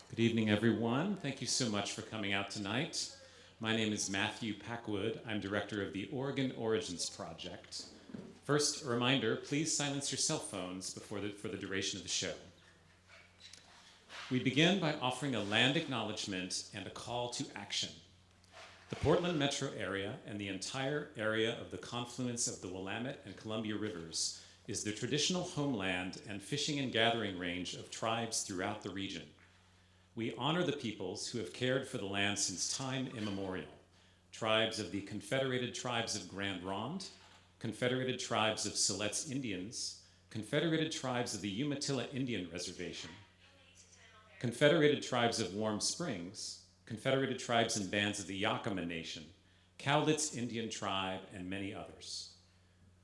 Good evening, everyone. Thank you so much for coming out tonight. My name is Matthew Packwood. I'm director of the Oregon Origins Project. First, a reminder, please silence your cell phones for the duration of the show. We begin by offering a land acknowledgement and a call to action. The Portland metro area and the entire area of the confluence of the Willamette and Columbia rivers is the traditional homeland and fishing and gathering range of tribes throughout the region. We honor the peoples who have cared for the land since time immemorial. Tribes of the Confederated Tribes of Grand Ronde, Confederated Tribes of Siletz Indians, Confederated Tribes of the Umatilla Indian Reservation, Confederated Tribes of Warm Springs, Confederated Tribes and Bands of the Yakama Nation, Cowlitz Indian Tribe, and many others.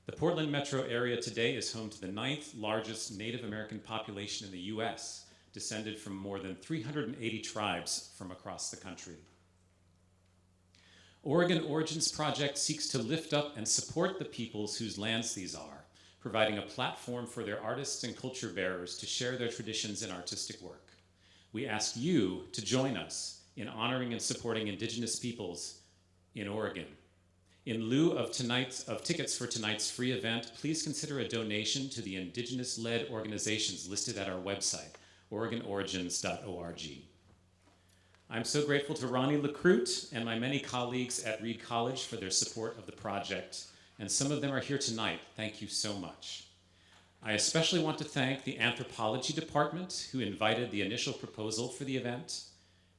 The Portland metro area today is home to the 9th largest Native American population in the US, descended from more than 380 tribes from across the country. Oregon Origins Project seeks to lift up and support the peoples whose lands these are, providing a platform for their artists and culture bearers to share their traditions and artistic work. We ask you to join us in honoring and supporting Indigenous peoples in Oregon. In lieu of tickets for tonight's free event, please consider a donation to the Indigenous-led organizations listed at our website, OregonOrigins.org. I'm so grateful to Ronni Lacroute and my many colleagues at Reed College for their support of the project, and some of them are here tonight. Thank you so much. I especially want to thank the Anthropology department who invited the initial proposal for the event,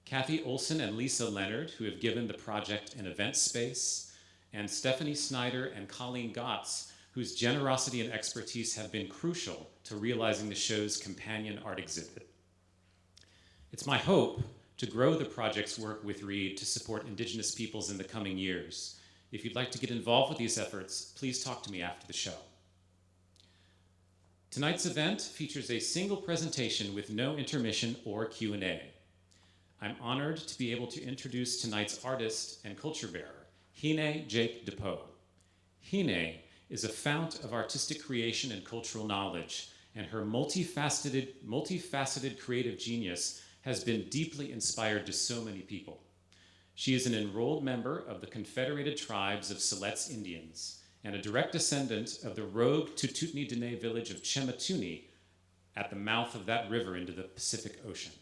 Kathy Olson and Lisa Leonard who have given the project an event space, and Stephanie Snyder and Colleen Gotts whose generosity and expertise have been crucial to realizing the show's companion art exhibit. It's my hope to grow the project's work with Reed to support Indigenous peoples in the coming years. If you'd like to get involved with these efforts, please talk to me after the show. Tonight's event features a single presentation with no intermission or Q&A. I'm honored to be able to introduce tonight's artist and culture bearer, Hii-ne Jake DePoe. Hii-ne is a fount of artistic creation and cultural knowledge, and her multifaceted creative genius has been deeply inspired to so many people. She is an enrolled member of the Confederated Tribes of Siletz Indians and a direct descendant of the rogue Tututni Dené village of Chematuni at the mouth of that river into the Pacific Ocean.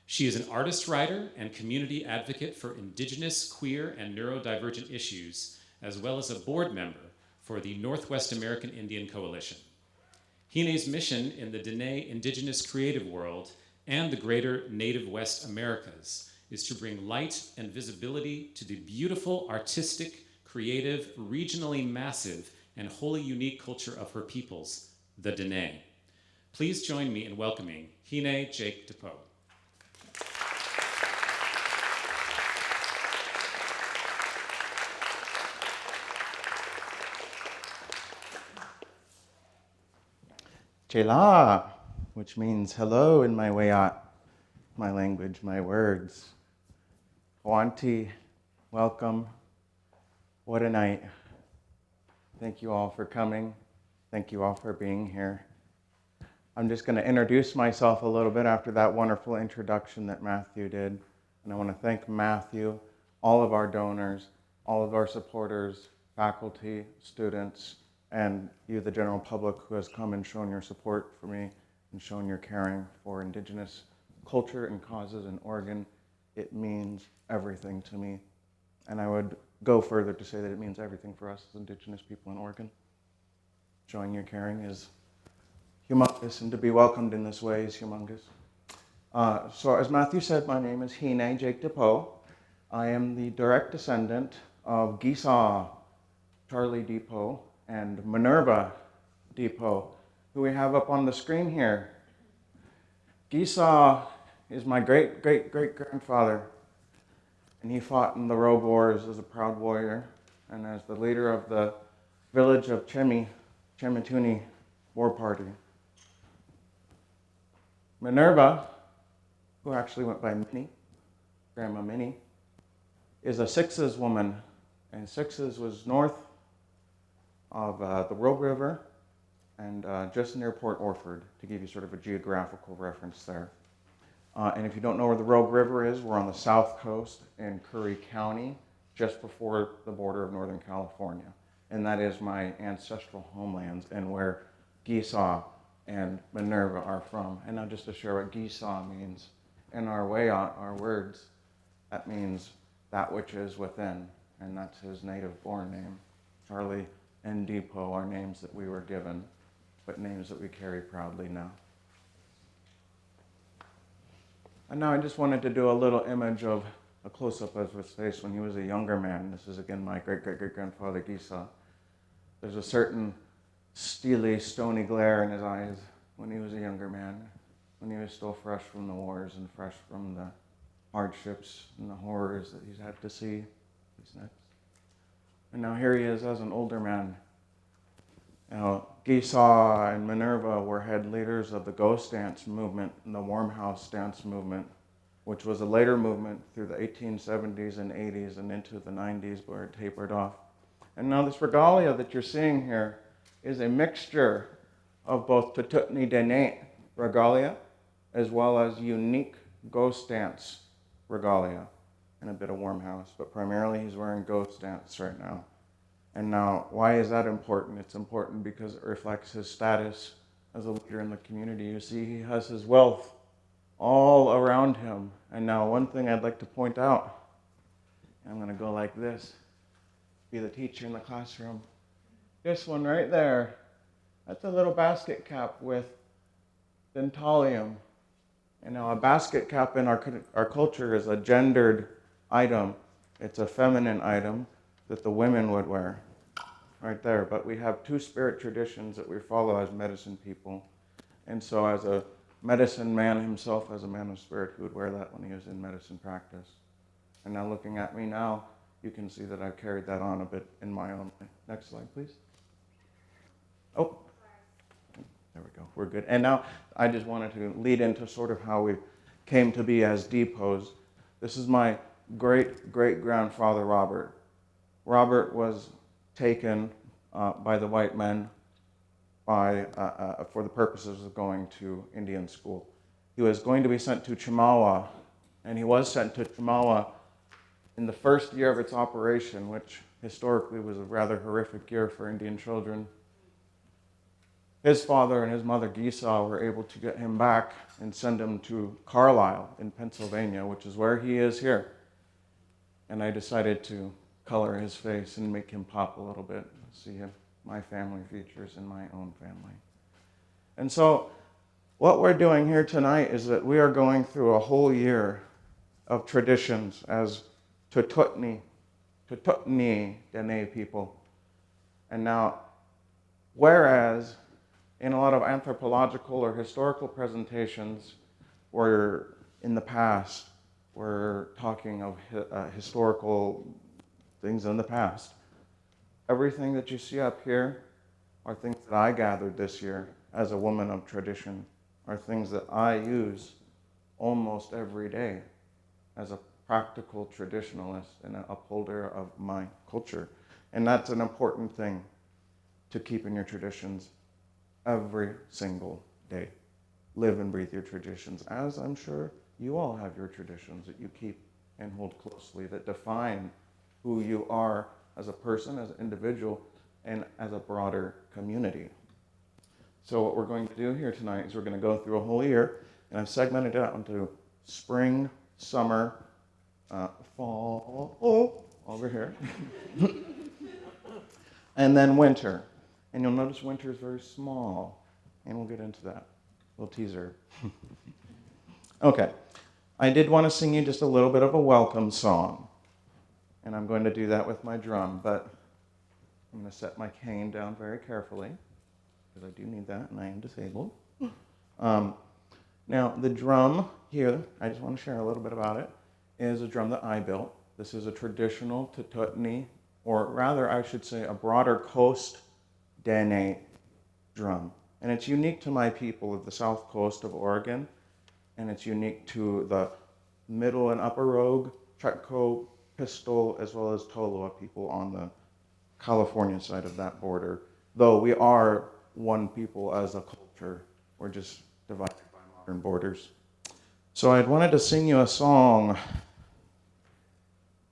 She is an artist, writer, and community advocate for indigenous, queer, and neurodivergent issues, as well as a board member for the Northwest American Indian Coalition. Hii-ne's mission in the Dené indigenous creative world and the greater Native West Americas is to bring light and visibility to the beautiful, artistic, creative, regionally massive, and wholly unique culture of her peoples, the Dené. Please join me in welcoming Hii-ne Jake DePoe. Chela, which means hello in my Wayat, my language, my words. Wanti, welcome. What a night. Thank you all for coming. Thank you all for being here. I'm just going to introduce myself a little bit after that wonderful introduction that Matthew did. And I want to thank Matthew, all of our donors, all of our supporters, faculty, students, and you, the general public, who has come and shown your support for me and shown your caring for Indigenous culture and causes in Oregon. It means everything to me. And I would go further to say that it means everything for us as Indigenous people in Oregon. Showing your caring is humongous, and to be welcomed in this way is humongous. So as Matthew said, my name is Hii-ne Jake DePoe. I am the direct descendant of Gisa Charlie DePoe and Minerva DePoe, who we have up on the screen here. Gisa is my great-great-great-grandfather, and he fought in the Robe Wars as a proud warrior and as the leader of the village of Chematuni War Party. Minerva, who actually went by Minnie, Grandma Minnie, is a Sixes woman, and Sixes was north of the Rogue River and just near Port Orford, to give you sort of a geographical reference there. And if you don't know where the Rogue River is, we're on the south coast in Curry County, just before the border of Northern California. And that is my ancestral homelands and where Gisaw and Minerva are from. And now just to share what Gisaw means, in our Wayot, our words, that means that which is within, and that's his native-born name. Charlie and DePoe are names that we were given, but names that we carry proudly now. And now I just wanted to do a little image of a close-up of his face when he was a younger man. This is again my great-great-great-grandfather Gisaw. There's a certain steely, stony glare in his eyes when he was a younger man, when he was still fresh from the wars and fresh from the hardships and the horrors that he's had to see. And now here he is as an older man. Now, Gisaw and Minerva were head leaders of the ghost dance movement and the warm house dance movement, which was a later movement through the 1870s and 80s and into the 90s where it tapered off. And now this regalia that you're seeing here is a mixture of both Tututni Dené regalia as well as unique ghost dance regalia and a bit of warm house, but primarily he's wearing ghost dance right now. And now, why is that important? It's important because it reflects his status as a leader in the community. You see, he has his wealth all around him. And now, one thing I'd like to point out, I'm going to go like this, be the teacher in the classroom. This one right there, that's a little basket cap with dentalium. And now, a basket cap in our culture is a gendered item. It's a feminine item that the women would wear, right there. But we have two spirit traditions that we follow as medicine people. And so as a medicine man himself, as a man of spirit, who would wear that when he was in medicine practice. And now looking at me now, you can see that I've carried that on a bit in my own way. Next slide, please. Oh, there we go, we're good. And now I just wanted to lead into sort of how we came to be as DePoes. This is my great-great-grandfather, Robert. Robert was taken by the white men for the purposes of going to Indian school. He was going to be sent to Chemawa, and he was sent to Chemawa in the first year of its operation, which historically was a rather horrific year for Indian children. His father and his mother, Gisaw, were able to get him back and send him to Carlisle in Pennsylvania, which is where he is here. And I decided to color his face and make him pop a little bit, see my family features in my own family. And so what we're doing here tonight is that we are going through a whole year of traditions as Tututni Dené people. And now, whereas in a lot of anthropological or historical presentations where in the past we're talking of historical things in the past, everything that you see up here are things that I gathered this year as a woman of tradition, are things that I use almost every day as a practical traditionalist and an upholder of my culture. And that's an important thing to keep in your traditions every single day. Live and breathe your traditions, as I'm sure you all have your traditions that you keep and hold closely, that define who you are as a person, as an individual, and as a broader community. So what we're going to do here tonight is we're going to go through a whole year, and I've segmented it out into spring, summer, fall, over here, and then winter. And you'll notice winter is very small, and we'll get into that. A little teaser. Okay, I did want to sing you just a little bit of a welcome song. And I'm going to do that with my drum, but I'm going to set my cane down very carefully, because I do need that, and I am disabled. Now, the drum here, I just want to share a little bit about it, is a drum that I built. This is a traditional Tututni, or rather, I should say, a broader coast Dené drum. And it's unique to my people of the south coast of Oregon, and it's unique to the middle and upper Rogue, Chetco, Pistol, as well as Toloa people on the California side of that border. Though we are one people as a culture, we're just divided by modern borders. So I wanted to sing you a song,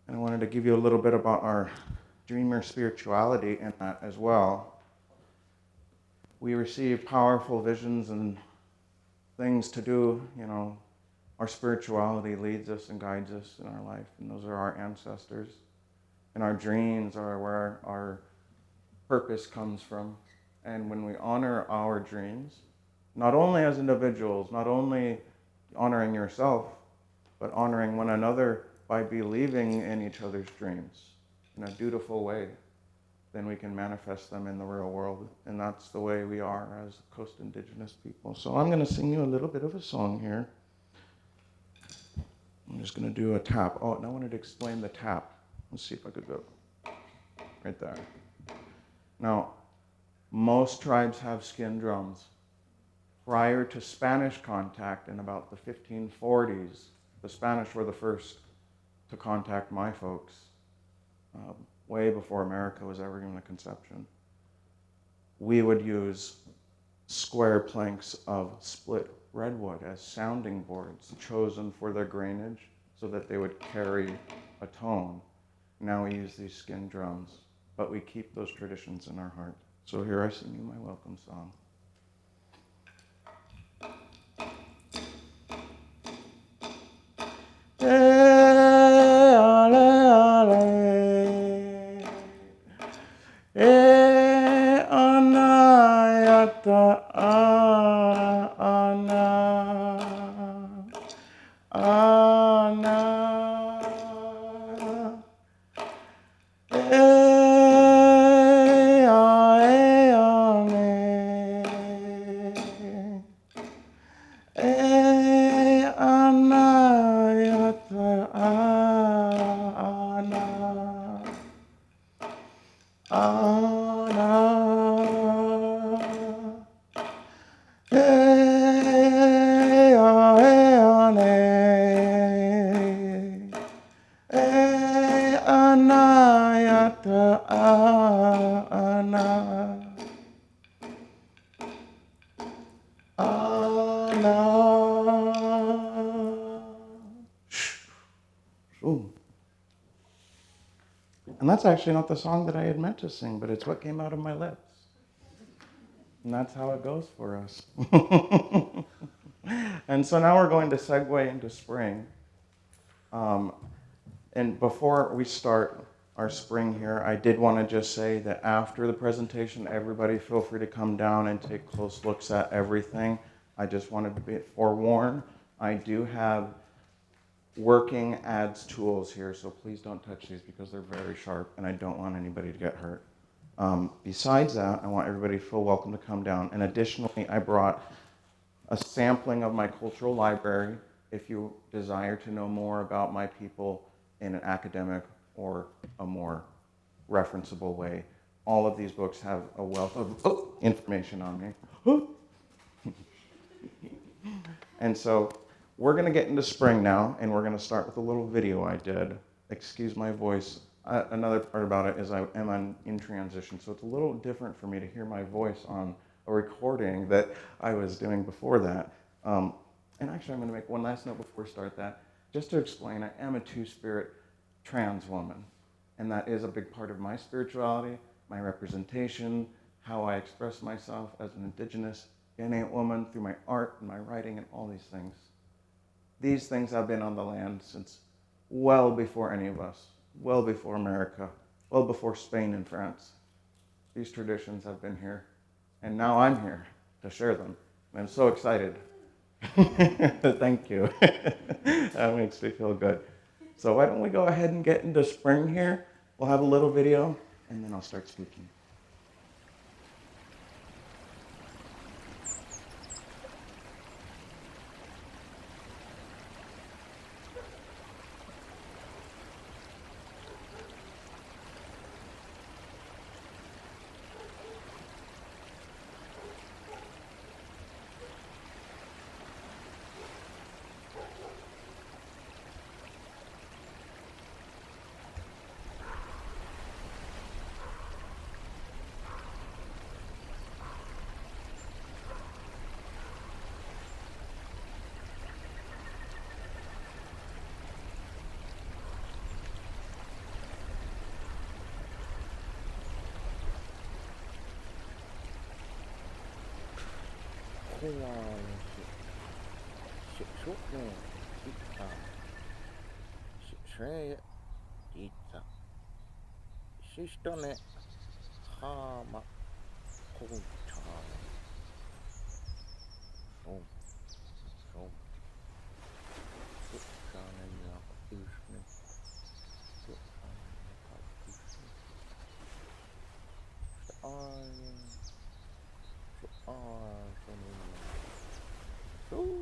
and I wanted to give you a little bit about our dreamer spirituality in that as well. We receive powerful visions and things to do, our spirituality leads us and guides us in our life, and those are our ancestors. And our dreams are where our purpose comes from. And when we honor our dreams, not only as individuals, not only honoring yourself, but honoring one another by believing in each other's dreams in a dutiful way, then we can manifest them in the real world. And that's the way we are as Coast Indigenous people. So I'm going to sing you a little bit of a song here. I'm just going to do a tap. Oh, and I wanted to explain the tap. Let's see if I could go right there. Now, most tribes have skin drums. Prior to Spanish contact in about the 1540s, the Spanish were the first to contact my folks, way before America was ever given a conception. We would use square planks of split redwood as sounding boards, chosen for their grainage so that they would carry a tone. Now we use these skin drums, but we keep those traditions in our heart. So here I sing you my welcome song. And that's actually not the song that I had meant to sing, but it's what came out of my lips. And that's how it goes for us. And so now we're going to segue into spring. And before we start our spring here, I did want to just say that after the presentation, everybody feel free to come down and take close looks at everything. I just wanted to be forewarned. I do have working ads tools here, so please don't touch these because they're very sharp and I don't want anybody to get hurt. Besides that, I want everybody to feel welcome to come down. And additionally, I brought a sampling of my cultural library if you desire to know more about my people in an academic or a more referenceable way. All of these books have a wealth of information on me. And so we're going to get into spring now, and we're going to start with a little video I did. Excuse my voice. Another part about it is I am in transition, so it's a little different for me to hear my voice on a recording that I was doing before that. And actually, I'm going to make one last note before we start that. Just to explain, I am a two-spirit trans woman, and that is a big part of my spirituality, my representation, how I express myself as an indigenous Dené woman through my art and my writing and all these things. These things have been on the land since well before any of us, well before America, well before Spain and France. These traditions have been here, and now I'm here to share them. And I'm so excited. Thank you. That makes me feel good. So why don't we go ahead and get into spring here? We'll have a little video, and then I'll start speaking. Tututni Dené, Sistone Hama Kuntane. Om, om, Tutane Yakusne, Tutane Yakusne, Ayan, so.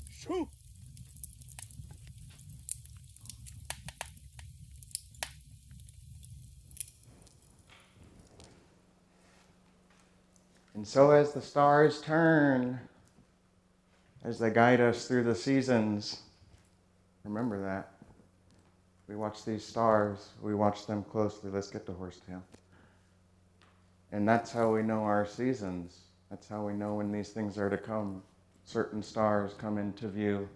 Shoo. And so as the stars turn, as they guide us through the seasons, remember that. We watch these stars, we watch them closely. Let's get to horsetail. And that's how we know our seasons. That's how we know when these things are to come. Certain stars come into view.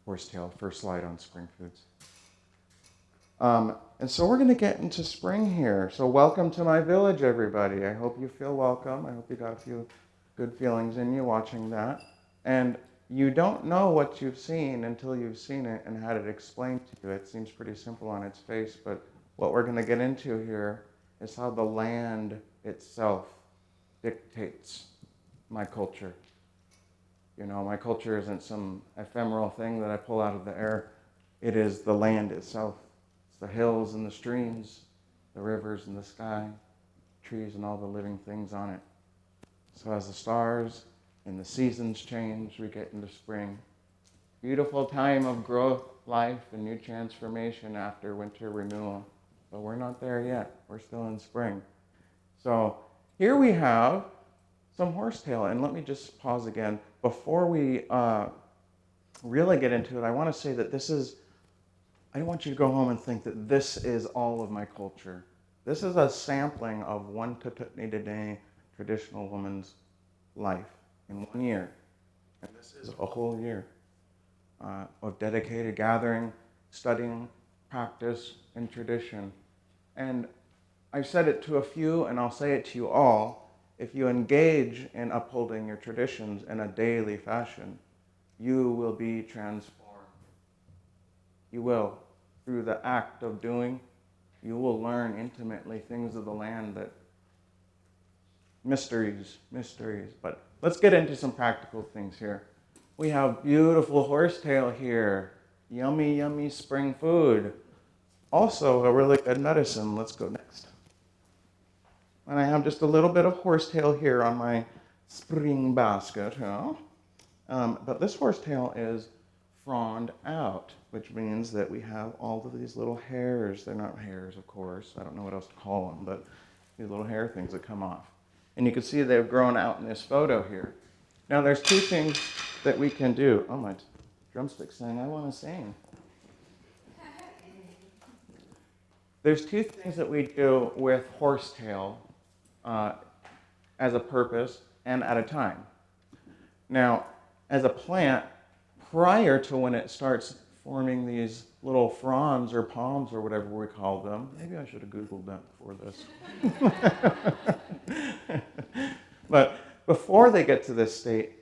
Horsetail, first slide on spring foods. And so we're going to get into spring here. So welcome to my village, everybody. I hope you feel welcome. I hope you got a few good feelings in you watching that. And you don't know what you've seen until you've seen it and had it explained to you. It seems pretty simple on its face, but what we're going to get into here is how the land itself dictates my culture. You know, my culture isn't some ephemeral thing that I pull out of the air. It is the land itself. It's the hills and the streams, the rivers and the sky, trees and all the living things on it. So as the stars and the seasons change, we get into spring. Beautiful time of growth, life, and new transformation after winter renewal. But we're not there yet. We're still in spring. So here we have some horsetail. And let me just pause again. Before we really get into it, I want to say that I don't want you to go home and think that this is all of my culture. This is a sampling of one Tututni Dené traditional woman's life in 1 year. And this is a whole year of dedicated gathering, studying, practice, and tradition. And I've said it to a few, and I'll say it to you all. If you engage in upholding your traditions in a daily fashion, you will be transformed. You will. Through the act of doing, you will learn intimately things of the land that mysteries. But let's get into some practical things here. We have beautiful horsetail here. Yummy, yummy spring food. Also a really good medicine. Let's go next. And I have just a little bit of horsetail here on my spring basket. But this horsetail is frond out, which means that we have all of these little hairs. They're not hairs, of course. I don't know what else to call them, but these little hair things that come off. And you can see they've grown out in this photo here. Now there's two things that we can do. Oh, my drumstick's saying, I want to sing. There's two things that we do with horsetail as a purpose and at a time. Now, as a plant, prior to when it starts forming these little fronds or palms or whatever we call them, maybe I should have Googled that before this. But before they get to this state,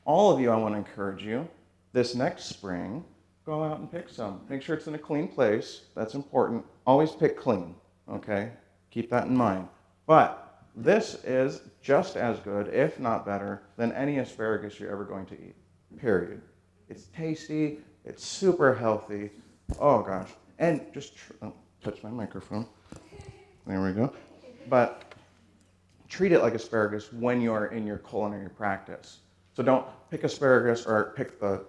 all of you, I want to encourage you, this next spring, go out and pick some. Make sure it's in a clean place. That's important. Always pick clean, okay? Keep that in mind. But this is just as good, if not better, than any asparagus you're ever going to eat, period. It's tasty. It's super healthy. Oh, gosh. And just touch my microphone. There we go. But treat it like asparagus when you're in your culinary practice. So don't pick asparagus or pick the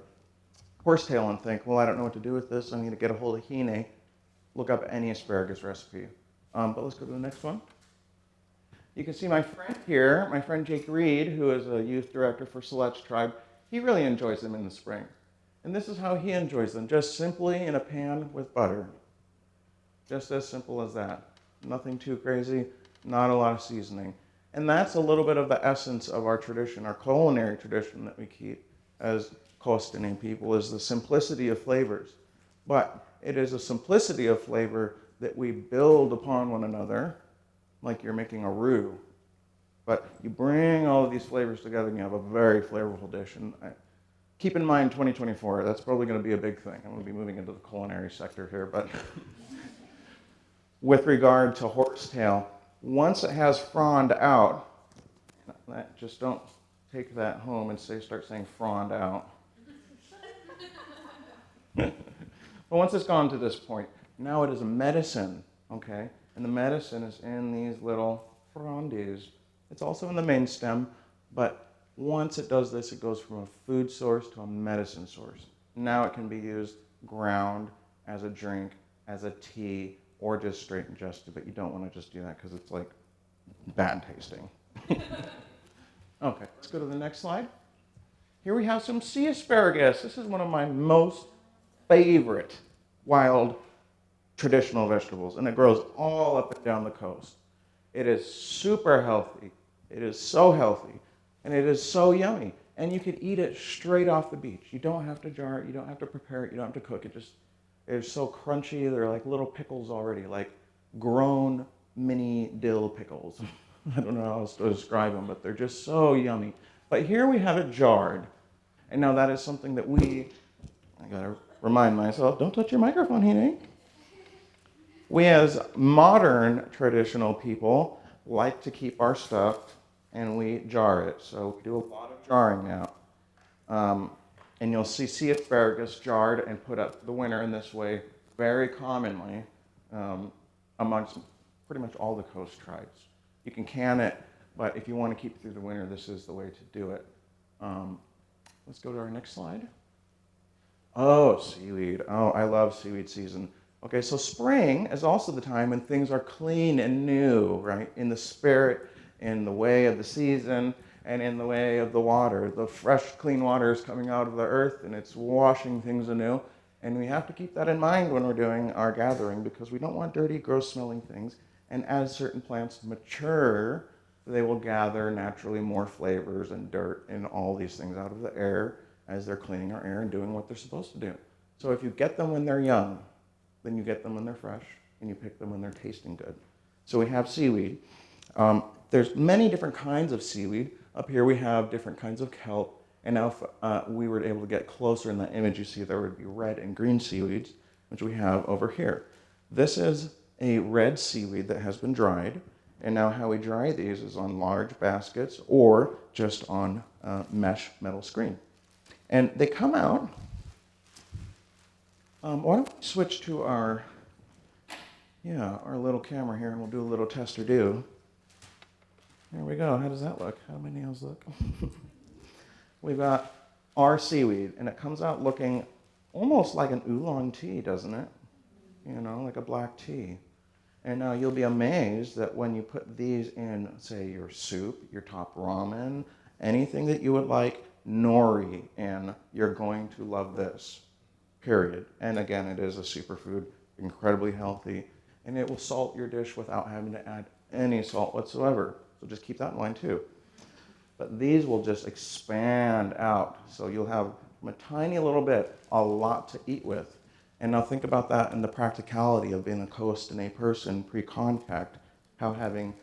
horsetail and think, well, I don't know what to do with this. I need to get a hold of Hii-ne. Look up any asparagus recipe. But let's go to the next one. You can see my friend here, my friend Jake Reed, who is a youth director for Celeste Tribe. He really enjoys them in the spring. And this is how he enjoys them, just simply in a pan with butter. Just as simple as that. Nothing too crazy, not a lot of seasoning. And that's a little bit of the essence of our tradition, our culinary tradition that we keep as Costanese people, is the simplicity of flavors. But it is a simplicity of flavor that we build upon one another, like you're making a roux. But you bring all of these flavors together and you have a very flavorful dish. And keep in mind 2024, that's probably going to be a big thing. I'm going to be moving into the culinary sector here. But with regard to horsetail, once it has frond out, just don't take that home and start saying frond out. But once it's gone to this point, now it is a medicine, okay? And the medicine is in these little frondes. It's also in the main stem, but Once it does this, it goes from a food source to a medicine source. Now it can be used ground as a drink, as a tea, or just straight ingested, but you don't want to just do that because it's like bad tasting. Okay, let's go to the next slide. Here we have some sea asparagus. This is one of my most favorite wild traditional vegetables, and it grows all up and down the coast. It is super healthy. It is so healthy, and it is so yummy. And you could eat it straight off the beach. You don't have to jar it. You don't have to prepare it. You don't have to cook it. It's so crunchy. They're like little pickles already, like grown mini dill pickles. I don't know how else to describe them, but they're just so yummy. But here we have it jarred. And now that is something that I gotta remind myself, don't touch your microphone, Hii-ne. We as modern traditional people like to keep our stuff and we jar it. So we do a lot of jarring now. And you'll see sea asparagus jarred and put up the winter in this way very commonly amongst pretty much all the coast tribes. You can can it, but if you want to keep it through the winter, this is the way to do it. Let's go to our next slide. Oh, seaweed. Oh, I love seaweed season. Okay, so spring is also the time when things are clean and new, right? In the spirit, in the way of the season, and in the way of the water. The fresh, clean water is coming out of the earth, and it's washing things anew. And we have to keep that in mind when we're doing our gathering, because we don't want dirty, gross-smelling things. And as certain plants mature, they will gather naturally more flavors and dirt and all these things out of the air as they're cleaning our air and doing what they're supposed to do. So if you get them when they're young, then you get them when they're fresh, and you pick them when they're tasting good. So we have seaweed. There's many different kinds of seaweed. Up here we have different kinds of kelp, and now if we were able to get closer in that image, you see there would be red and green seaweeds, which we have over here. This is a red seaweed that has been dried, and now how we dry these is on large baskets or just on mesh metal screen. And they come out. Why don't we switch to our little camera here, and we'll do a little test or do. There we go. How does that look? How do my nails look? We've got our seaweed, and it comes out looking almost like an oolong tea, doesn't it? You know, like a black tea. And now you'll be amazed that when you put these in, say, your soup, your top ramen, anything that you would like nori in, you're going to love this. Period. And again, it is a superfood, incredibly healthy, and it will salt your dish without having to add any salt whatsoever. So just keep that in mind too. But these will just expand out. So you'll have from a tiny little bit, a lot to eat with. And now think about that in the practicality of being a Coast Dené person pre-contact, how having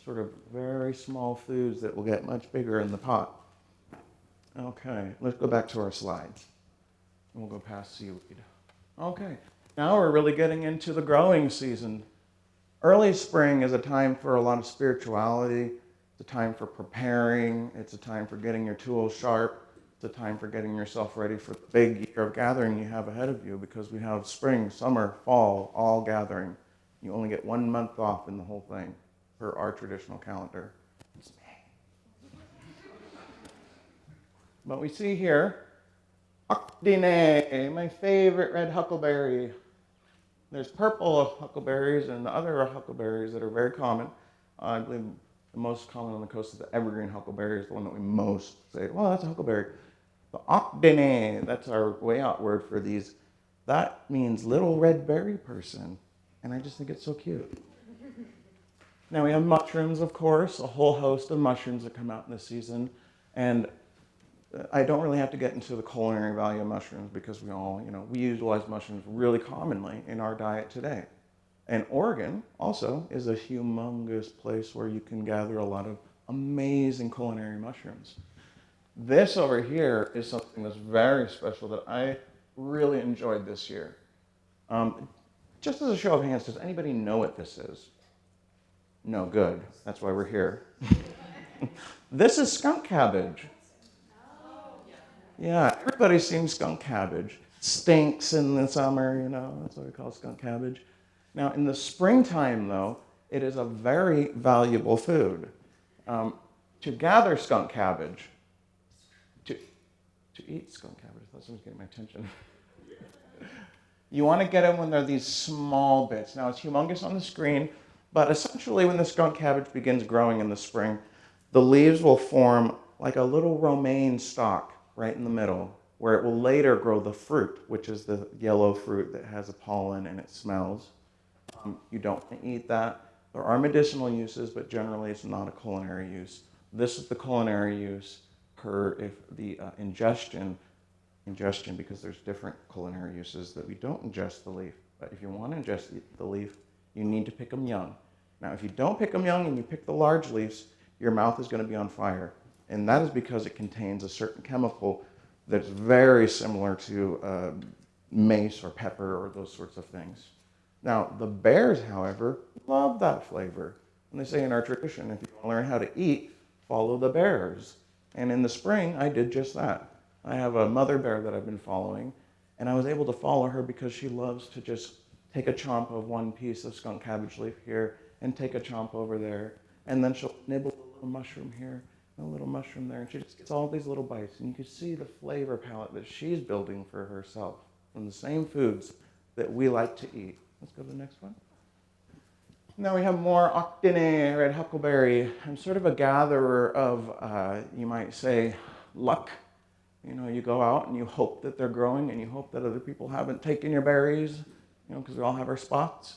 sort of very small foods that will get much bigger in the pot. Okay, let's go back to our slides. And we'll go past seaweed. Okay, now we're really getting into the growing season. Early spring is a time for a lot of spirituality. It's a time for preparing. It's a time for getting your tools sharp. It's a time for getting yourself ready for the big year of gathering you have ahead of you, because we have spring, summer, fall, all gathering. You only get 1 month off in the whole thing per our traditional calendar. It's May. But we see here, Dené, my favorite red huckleberry. There's purple huckleberries and the other huckleberries that are very common. I believe the most common on the coast is the evergreen huckleberry, is the one that we most say, well, that's a huckleberry. The Dené, that's our way out word for these. That means little red berry person. And I just think it's so cute. Now we have mushrooms, of course, a whole host of mushrooms that come out in this season. And I don't really have to get into the culinary value of mushrooms, because we utilize mushrooms really commonly in our diet today. And Oregon also is a humongous place where you can gather a lot of amazing culinary mushrooms. This over here is something that's very special that I really enjoyed this year. Just as a show of hands, does anybody know what this is? No, good. That's why we're here. This is skunk cabbage. Yeah, everybody's seen skunk cabbage. Stinks in the summer, that's what we call skunk cabbage. Now, in the springtime, though, it is a very valuable food. To gather skunk cabbage, to eat skunk cabbage. I thought someone was getting my attention. You want to get them when they're these small bits. Now, it's humongous on the screen, but essentially when the skunk cabbage begins growing in the spring, the leaves will form like a little romaine stalk right in the middle, where it will later grow the fruit, which is the yellow fruit that has a pollen and it smells. You don't want to eat that. There are medicinal uses, but generally it's not a culinary use. This is the culinary use per if the ingestion, because there's different culinary uses that we don't ingest the leaf. But if you want to ingest the leaf, you need to pick them young. Now, if you don't pick them young and you pick the large leaves, your mouth is going to be on fire. And that is because it contains a certain chemical that's very similar to mace or pepper or those sorts of things. Now, the bears, however, love that flavor. And they say in our tradition, if you want to learn how to eat, follow the bears. And in the spring, I did just that. I have a mother bear that I've been following, and I was able to follow her because she loves to just take a chomp of one piece of skunk cabbage leaf here and take a chomp over there, and then she'll nibble a little mushroom here and a little mushroom there, and she just gets all these little bites, and you can see the flavor palette that she's building for herself from the same foods that we like to eat. Let's go to the next one. Now we have more Hii-ne, red huckleberry. I'm sort of a gatherer of, you might say, luck. You know, you go out and you hope that they're growing and you hope that other people haven't taken your berries, you know, because we all have our spots.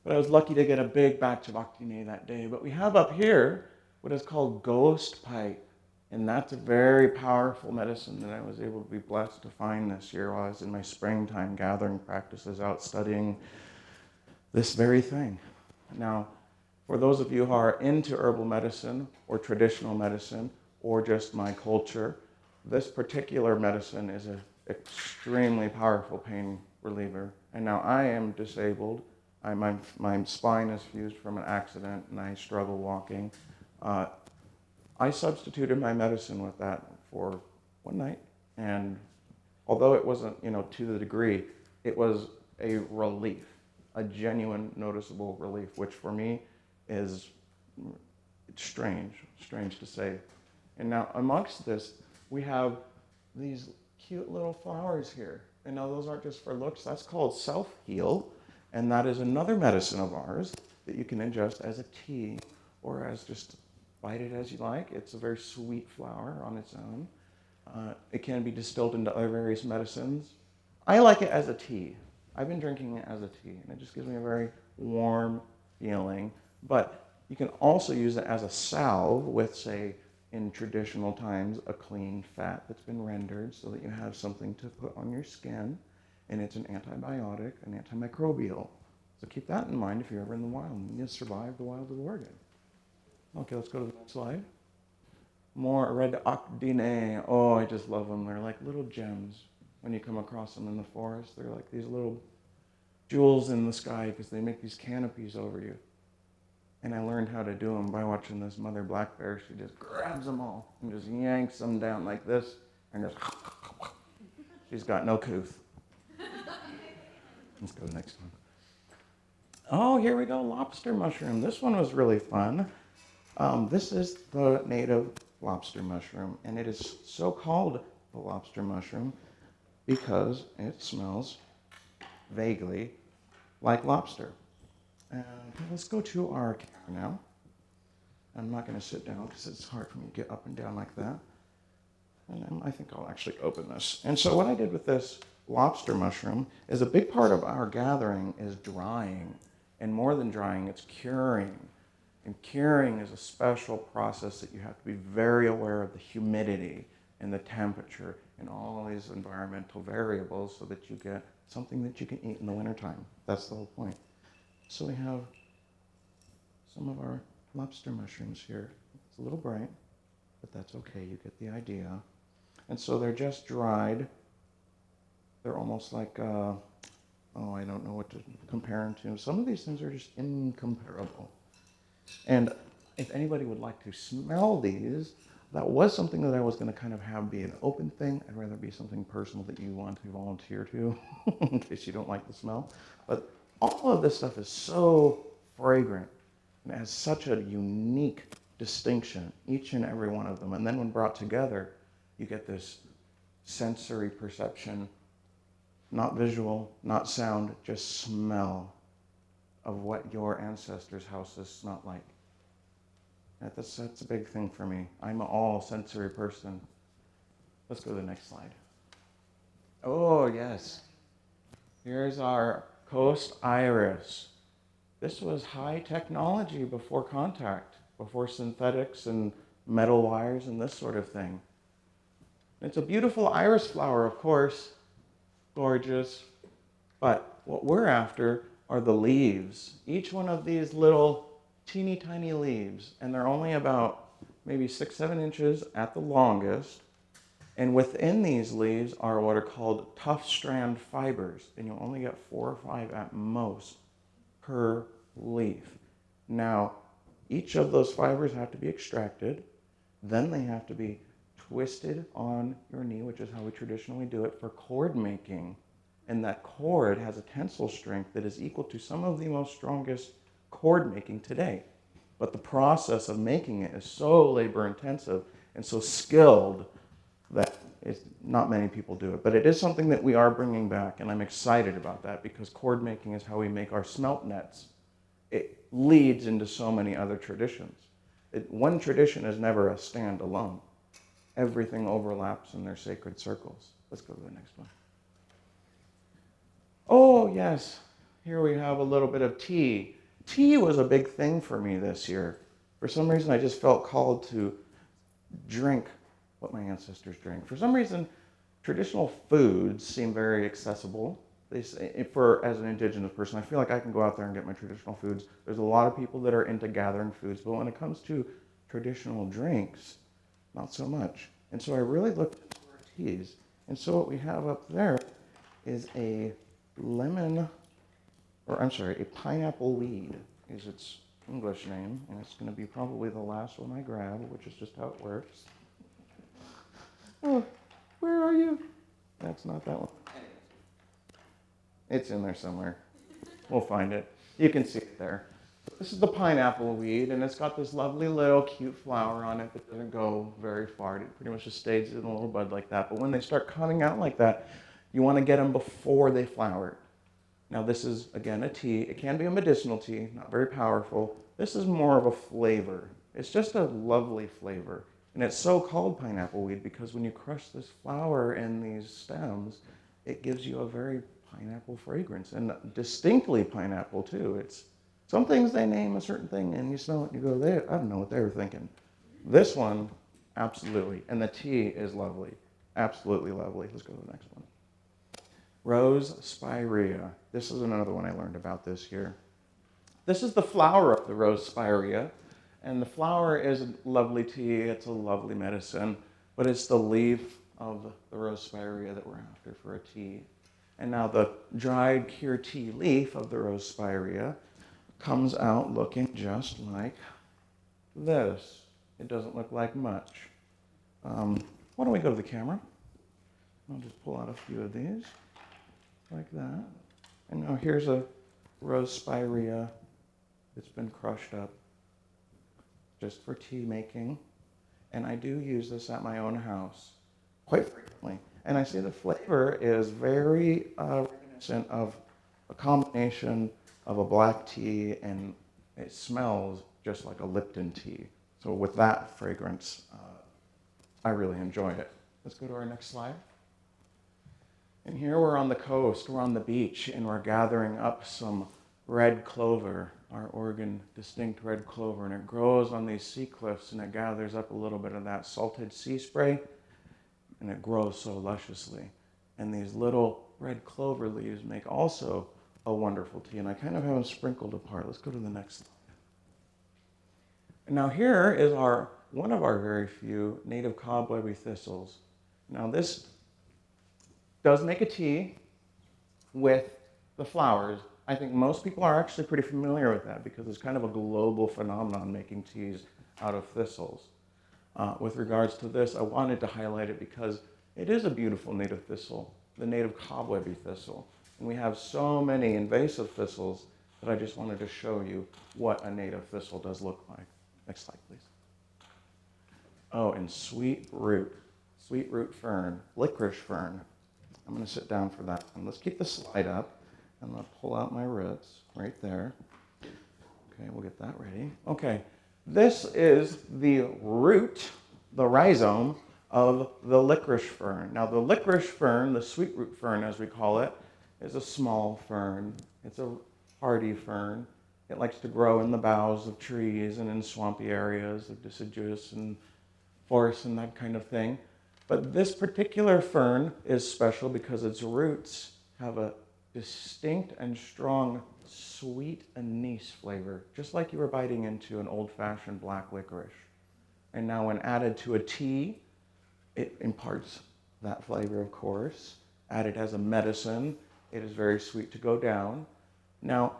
But I was lucky to get a big batch of Hii-ne that day. But we have up here what is called ghost pipe. And that's a very powerful medicine that I was able to be blessed to find this year while I was in my springtime gathering practices out studying this very thing. Now, for those of you who are into herbal medicine or traditional medicine or just my culture, this particular medicine is an extremely powerful pain reliever. And now I am disabled. My spine is fused from an accident and I struggle walking. I substituted my medicine with that for one night. And although it wasn't, to the degree, it was a relief, a genuine, noticeable relief, which for me is strange to say. And now amongst this, we have these cute little flowers here. And now those aren't just for looks, that's called self-heal. And that is another medicine of ours that you can ingest as a tea or as just bite it as you like. It's a very sweet flower on its own. It can be distilled into other various medicines. I like it as a tea. I've been drinking it as a tea, and it just gives me a very warm feeling. But you can also use it as a salve with, say, in traditional times, a clean fat that's been rendered so that you have something to put on your skin. And it's an antibiotic, an antimicrobial. So keep that in mind if you're ever in the wild and you survive the wild of Oregon. Okay, let's go to the next slide. More red Hii-ne. Oh, I just love them. They're like little gems when you come across them in the forest. They're like these little jewels in the sky because they make these canopies over you. And I learned how to do them by watching this mother black bear. She just grabs them all and just yanks them down like this and just she's got no couth. Let's go to the next one. Oh, here we go, lobster mushroom. This one was really fun. This is the native lobster mushroom, and it is so called the lobster mushroom because it smells vaguely like lobster. And let's go to our camera now. I'm not going to sit down because it's hard for me to get up and down like that. And I think I'll actually open this. And so what I did with this lobster mushroom is a big part of our gathering is drying. And more than drying, it's curing. And curing is a special process that you have to be very aware of the humidity and the temperature and all these environmental variables so that you get something that you can eat in the wintertime. That's the whole point. So we have some of our lobster mushrooms here. It's a little bright, but that's okay. You get the idea. And so they're just dried. They're almost like, I don't know what to compare them to. Some of these things are just incomparable. And if anybody would like to smell these, that was something that I was going to kind of have be an open thing. I'd rather be something personal that you want to volunteer to, in case you don't like the smell. But all of this stuff is so fragrant and it has such a unique distinction, each and every one of them. And then when brought together, you get this sensory perception, not visual, not sound, just smell of what your ancestors' houses smelled like. That's a big thing for me. I'm an all sensory person. Let's go to the next slide. Oh, yes. Here's our coast iris. This was high technology before contact, before synthetics and metal wires and this sort of thing. It's a beautiful iris flower, of course, gorgeous. But what we're after are the leaves. Each one of these little teeny tiny leaves, and they're only about maybe 6-7 inches at the longest. And within these leaves are what are called tough strand fibers, and you'll only get 4 or 5 at most per leaf. Now, each of those fibers have to be extracted, then they have to be twisted on your knee, which is how we traditionally do it for cord making. And that cord has a tensile strength that is equal to some of the most strongest cord making today. But the process of making it is so labor intensive and so skilled that not many people do it. But it is something that we are bringing back, and I'm excited about that because cord making is how we make our smelt nets. It leads into so many other traditions. One tradition is never a standalone. Everything overlaps in their sacred circles. Let's go to the next one. Oh, yes. Here we have a little bit of tea. Tea was a big thing for me this year. For some reason, I just felt called to drink what my ancestors drank. For some reason, traditional foods seem very accessible. As an indigenous person, I feel like I can go out there and get my traditional foods. There's a lot of people that are into gathering foods, but when it comes to traditional drinks, not so much. And so I really looked into our teas. And so what we have up there is a pineapple weed is its English name, and it's going to be probably the last one I grab, which is just how it works. Oh, where are you? That's not that one. It's in there somewhere. We'll find it. You can see it there. This is the pineapple weed, and it's got this lovely little cute flower on it that doesn't go very far. It pretty much just stays in a little bud like that. But when they start coming out like that, you want to get them before they flower. Now this is, again, a tea. It can be a medicinal tea, not very powerful. This is more of a flavor. It's just a lovely flavor. And it's so called pineapple weed because when you crush this flower in these stems, it gives you a very pineapple fragrance, and distinctly pineapple too. It's some things they name a certain thing and you smell it and you go, I don't know what they were thinking. This one, absolutely. And the tea is lovely. Absolutely lovely. Let's go to the next one. Rose spirea. This is another one I learned about this year. This is the flower of the rose spirea. And the flower is a lovely tea. It's a lovely medicine. But it's the leaf of the rose spirea that we're after for a tea. And now the dried cured tea leaf of the rose spirea comes out looking just like this. It doesn't look like much. Why don't we go to the camera? I'll just pull out a few of these, like that. And now here's a rose spirea that's been crushed up just for tea making. And I do use this at my own house quite frequently. And I see the flavor is very reminiscent of a combination of a black tea, and it smells just like a Lipton tea. So with that fragrance, I really enjoy it. Let's go to our next slide. And here we're on the coast, we're on the beach, and we're gathering up some red clover, our Oregon distinct red clover, and it grows on these sea cliffs, and it gathers up a little bit of that salted sea spray, and it grows so lusciously. And these little red clover leaves make also a wonderful tea, and I kind of have them sprinkled apart. Let's go to the next slide. And now here is one of our very few native cobwebby thistles. Now this does make a tea with the flowers. I think most people are actually pretty familiar with that because it's kind of a global phenomenon making teas out of thistles. With regards to this, I wanted to highlight it because it is a beautiful native thistle, the native cobwebby thistle. And we have so many invasive thistles that I just wanted to show you what a native thistle does look like. Next slide, please. Oh, and sweet root. sweet root fern, licorice fern. I'm going to sit down for that one. Let's keep the slide up. I'm going to pull out my roots right there. Okay, we'll get that ready. Okay, this is the root, the rhizome of the licorice fern. Now, the licorice fern, the sweet root fern as we call it, is a small fern. It's a hardy fern. It likes to grow in the boughs of trees and in swampy areas of deciduous and forests and that kind of thing. But this particular fern is special because its roots have a distinct and strong sweet anise flavor, just like you were biting into an old-fashioned black licorice. And now when added to a tea, it imparts that flavor, of course. Added as a medicine, it is very sweet to go down. Now,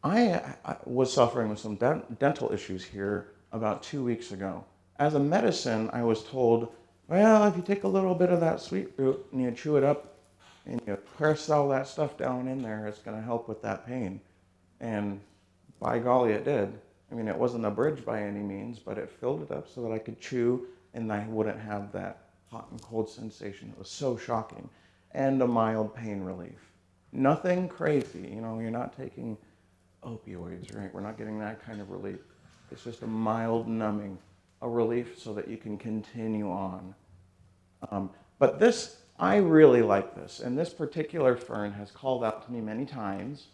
I was suffering with some dental issues here about 2 weeks ago. As a medicine, I was told, well, if you take a little bit of that sweet root and you chew it up and you press all that stuff down in there, it's going to help with that pain. And by golly, it did. I mean, it wasn't a bridge by any means, but it filled it up so that I could chew and I wouldn't have that hot and cold sensation. It was so shocking. And a mild pain relief. Nothing crazy. You know, you're not taking opioids, right? We're not getting that kind of relief. It's just a mild numbing, a relief so that you can continue on. But this, I really like this. And this particular fern has called out to me many times.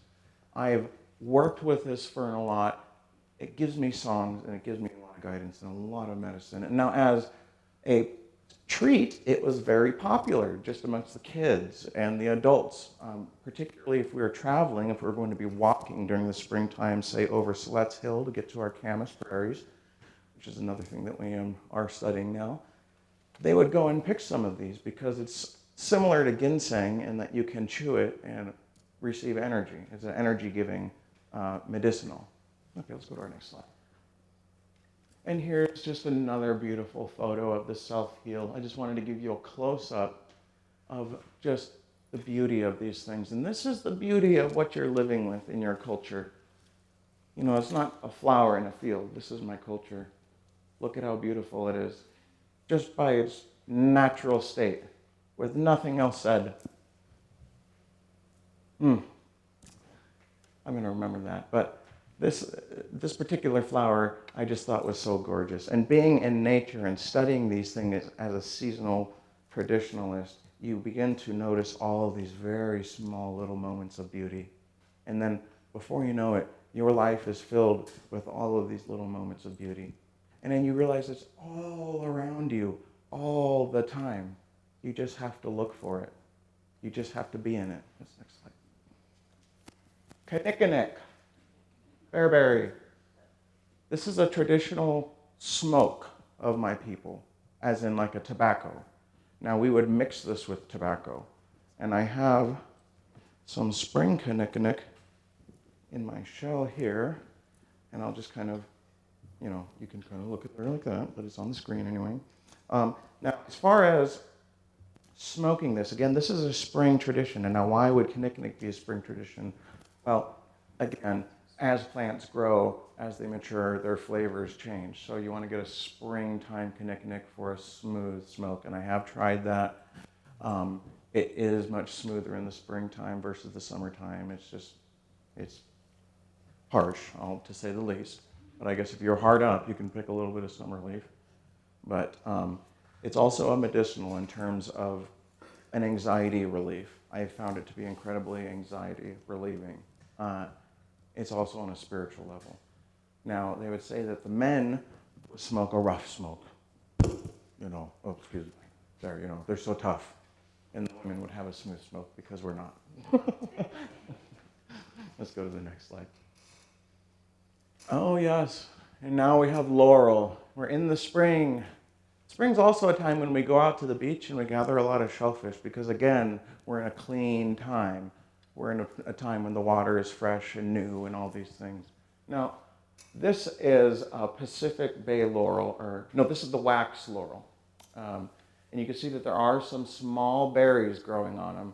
I've worked with this fern a lot. It gives me songs and it gives me a lot of guidance and a lot of medicine. And now as a treat, it was very popular just amongst the kids and the adults, particularly if we were traveling, if we were going to be walking during the springtime, say over Slet's Hill to get to our Camas prairies, which is another thing that we are studying now. They would go and pick some of these because it's similar to ginseng in that you can chew it and receive energy. It's an energy-giving medicinal. Okay, let's go to our next slide. And here's just another beautiful photo of the self-heal. I just wanted to give you a close-up of just the beauty of these things. And this is the beauty of what you're living with in your culture. You know, it's not a flower in a field. This is my culture. Look at how beautiful it is, just by its natural state, with nothing else said. I'm going to remember that. But this particular flower I just thought was so gorgeous. And being in nature and studying these things as a seasonal traditionalist, you begin to notice all of these very small little moments of beauty. And then before you know it, your life is filled with all of these little moments of beauty. And then you realize it's all around you all the time. You just have to look for it. You just have to be in it. That's next slide. Kinnikinnick. Bearberry. This is a traditional smoke of my people, as in like a tobacco. Now we would mix this with tobacco. And I have some spring kinnikinnick in my shell here. And I'll just kind of, you know, you can kind of look at it like that, but it's on the screen anyway. Now, as far as smoking this, again, this is a spring tradition. And now why would kinnikinnick be a spring tradition? Well, again, as plants grow, as they mature, their flavors change. So you want to get a springtime kinnikinnick for a smooth smoke. And I have tried that. It is much smoother in the springtime versus the summertime. It's harsh, to say the least. But I guess if you're hard up, you can pick a little bit of summer leaf. But it's also a medicinal in terms of an anxiety relief. I found it to be incredibly anxiety relieving. It's also on a spiritual level. Now, they would say that the men would smoke a rough smoke. You know, oh, excuse me. There, you know, they're so tough. And the women would have a smooth smoke because we're not. Let's go to the next slide. Oh, yes. And now we have laurel. We're in the spring. Spring's also a time when we go out to the beach and we gather a lot of shellfish because, again, we're in a clean time. We're in a time when the water is fresh and new and all these things. Now, this is a Pacific Bay laurel, this is the wax laurel. And you can see that there are some small berries growing on them.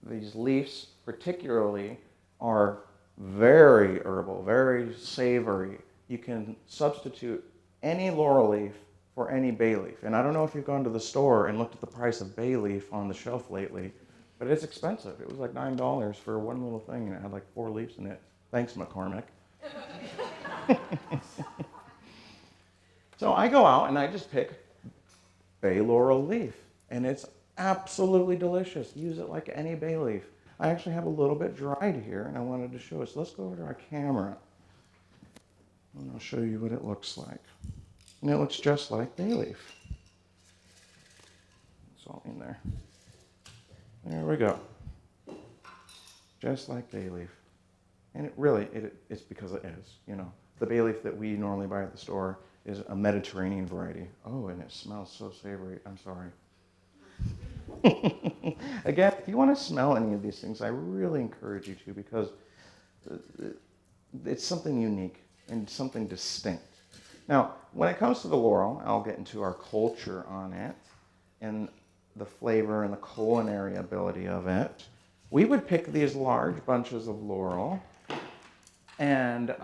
These leaves, particularly, are very herbal, very savory. You can substitute any laurel leaf for any bay leaf. And I don't know if you've gone to the store and looked at the price of bay leaf on the shelf lately, but it's expensive. It was like $9 for one little thing, and it had like 4 leaves in it. Thanks, McCormick. So I go out and I just pick bay laurel leaf, and it's absolutely delicious. Use it like any bay leaf. I actually have a little bit dried here, and I wanted to show it. So let's go over to our camera, and I'll show you what it looks like. And it looks just like bay leaf. It's all in there. There we go. Just like bay leaf. And it's because it is, you know. The bay leaf that we normally buy at the store is a Mediterranean variety. Oh, and it smells so savory. I'm sorry. Again, if you want to smell any of these things, I really encourage you to, because it's something unique and something distinct. Now, when it comes to the laurel, I'll get into our culture on it and the flavor and the culinary ability of it. We would pick these large bunches of laurel, and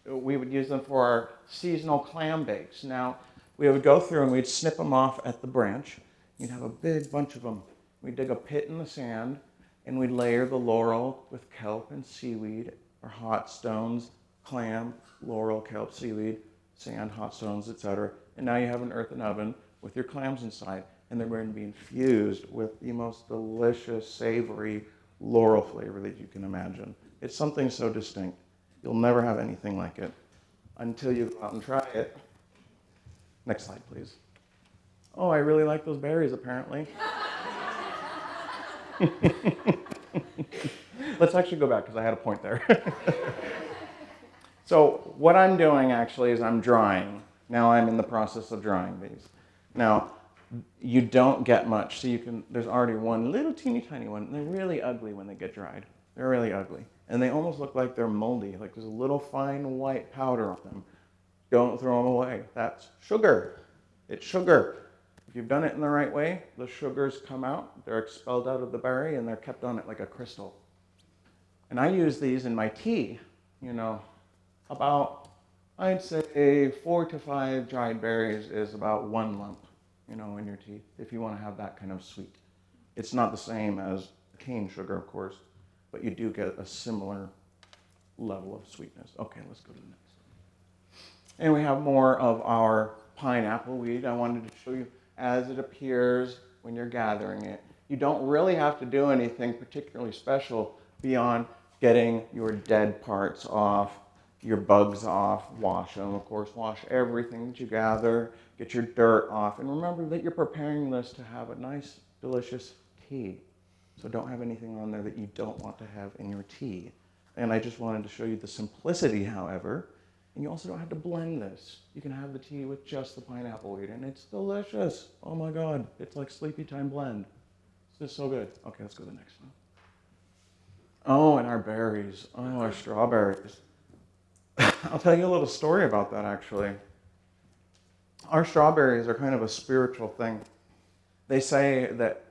we would use them for our seasonal clam bakes. Now, we would go through and we'd snip them off at the branch. You'd have a big bunch of them. We'd dig a pit in the sand, and we'd layer the laurel with kelp and seaweed, or hot stones, clam, laurel, kelp, seaweed, sand, hot stones, etc. And now you have an earthen oven with your clams inside, and they're going to be infused with the most delicious, savory laurel flavor that you can imagine. It's something so distinct. You'll never have anything like it until you go out and try it. Next slide, please. Oh, I really like those berries, apparently. Let's actually go back, because I had a point there. So what I'm doing, actually, is I'm drying. Now I'm in the process of drying these. Now, you don't get much. So there's already one little teeny tiny one. And they're really ugly when they get dried. They're really ugly. And they almost look like they're moldy, like there's a little fine white powder on them. Don't throw them away. That's sugar. It's sugar. If you've done it in the right way, the sugars come out, they're expelled out of the berry, and they're kept on it like a crystal. And I use these in my tea, about, I'd say 4 to 5 dried berries is about 1 lump, in your tea, if you want to have that kind of sweet. It's not the same as cane sugar, of course, but you do get a similar level of sweetness. Okay, let's go to the next one. And we have more of our pineapple weed. I wanted to show you as it appears when you're gathering it. You don't really have to do anything particularly special beyond getting your dead parts off, your bugs off, wash them, of course, wash everything that you gather, get your dirt off, and remember that you're preparing this to have a nice, delicious tea. So don't have anything on there that you don't want to have in your tea. And I just wanted to show you the simplicity, however. And you also don't have to blend this. You can have the tea with just the pineapple weed, and it's delicious. Oh my God, it's like sleepy time blend. It's just so good. Okay, let's go to the next one. Oh, and our berries. Oh, our strawberries. I'll tell you a little story about that, actually. Our strawberries are kind of a spiritual thing. They say that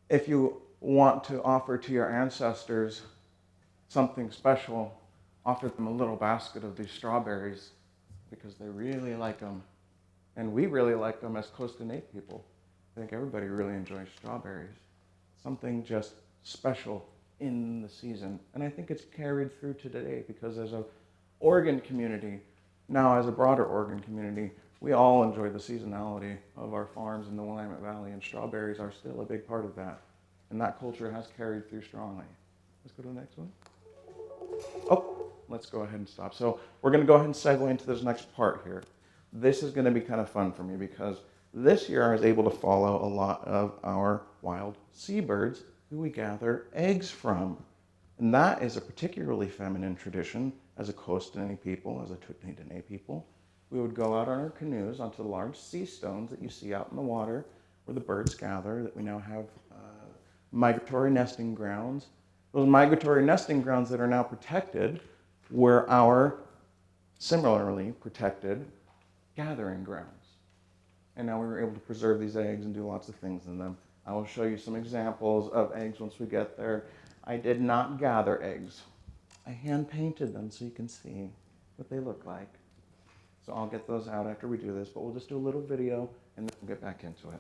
if you want to offer to your ancestors something special, offer them a little basket of these strawberries, because they really like them. And we really like them as Costa Nape people. I think everybody really enjoys strawberries. Something just special in the season. And I think it's carried through to today, because as a Oregon community, now as a broader Oregon community, we all enjoy the seasonality of our farms in the Willamette Valley, and strawberries are still a big part of that. And that culture has carried through strongly. Let's go to the next one. Oh, let's go ahead and stop. So we're going to go ahead and segue into this next part here. This is going to be kind of fun for me, because this year I was able to follow a lot of our wild seabirds who we gather eggs from. And that is a particularly feminine tradition as a Costa Nape people, as a Tututni Dené people. We would go out on our canoes onto the large sea stones that you see out in the water where the birds gather, that we now have migratory nesting grounds. Those migratory nesting grounds that are now protected were our similarly protected gathering grounds. And now we were able to preserve these eggs and do lots of things in them. I will show you some examples of eggs once we get there. I did not gather eggs. I hand painted them so you can see what they look like. So I'll get those out after we do this, but we'll just do a little video and then we'll get back into it.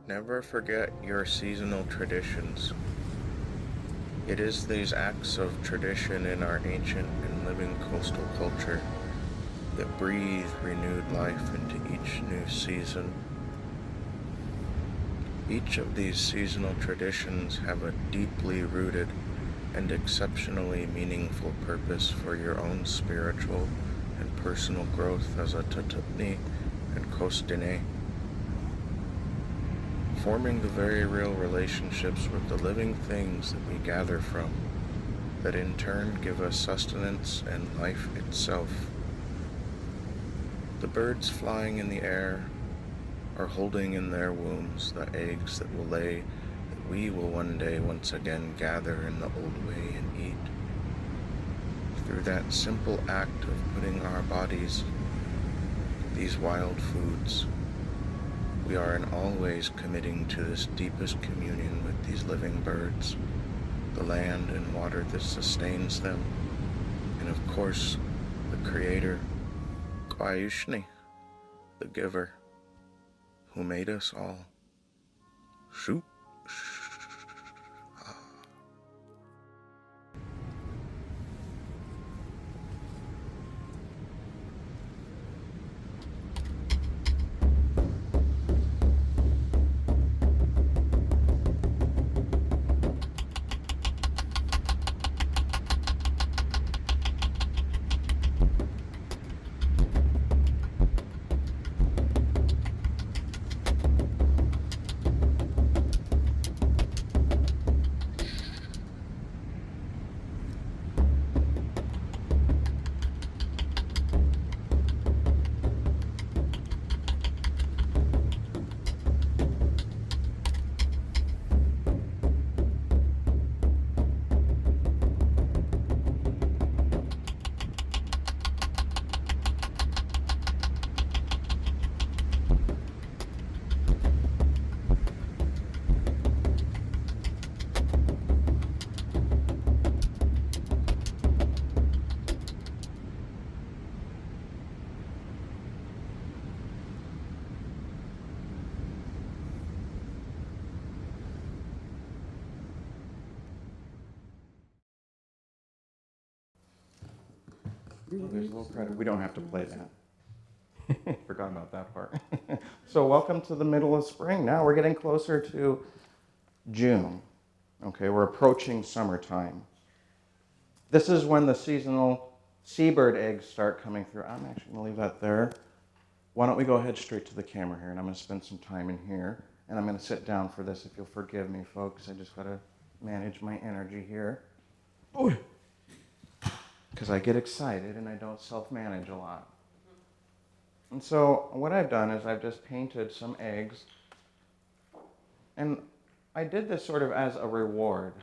Never forget your seasonal traditions. It is these acts of tradition in our ancient and living coastal culture that breathe renewed life into each new season. Each of these seasonal traditions have a deeply rooted and exceptionally meaningful purpose for your own spiritual and personal growth as a Tututni and Coast Dené, forming the very real relationships with the living things that we gather from, that in turn give us sustenance and life itself. The birds flying in the air are holding in their wombs the eggs that will lay, that we will one day once again gather in the old way and eat. Through that simple act of putting our bodies, these wild foods, we are in all ways committing to this deepest communion with these living birds, the land and water that sustains them, and of course, the Creator, Hii-ne, the Giver, who made us all. Shoot. Oh, there's a little credit. We don't have to play that. Forgot about that part. So welcome to the middle of spring. Now we're getting closer to June. Okay, we're approaching summertime. This is when the seasonal seabird eggs start coming through. I'm actually going to leave that there. Why don't we go ahead straight to the camera here, and I'm going to spend some time in here. And I'm going to sit down for this, if you'll forgive me, folks. I just got to manage my energy here. Because I get excited and I don't self-manage a lot. And so what I've done is I've just painted some eggs. And I did this sort of as a reward.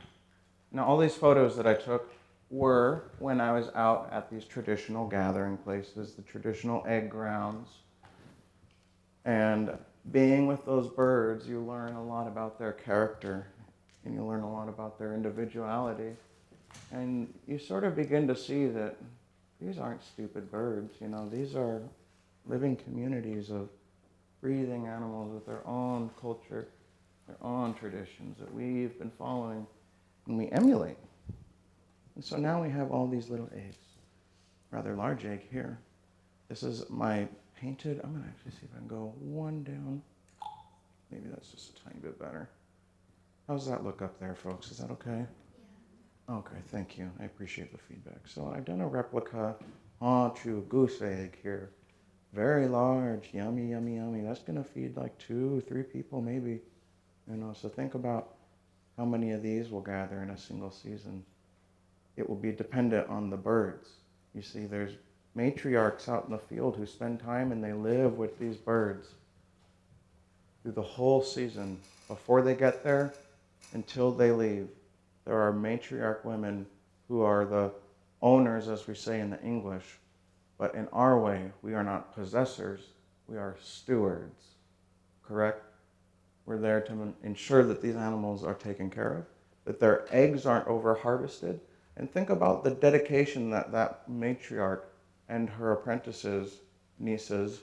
Now, all these photos that I took were when I was out at these traditional gathering places, the traditional egg grounds. And being with those birds, you learn a lot about their character, and you learn a lot about their individuality. And you sort of begin to see that these aren't stupid birds, you know, these are living communities of breathing animals with their own culture, their own traditions that we've been following and we emulate. And so now we have all these little eggs, rather large egg here. This is my painted, I'm going to actually see if I can go one down. Maybe that's just a tiny bit better. How's that look up there, folks? Is that okay? Yeah. Okay, thank you. I appreciate the feedback. So I've done a replica true goose egg here. Very large, yummy, yummy, yummy. That's going to feed like 2-3 people maybe. You know, so think about how many of these will gather in a single season. It will be dependent on the birds. You see, there's matriarchs out in the field who spend time and they live with these birds through the whole season. Before they get there, until they leave, there are matriarch women who are the owners, as we say in the English. But in our way, we are not possessors, we are stewards. Correct? We're there to ensure that these animals are taken care of, that their eggs aren't over-harvested. And think about the dedication that that matriarch and her apprentices, nieces,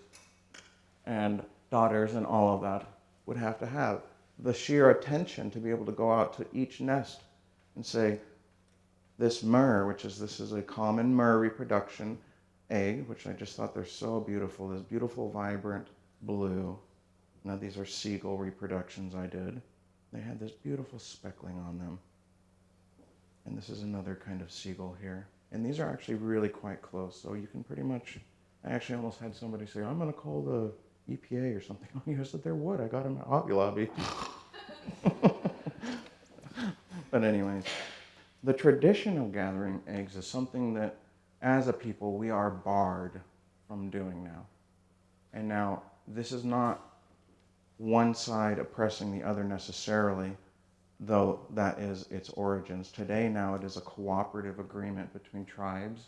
and daughters and all of that would have to have. The sheer attention to be able to go out to each nest and say, this myrrh, this is a common myrrh reproduction egg, which I just thought they're so beautiful, this beautiful, vibrant blue. Now these are seagull reproductions I did. They had this beautiful speckling on them. And this is another kind of seagull here. And these are actually really quite close, so you can pretty much, I actually almost had somebody say, I'm going to call the EPA or something on you. I said, there would. I got them at Hobby Lobby. But anyways, the tradition of gathering eggs is something that, as a people, we are barred from doing now. And now, this is not one side oppressing the other necessarily, though that is its origins. Today, now, it is a cooperative agreement between tribes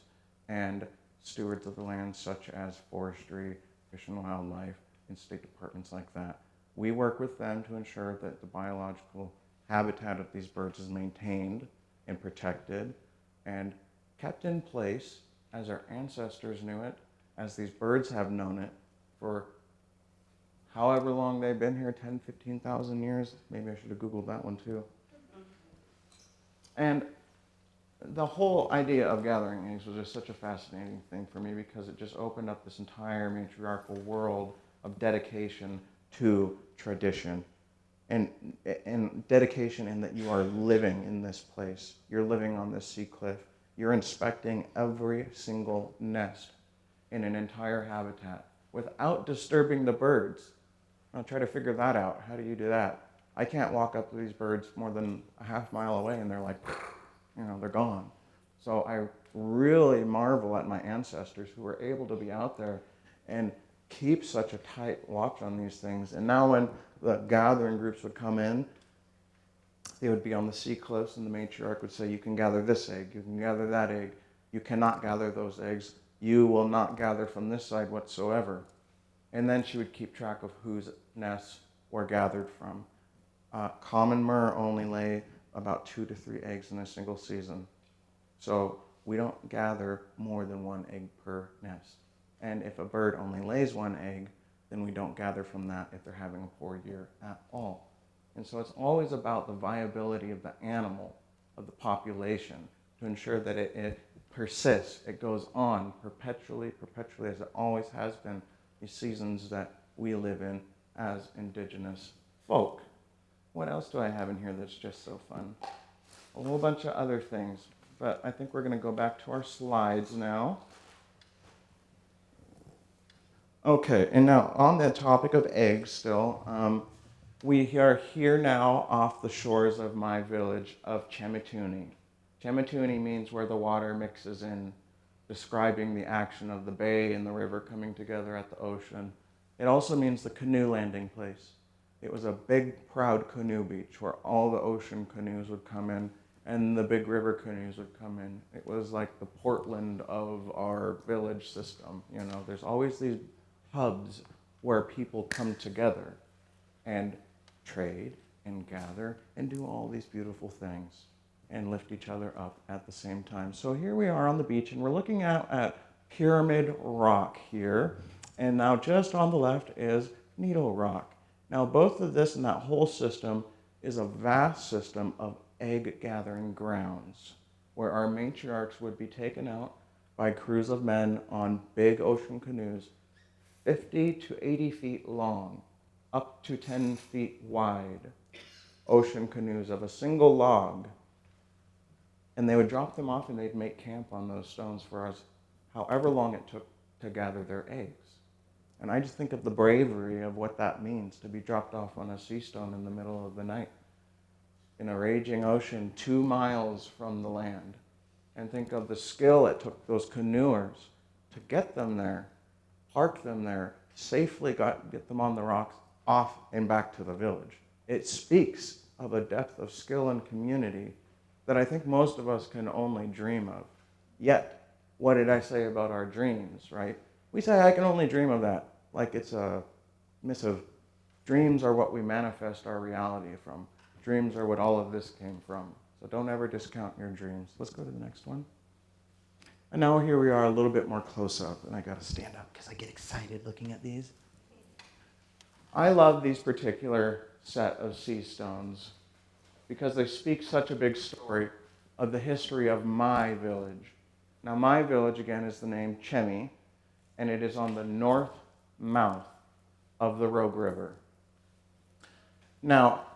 and stewards of the land, such as forestry, fish and wildlife, and state departments like that. We work with them to ensure that the biological habitat of these birds is maintained and protected and kept in place as our ancestors knew it, as these birds have known it for however long they've been here, 10, 15,000 years. Maybe I should have Googled that one too. And the whole idea of gathering eggs was just such a fascinating thing for me because it just opened up this entire matriarchal world of dedication to tradition. And dedication in that you are living in this place. You're living on this sea cliff. You're inspecting every single nest in an entire habitat without disturbing the birds. I'll try to figure that out. How do you do that? I can't walk up to these birds more than a half mile away and they're like, they're gone. So I really marvel at my ancestors who were able to be out there and keep such a tight watch on these things. And now when the gathering groups would come in, they would be on the sea cliffs and the matriarch would say, you can gather this egg, you can gather that egg, you cannot gather those eggs, you will not gather from this side whatsoever. And then she would keep track of whose nests were gathered from. Common myrrh only lay about 2 to 3 eggs in a single season. So we don't gather more than 1 egg per nest. And if a bird only lays 1 egg, then we don't gather from that if they're having a poor year at all. And so it's always about the viability of the animal, of the population, to ensure that it persists, it goes on perpetually, as it always has been, these seasons that we live in as indigenous folk. What else do I have in here that's just so fun? A whole bunch of other things, but I think we're going to go back to our slides now. Okay, and now on the topic of eggs still, we are here now off the shores of my village of Chemituni. Chemituni means where the water mixes in, describing the action of the bay and the river coming together at the ocean. It also means the canoe landing place. It was a big, proud canoe beach where all the ocean canoes would come in and the big river canoes would come in. It was like the Portland of our village system. There's always these hubs where people come together and trade and gather and do all these beautiful things and lift each other up at the same time. So here we are on the beach and we're looking out at Pyramid Rock here. And now just on the left is Needle Rock. Now both of this and that whole system is a vast system of egg gathering grounds where our matriarchs would be taken out by crews of men on big ocean canoes 50 to 80 feet long, up to 10 feet wide, ocean canoes of a single log. And they would drop them off and they'd make camp on those stones for us, however long it took to gather their eggs. And I just think of the bravery of what that means, to be dropped off on a sea stone in the middle of the night, in a raging ocean 2 miles from the land. And think of the skill it took those canoers to get them there, park them there, safely get them on the rocks, off and back to the village. It speaks of a depth of skill and community that I think most of us can only dream of. Yet, what did I say about our dreams, right? We say, I can only dream of that, like it's a missive Dreams are what we manifest our reality from. Dreams are what all of this came from. So don't ever discount your dreams. Let's go to the next one. And now here we are a little bit more close up, and I got to stand up because I get excited looking at these. I love these particular set of sea stones because they speak such a big story of the history of my village. Now, my village, again, is the name Chemi, and it is on the north mouth of the Rogue River. Now,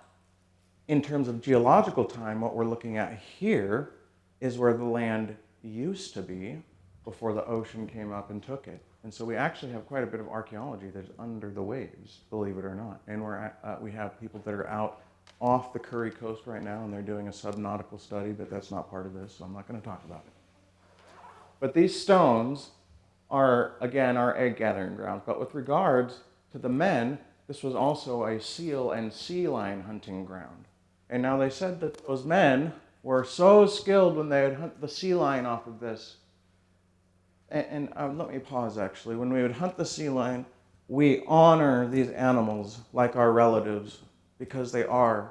in terms of geological time, what we're looking at here is where the land used to be before the ocean came up and took it. And so we actually have quite a bit of archaeology that's under the waves, believe it or not. And we have people that are out off the Curry Coast right now, and they're doing a subnautical study, but that's not part of this, so I'm not going to talk about it. But these stones are, again, our egg gathering grounds. But with regards to the men, this was also a seal and sea lion hunting ground. And now they said that those men were so skilled when they would hunt the sea lion off of this. And let me pause, actually. When we would hunt the sea lion, we honor these animals like our relatives because they're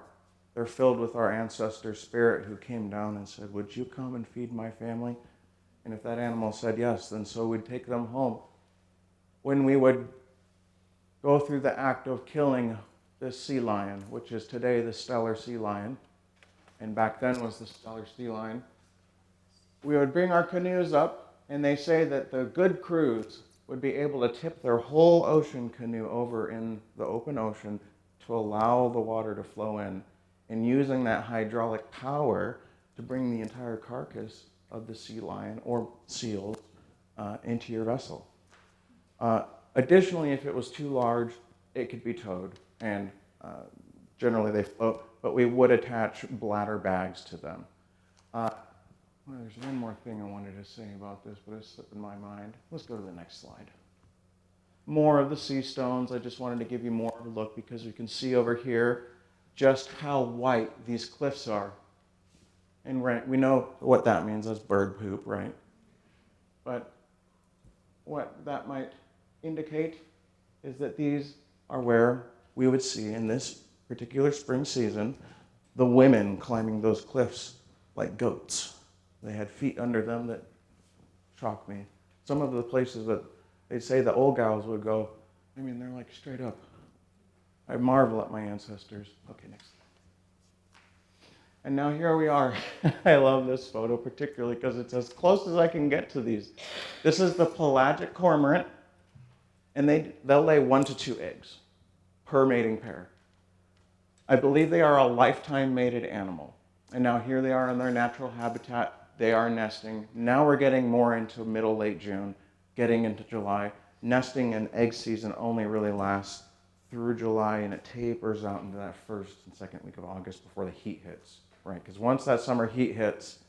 filled with our ancestor spirit who came down and said, would you come and feed my family? And if that animal said yes, then so we'd take them home. When we would go through the act of killing this sea lion, which is today the Steller sea lion, and back then was the Steller sea lion, we would bring our canoes up, and they say that the good crews would be able to tip their whole ocean canoe over in the open ocean to allow the water to flow in, and using that hydraulic power to bring the entire carcass of the sea lion or seals into your vessel. Additionally, if it was too large, it could be towed, and generally they float, but we would attach bladder bags to them. Well, there's one more thing I wanted to say about this, but it's slipped in my mind. Let's go to the next slide. More of the sea stones. I just wanted to give you more of a look because you can see over here just how white these cliffs are. And we know what that means. That's bird poop, right? But what that might indicate is that these are where we would see in this particular spring season the women climbing those cliffs like goats. They had feet under them that shocked me. Some of the places that they'd say the old gals would go, I mean, they're like straight up. I marvel at my ancestors. Okay, next. And now here we are. I love this photo particularly because it's as close as I can get to these. This is the pelagic cormorant, and they'll lay 1 to 2 eggs per mating pair. I believe they are a lifetime mated animal. And now here they are in their natural habitat. They are nesting. Now we're getting more into middle, late June, getting into July. Nesting and egg season only really lasts through July, and it tapers out into that first and second week of August before the heat hits, right? Because once that summer heat hits,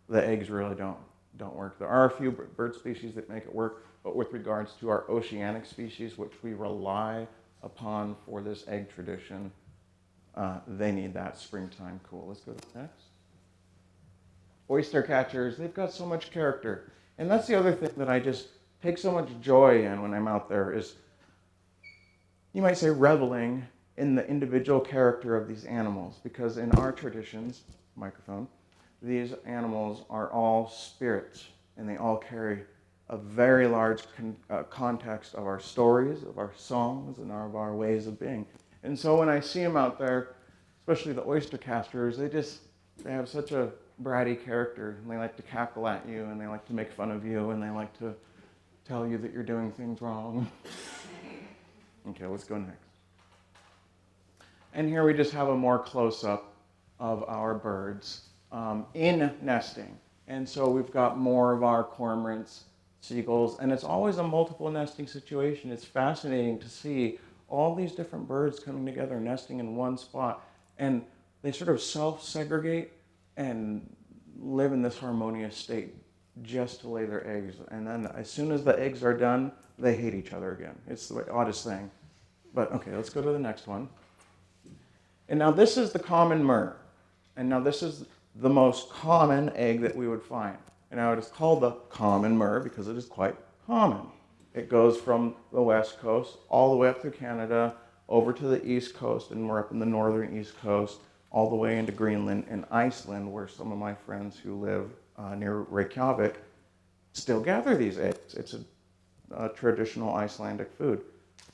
the eggs really don't work. There are a few bird species that make it work, but with regards to our oceanic species, which we rely upon for this egg tradition, they need that springtime cool. Let's go to the next. Oyster catchers, they've got so much character. And that's the other thing that I just take so much joy in when I'm out there is, you might say, reveling in the individual character of these animals. Because in our traditions, microphone, these animals are all spirits, and they all carry a very large context of our stories, of our songs, and of our ways of being. And so when I see them out there, especially the oyster catchers, they have such a bratty character, and they like to cackle at you, and they like to make fun of you, and they like to tell you that you're doing things wrong. Okay, let's go next. And here we just have a more close-up of our birds in nesting. And so we've got more of our cormorants, seagulls, and it's always a multiple nesting situation. It's fascinating to see all these different birds coming together, nesting in one spot, and they sort of self-segregate and live in this harmonious state just to lay their eggs. And then as soon as the eggs are done, they hate each other again. It's the oddest thing. But okay, let's go to the next one. And now this is the common myrrh. And now this is the most common egg that we would find. And now it is called the common myrrh because it is quite common. It goes from the west coast all the way up through Canada, over to the East Coast, and we're up in the northern East Coast, all the way into Greenland and Iceland, where some of my friends who live near Reykjavik still gather these eggs. It's a traditional Icelandic food.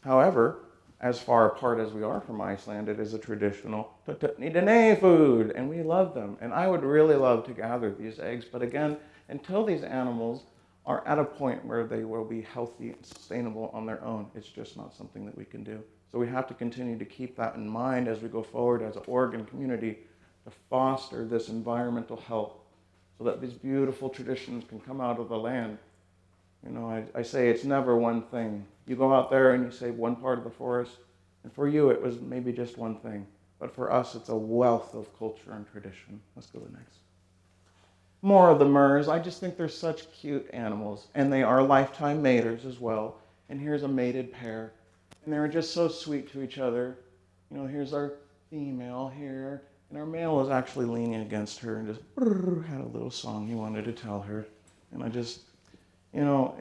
However, as far apart as we are from Iceland, it is a traditional Tututni Dené food, and we love them. And I would really love to gather these eggs, but again, until these animals are at a point where they will be healthy and sustainable on their own, it's just not something that we can do. So we have to continue to keep that in mind as we go forward as an Oregon community to foster this environmental health so that these beautiful traditions can come out of the land. You know, I say it's never one thing. You go out there and you save one part of the forest, and for you it was maybe just one thing. But for us, it's a wealth of culture and tradition. Let's go to the next. More of the murres. I just think they're such cute animals, and they are lifetime maters as well. And here's a mated pair, and they're just so sweet to each other. You know, here's our female here, and our male is actually leaning against her and just had a little song he wanted to tell her. And I just, you know,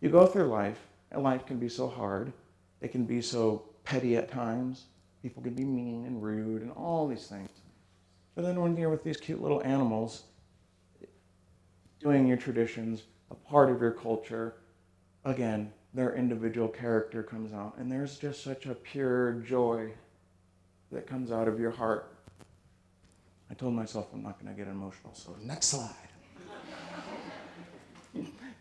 you go through life, and life can be so hard. It can be so petty at times. People can be mean and rude and all these things. But then when you're with these cute little animals, doing your traditions, a part of your culture, again, their individual character comes out. And there's just such a pure joy that comes out of your heart. I told myself I'm not going to get emotional, so next slide.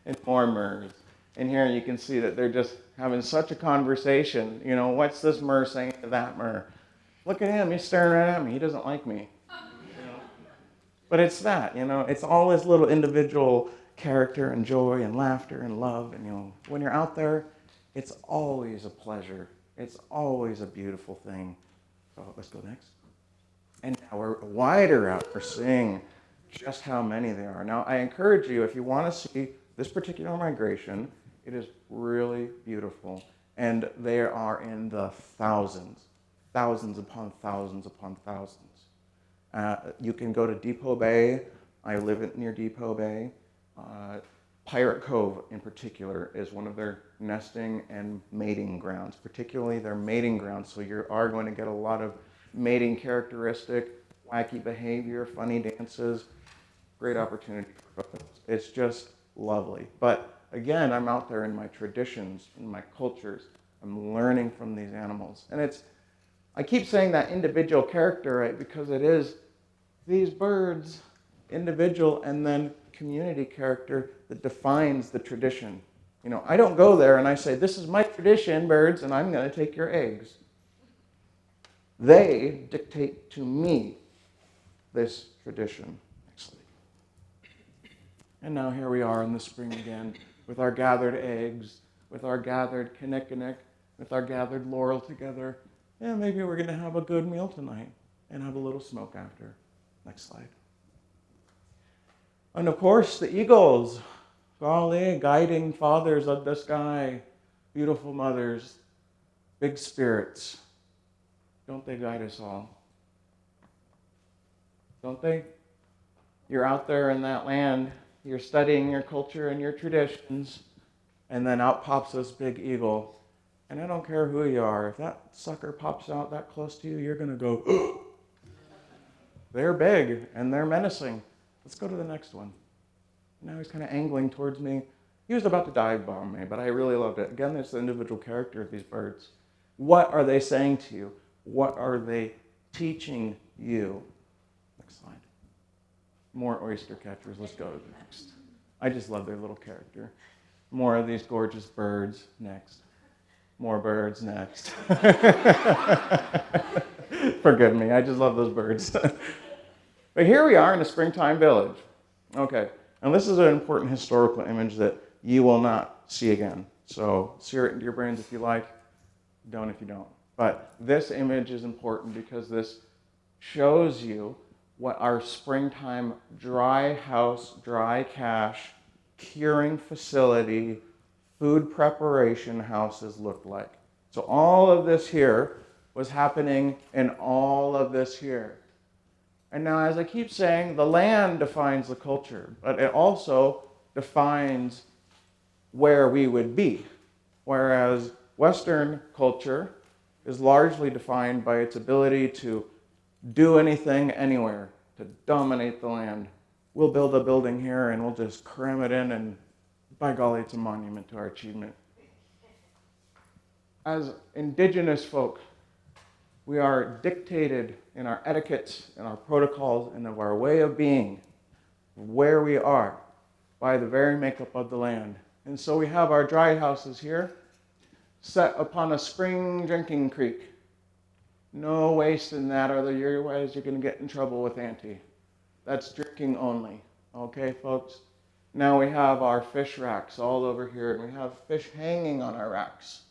And more murres. And here you can see that they're just having such a conversation. You know, what's this murre saying to that murre? Look at him, he's staring right at me. He doesn't like me. You know? But it's that, you know, it's all this little individual character and joy and laughter and love. And, you know, when you're out there, it's always a pleasure. It's always a beautiful thing. So let's go next. And now we're wider out. We're seeing just how many there are. Now, I encourage you, if you want to see this particular migration, it is really beautiful. And they are in the thousands, thousands upon thousands upon thousands. You can go to Depot Bay. I live near Depot Bay. Pirate Cove, in particular, is one of their nesting and mating grounds, particularly their mating grounds. So you are going to get a lot of mating characteristic, wacky behavior, funny dances. Great opportunity for photos. It's just lovely. But again, I'm out there in my traditions, in my cultures. I'm learning from these animals. And I keep saying that individual character, right, because it is these birds, individual, and then community character that defines the tradition. You know, I don't go there and I say, this is my tradition, birds, and I'm going to take your eggs. They dictate to me this tradition. And now here we are in the spring again with our gathered eggs, with our gathered kinnikinnick, with our gathered laurel together. Yeah, maybe we're going to have a good meal tonight and have a little smoke after. Next slide. And of course, the eagles, golly, guiding fathers of the sky, beautiful mothers, big spirits. Don't they guide us all? Don't they? You're out there in that land. You're studying your culture and your traditions, and then out pops this big eagle. And I don't care who you are. If that sucker pops out that close to you, you're going to go, they're big, and they're menacing. Let's go to the next one. Now he's kind of angling towards me. He was about to dive bomb me, but I really loved it. Again, there's the individual character of these birds. What are they saying to you? What are they teaching you? Next slide. More oyster catchers. Let's go to the next. I just love their little character. More of these gorgeous birds. Next. More birds. Next. Forgive me. I just love those birds. But here we are in a springtime village. Okay. And this is an important historical image that you will not see again. So sear it into your brains if you like. Don't if you don't. But this image is important because this shows you what our springtime dry house, dry cache, curing facility, food preparation houses look like. So all of this here was happening in all of this here. And now, as I keep saying, the land defines the culture, but it also defines where we would be. Whereas Western culture is largely defined by its ability to do anything anywhere, to dominate the land. We'll build a building here and we'll just cram it in, and by golly, it's a monument to our achievement. As indigenous folk, we are dictated in our etiquettes, in our protocols, and of our way of being, where we are, by the very makeup of the land. And so we have our dry houses here, set upon a spring drinking creek. No waste in that, otherwise you're going to get in trouble with Auntie. That's drinking only. Okay, folks? Now we have our fish racks all over here, and we have fish hanging on our racks.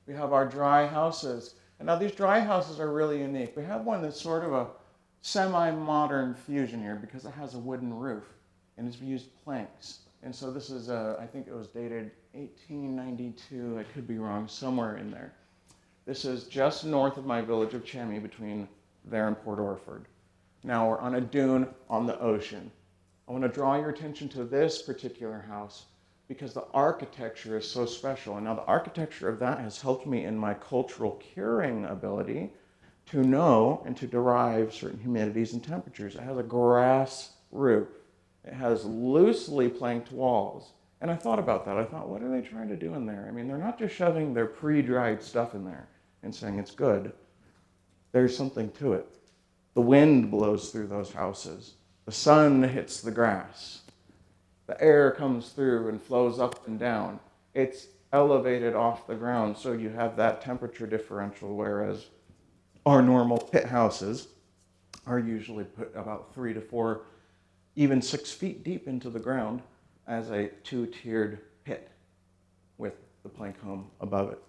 We have our dry houses. And now these dry houses are really unique. We have one that's sort of a semi-modern fusion here because it has a wooden roof, and it's used planks. And so this is, I think it was dated 1892, I could be wrong, somewhere in there. This is just north of my village of Chemi, between there and Port Orford. Now we're on a dune on the ocean. I want to draw your attention to this particular house because the architecture is so special. And now the architecture of that has helped me in my cultural curing ability to know and to derive certain humidities and temperatures. It has a grass roof. It has loosely planked walls. And I thought about that. I thought, what are they trying to do in there? I mean, they're not just shoving their pre-dried stuff in there and saying it's good. There's something to it. The wind blows through those houses. The sun hits the grass. The air comes through and flows up and down. It's elevated off the ground, so you have that temperature differential, whereas our normal pit houses are usually put about 3 to 4, even 6 feet deep into the ground as a 2-tiered pit with the plank home above it.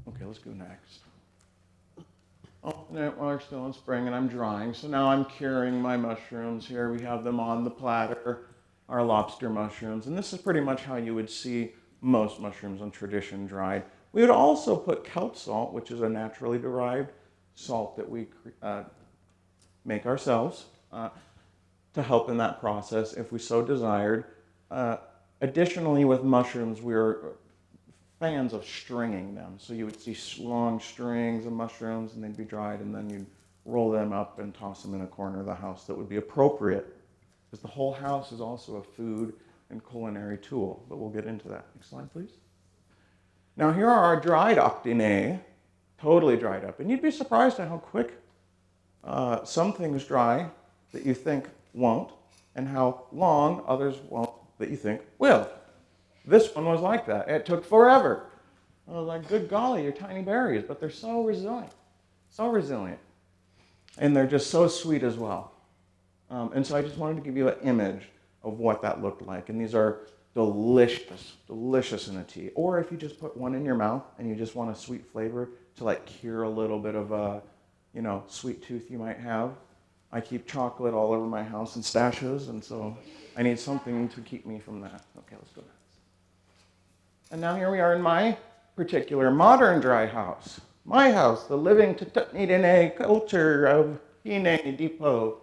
Okay, let's go next. Oh, we're still in spring and I'm drying, so now I'm curing my mushrooms here. We have them on the platter, our lobster mushrooms, and this is pretty much how you would see most mushrooms on tradition dried. We would also put kelp salt, which is a naturally derived salt that we make ourselves to help in that process if we so desired. Additionally, with mushrooms, we're fans of stringing them. So you would see long strings of mushrooms and they'd be dried, and then you'd roll them up and toss them in a corner of the house that would be appropriate, because the whole house is also a food and culinary tool, but we'll get into that. Next slide, please. Now here are our dried octinae, totally dried up, and you'd be surprised at how quick some things dry that you think won't, and how long others won't that you think will. This one was like that. It took forever. I was like, good golly, you're tiny berries, but they're so resilient. So resilient. And they're just so sweet as well. And so I just wanted to give you an image of what that looked like. And these are delicious, delicious in a tea. Or if you just put one in your mouth and you just want a sweet flavor to like cure a little bit of a, sweet tooth you might have. I keep chocolate all over my house and stashes, and so I need something to keep me from that. Okay, let's go next. And now here we are in my particular modern dry house. My house, the living Tututni Dené culture of Hii-ne DePoe.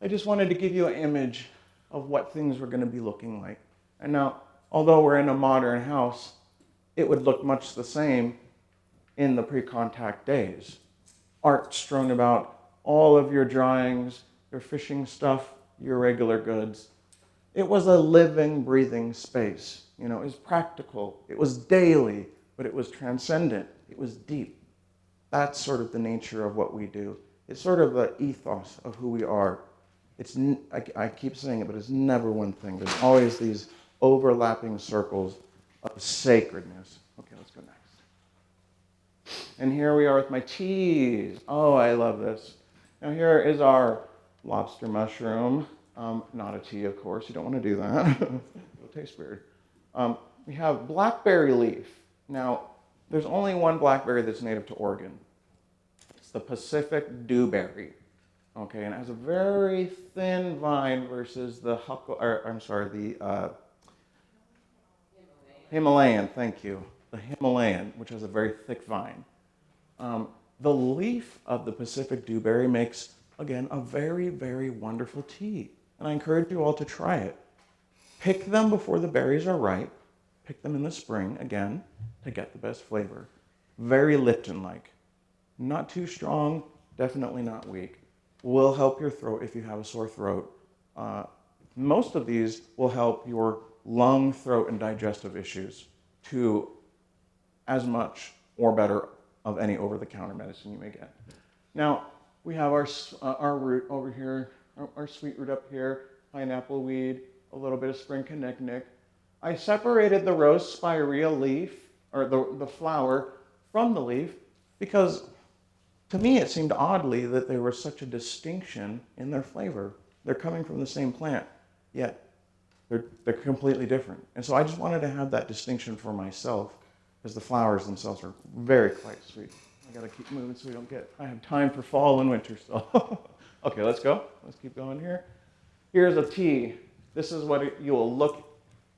I just wanted to give you an image of what things were going to be looking like. And now, although we're in a modern house, it would look much the same in the pre-contact days. Art strewn about, all of your drawings, your fishing stuff, your regular goods. It was a living, breathing space. It was practical. It was daily, but it was transcendent. It was deep. That's sort of the nature of what we do. It's sort of the ethos of who we are. I keep saying it, but it's never one thing. There's always these overlapping circles of sacredness. Okay, let's go next. And here we are with my teas. Oh, I love this. Now here is our lobster mushroom. Not a tea, of course. You don't want to do that. It'll taste weird. We have blackberry leaf. Now, there's only one blackberry that's native to Oregon. It's the Pacific dewberry. Okay, and it has a very thin vine versus the Himalayan. Thank you. The Himalayan, which has a very thick vine. The leaf of the Pacific dewberry makes, again, a very, very wonderful tea. And I encourage you all to try it. Pick them before the berries are ripe. Pick them in the spring, again, to get the best flavor. Very Lipton-like. Not too strong, definitely not weak. Will help your throat if you have a sore throat. Most of these will help your lung, throat, and digestive issues to as much or better of any over-the-counter medicine you may get. Now, we have our root over here, our sweet root up here, pineapple weed, a little bit of spring connectnick. I separated the rose spirea leaf, or the flower, from the leaf because to me it seemed oddly that there was such a distinction in their flavor. They're coming from the same plant, yet they're completely different. And so I just wanted to have that distinction for myself because the flowers themselves are very quite sweet. I gotta keep moving so I have time for fall and winter still. Okay, let's go. Let's keep going here. Here's a tea. This is what you will look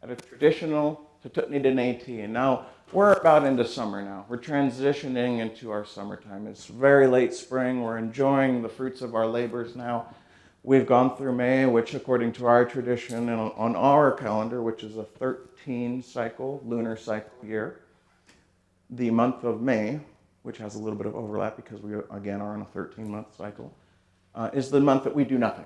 at a traditional Tututni Dené tea. And now we're about into summer now. We're transitioning into our summertime. It's very late spring. We're enjoying the fruits of our labors now. We've gone through May, which according to our tradition and on our calendar, which is a 13 cycle, lunar cycle year, the month of May, which has a little bit of overlap because we, again, are on a 13-month cycle, is the month that we do nothing.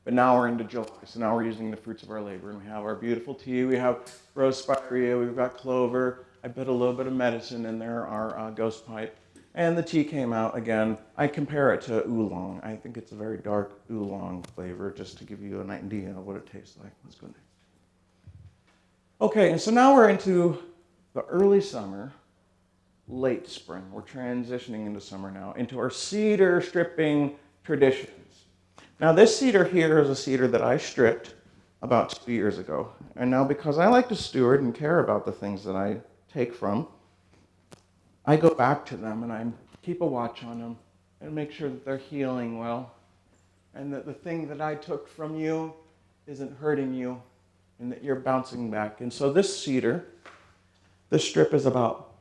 But now we're into July, so now we're using the fruits of our labor. And we have our beautiful tea, we have rose spirea, we've got clover, I put a little bit of medicine in there, our ghost pipe. And the tea came out again. I compare it to oolong. I think it's a very dark oolong flavor, just to give you an idea of what it tastes like. Let's go next. Okay, and so now we're into the early summer, late spring. We're transitioning into summer now, into our cedar stripping traditions. Now this cedar here is a cedar that I stripped about 2 years ago. And now because I like to steward and care about the things that I take from, I go back to them and I keep a watch on them and make sure that they're healing well and that the thing that I took from you isn't hurting you and that you're bouncing back. And so this cedar, this strip is about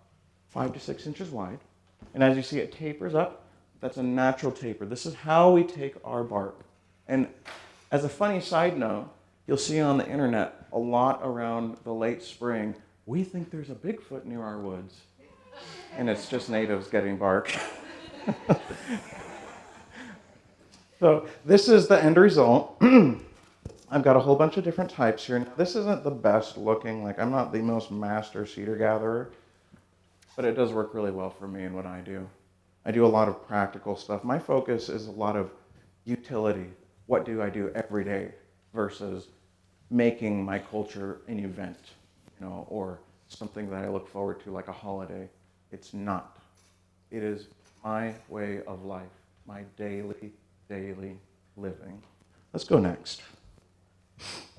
5 to 6 inches wide. And as you see, it tapers up. That's a natural taper. This is how we take our bark. And as a funny side note, you'll see on the internet a lot around the late spring, we think there's a Bigfoot near our woods. And it's just natives getting bark. So this is the end result. I've got a whole bunch of different types here. Now, this isn't the best looking, like I'm not the most master cedar gatherer, but it does work really well for me and what I do. I do a lot of practical stuff. My focus is a lot of utility. What do I do every day versus making my culture an event, or something that I look forward to like a holiday. It's not. It is my way of life, my daily living. Let's go next.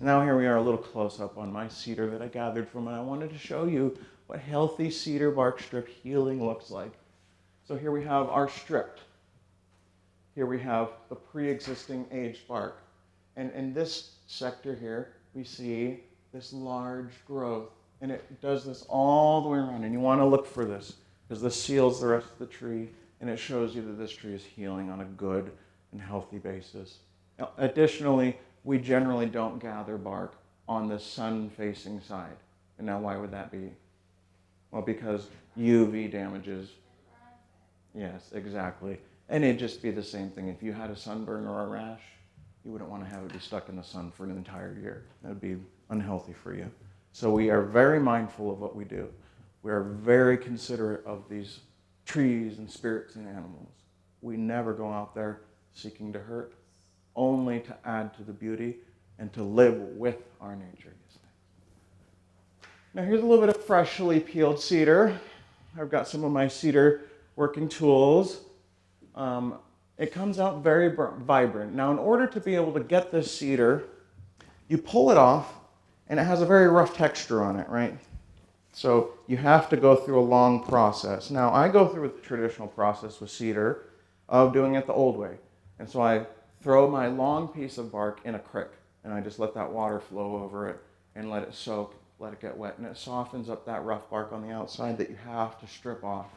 Now here we are, a little close-up on my cedar that I gathered from, and I wanted to show you what healthy cedar bark strip healing looks like. So here we have our stripped. Here we have the pre-existing aged bark. And in this sector here, we see this large growth. And it does this all the way around. And you want to look for this because this seals the rest of the tree. And it shows you that this tree is healing on a good and healthy basis. Now, additionally, we generally don't gather bark on the sun-facing side. And now why would that be? Well, because UV damages. Yes, exactly. And it'd just be the same thing. If you had a sunburn or a rash, you wouldn't want to have it be stuck in the sun for an entire year. That would be unhealthy for you. So we are very mindful of what we do. We are very considerate of these trees and spirits and animals. We never go out there seeking to hurt, only to add to the beauty and to live with our nature. Now here's a little bit of freshly peeled cedar. I've got some of my cedar working tools. It comes out very vibrant. Now in order to be able to get this cedar, you pull it off and it has a very rough texture on it, right? So you have to go through a long process. Now I go through the traditional process with cedar of doing it the old way. And so I throw my long piece of bark in a creek and I just let that water flow over it and let it soak, let it get wet, and it softens up that rough bark on the outside that you have to strip off.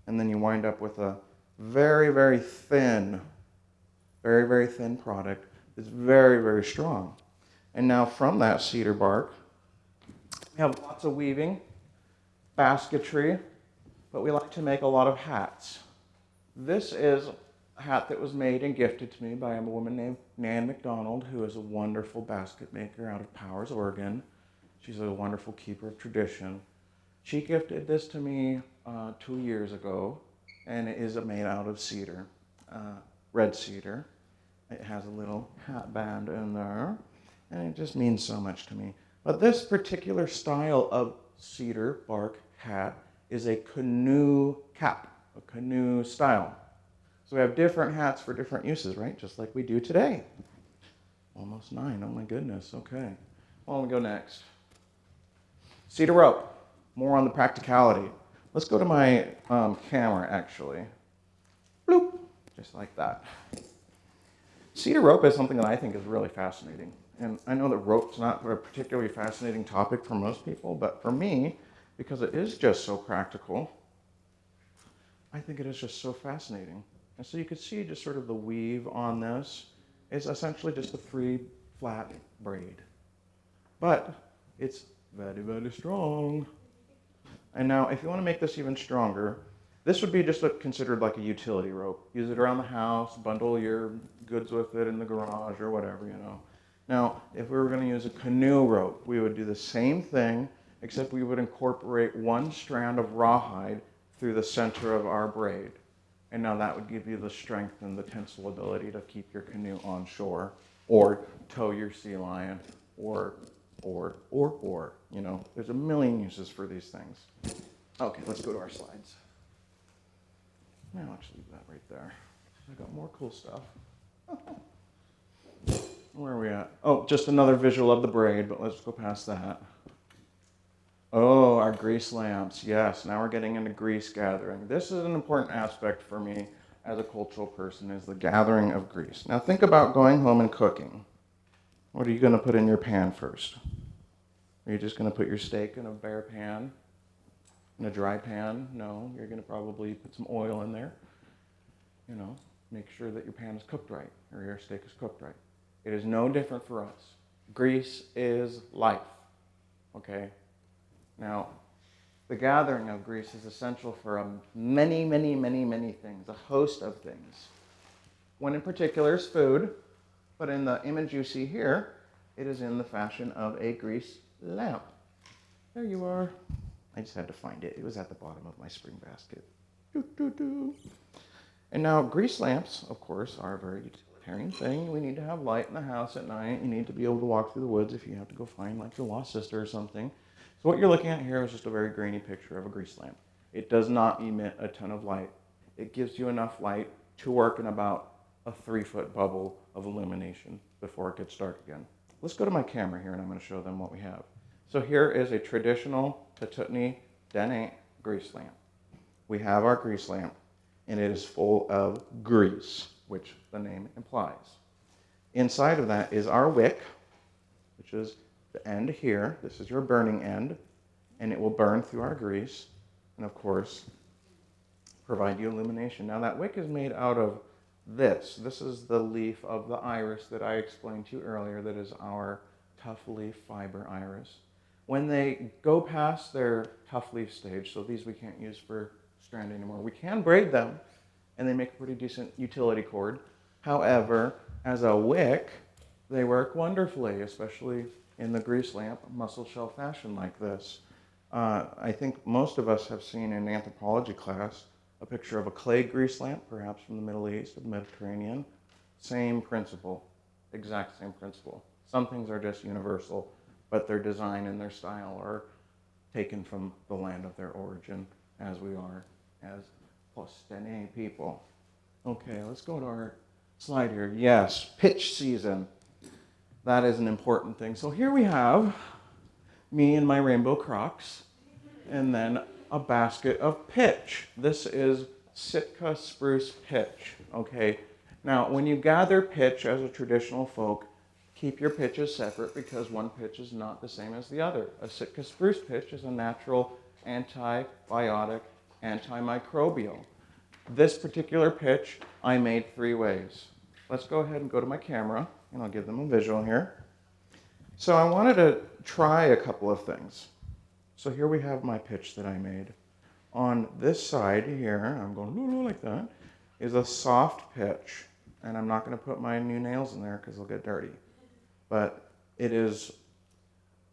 And then you wind up with a very thin product that's very strong. And now from that cedar bark, we have lots of weaving, basketry, but we like to make a lot of hats. This is a hat that was made and gifted to me by a woman named Nan McDonald, who is a wonderful basket maker out of Powers, Oregon. She's a wonderful keeper of tradition. She gifted this to me 2 years ago, and it is made out of cedar, red cedar. It has a little hat band in there, and it just means so much to me. But this particular style of cedar bark hat is a canoe cap, a canoe style. So we have different hats for different uses, right? Just like we do today. Almost 9, oh my goodness, okay. Well, we go next. Cedar rope, more on the practicality. Let's go to my camera, actually. Bloop, just like that. Cedar rope is something that I think is really fascinating. And I know that rope's not a particularly fascinating topic for most people, but for me, because it is just so practical, I think it is just so fascinating. And so you can see just sort of the weave on this is essentially just a 3 flat braid. But it's very, very strong. And now if you want to make this even stronger, this would be just considered like a utility rope. Use it around the house, bundle your goods with it in the garage or whatever, you know. Now, if we were going to use a canoe rope, we would do the same thing, except we would incorporate 1 strand of rawhide through the center of our braid. And now that would give you the strength and the tensile ability to keep your canoe on shore, or tow your sea lion, or, you know, there's a million uses for these things. Okay, let's go to our slides. I'll actually leave that right there. I got more cool stuff. Where are we at? Oh, just another visual of the braid, but let's go past that. Oh, our grease lamps. Yes, now we're getting into grease gathering. This is an important aspect for me as a cultural person, is the gathering of grease. Now think about going home and cooking. What are you going to put in your pan first? Are you just going to put your steak in a bare pan? In a dry pan? No, you're going to probably put some oil in there. You know, make sure that your pan is cooked right, or your steak is cooked right. It is no different for us. Grease is life, okay? Now, the gathering of grease is essential for many, many, many, many things, a host of things. One in particular is food, but in the image you see here, it is in the fashion of a grease lamp. There you are. I just had to find it. It was at the bottom of my spring basket. Doo, doo, doo. And now grease lamps, of course, are a very utilitarian thing. We need to have light in the house at night. You need to be able to walk through the woods if you have to go find like your lost sister or something. So what you're looking at here is just a very grainy picture of a grease lamp. It does not emit a ton of light. It gives you enough light to work in about a 3-foot bubble of illumination before it gets dark again. Let's go to my camera here and I'm going to show them what we have. So here is a traditional Tututni Dené grease lamp. We have our grease lamp and it is full of grease, which the name implies. Inside of that is our wick, which is the end here. This is your burning end, and it will burn through our grease and, of course, provide you illumination. Now, that wick is made out of this. This is the leaf of the iris that I explained to you earlier, that is our tough leaf fiber iris. When they go past their tough leaf stage, so these we can't use for strand anymore, we can braid them, and they make a pretty decent utility cord. However, as a wick, they work wonderfully, especially in the grease lamp mussel shell fashion like this. I think most of us have seen in anthropology class a picture of a clay grease lamp, perhaps from the Middle East or the Mediterranean. Same principle, exact same principle. Some things are just universal, but their design and their style are taken from the land of their origin, as we are as Postene people. Okay, let's go to our slide here. Yes, pitch season. That is an important thing. So here we have me and my rainbow Crocs, and then a basket of pitch. This is Sitka spruce pitch, okay? Now, when you gather pitch as a traditional folk, keep your pitches separate because one pitch is not the same as the other. A Sitka spruce pitch is a natural antibiotic, antimicrobial. This particular pitch I made 3 ways. Let's go ahead and go to my camera, and I'll give them a visual here. So I wanted to try a couple of things. So here we have my pitch that I made. On this side here, I'm going like that, is a soft pitch. And I'm not going to put my new nails in there because they'll get dirty. But it is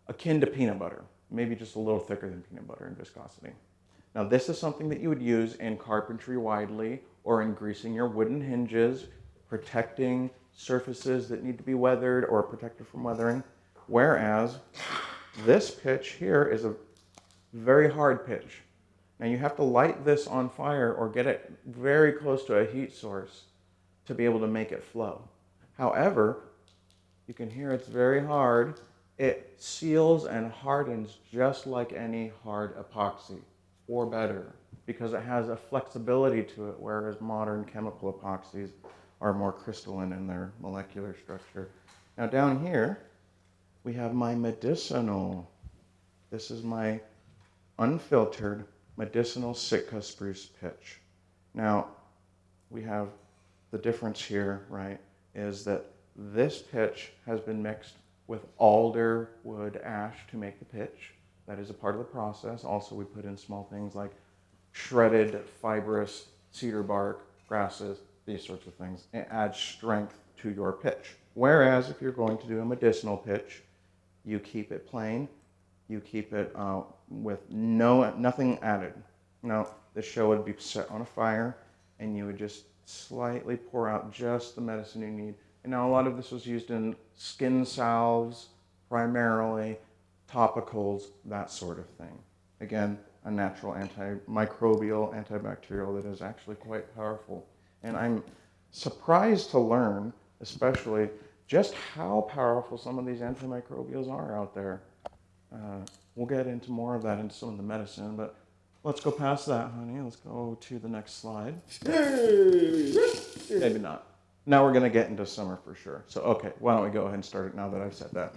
akin to peanut butter, maybe just a little thicker than peanut butter in viscosity. Now this is something that you would use in carpentry widely or in greasing your wooden hinges, protecting surfaces that need to be weathered or protected from weathering. Whereas this pitch here is a very hard pitch. Now you have to light this on fire or get it very close to a heat source to be able to make it flow. However, you can hear it's very hard. It seals and hardens just like any hard epoxy, or better, because it has a flexibility to it, whereas modern chemical epoxies are more crystalline in their molecular structure. Now down here, we have my medicinal. This is my unfiltered medicinal Sitka spruce pitch. Now, we have the difference here, right, is that this pitch has been mixed with alder wood ash to make the pitch. That is a part of the process. Also, we put in small things like shredded fibrous cedar bark, grasses, these sorts of things. It adds strength to your pitch. Whereas if you're going to do a medicinal pitch, you keep it plain, you keep it with nothing added. Now, the show would be set on a fire, and you would just slightly pour out just the medicine you need. And now a lot of this was used in skin salves, primarily, topicals, that sort of thing. Again, a natural antimicrobial, antibacterial that is actually quite powerful. And I'm surprised to learn, especially, just how powerful some of these antimicrobials are out there. We'll get into more of that in some of the medicine, but let's go past that, honey. Let's go to the next slide. Maybe not. Now we're going to get into summer for sure. So, okay, why don't we go ahead and start it now that I've said that.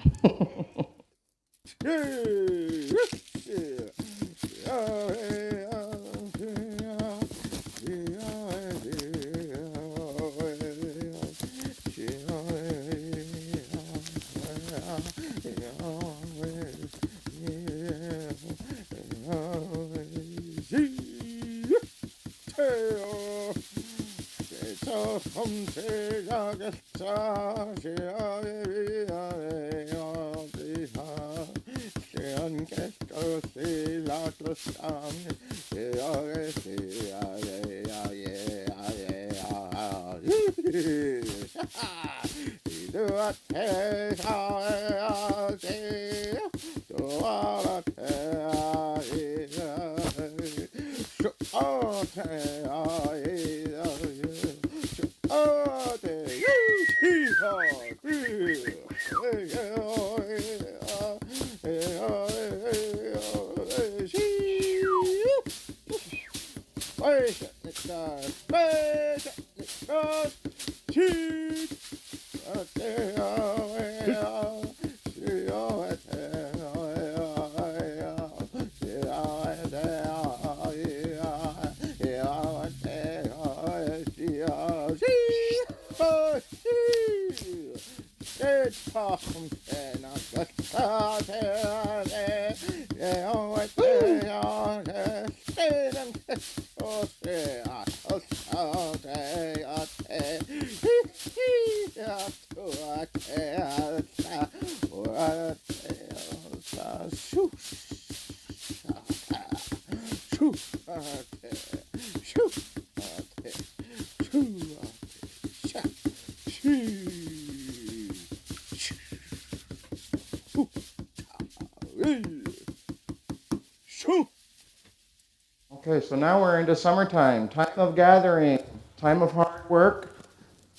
Okay, so now we're into summertime, time of gathering, time of hard work,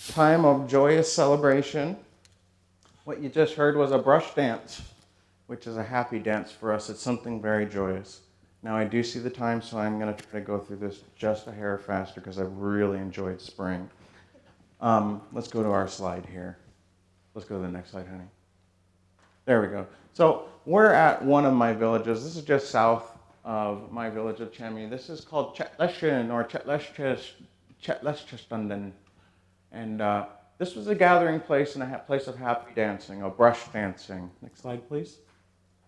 time of joyous celebration. What you just heard was a brush dance, which is a happy dance for us. It's something very joyous. Now I do see the time, so I'm going to try to go through this just a hair faster because I've really enjoyed spring. Let's go to our slide here. Let's go to the next slide, honey. There we go. So we're at one of my villages. This is just south of my village of Chemi. This is called Chetleshin or Chetleshtunden. And this was a gathering place and a place of happy dancing, of brush dancing. Next slide, please.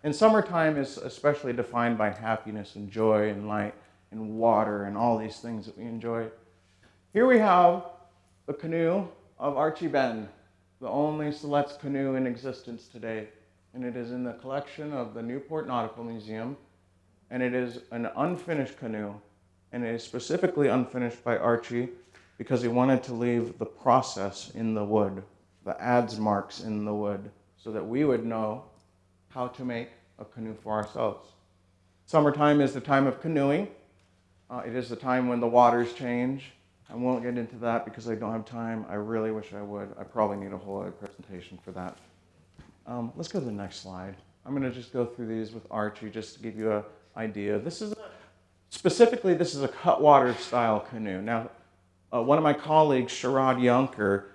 And summertime is especially defined by happiness and joy and light and water and all these things that we enjoy. Here we have the canoe of Archie Ben, the only Siletz canoe in existence today. And it is in the collection of the Newport Nautical Museum. And it is an unfinished canoe. And it is specifically unfinished by Archie because he wanted to leave the process in the wood, the adze marks in the wood, so that we would know how to make a canoe for ourselves. Summertime is the time of canoeing. It is the time when the waters change. I won't get into that because I don't have time. I really wish I would. I probably need a whole other presentation for that. Let's go to the next slide. I'm going to just go through these with Archie just to give you an idea. This is a cutwater style canoe. Now, one of my colleagues, Sherrod Yunker,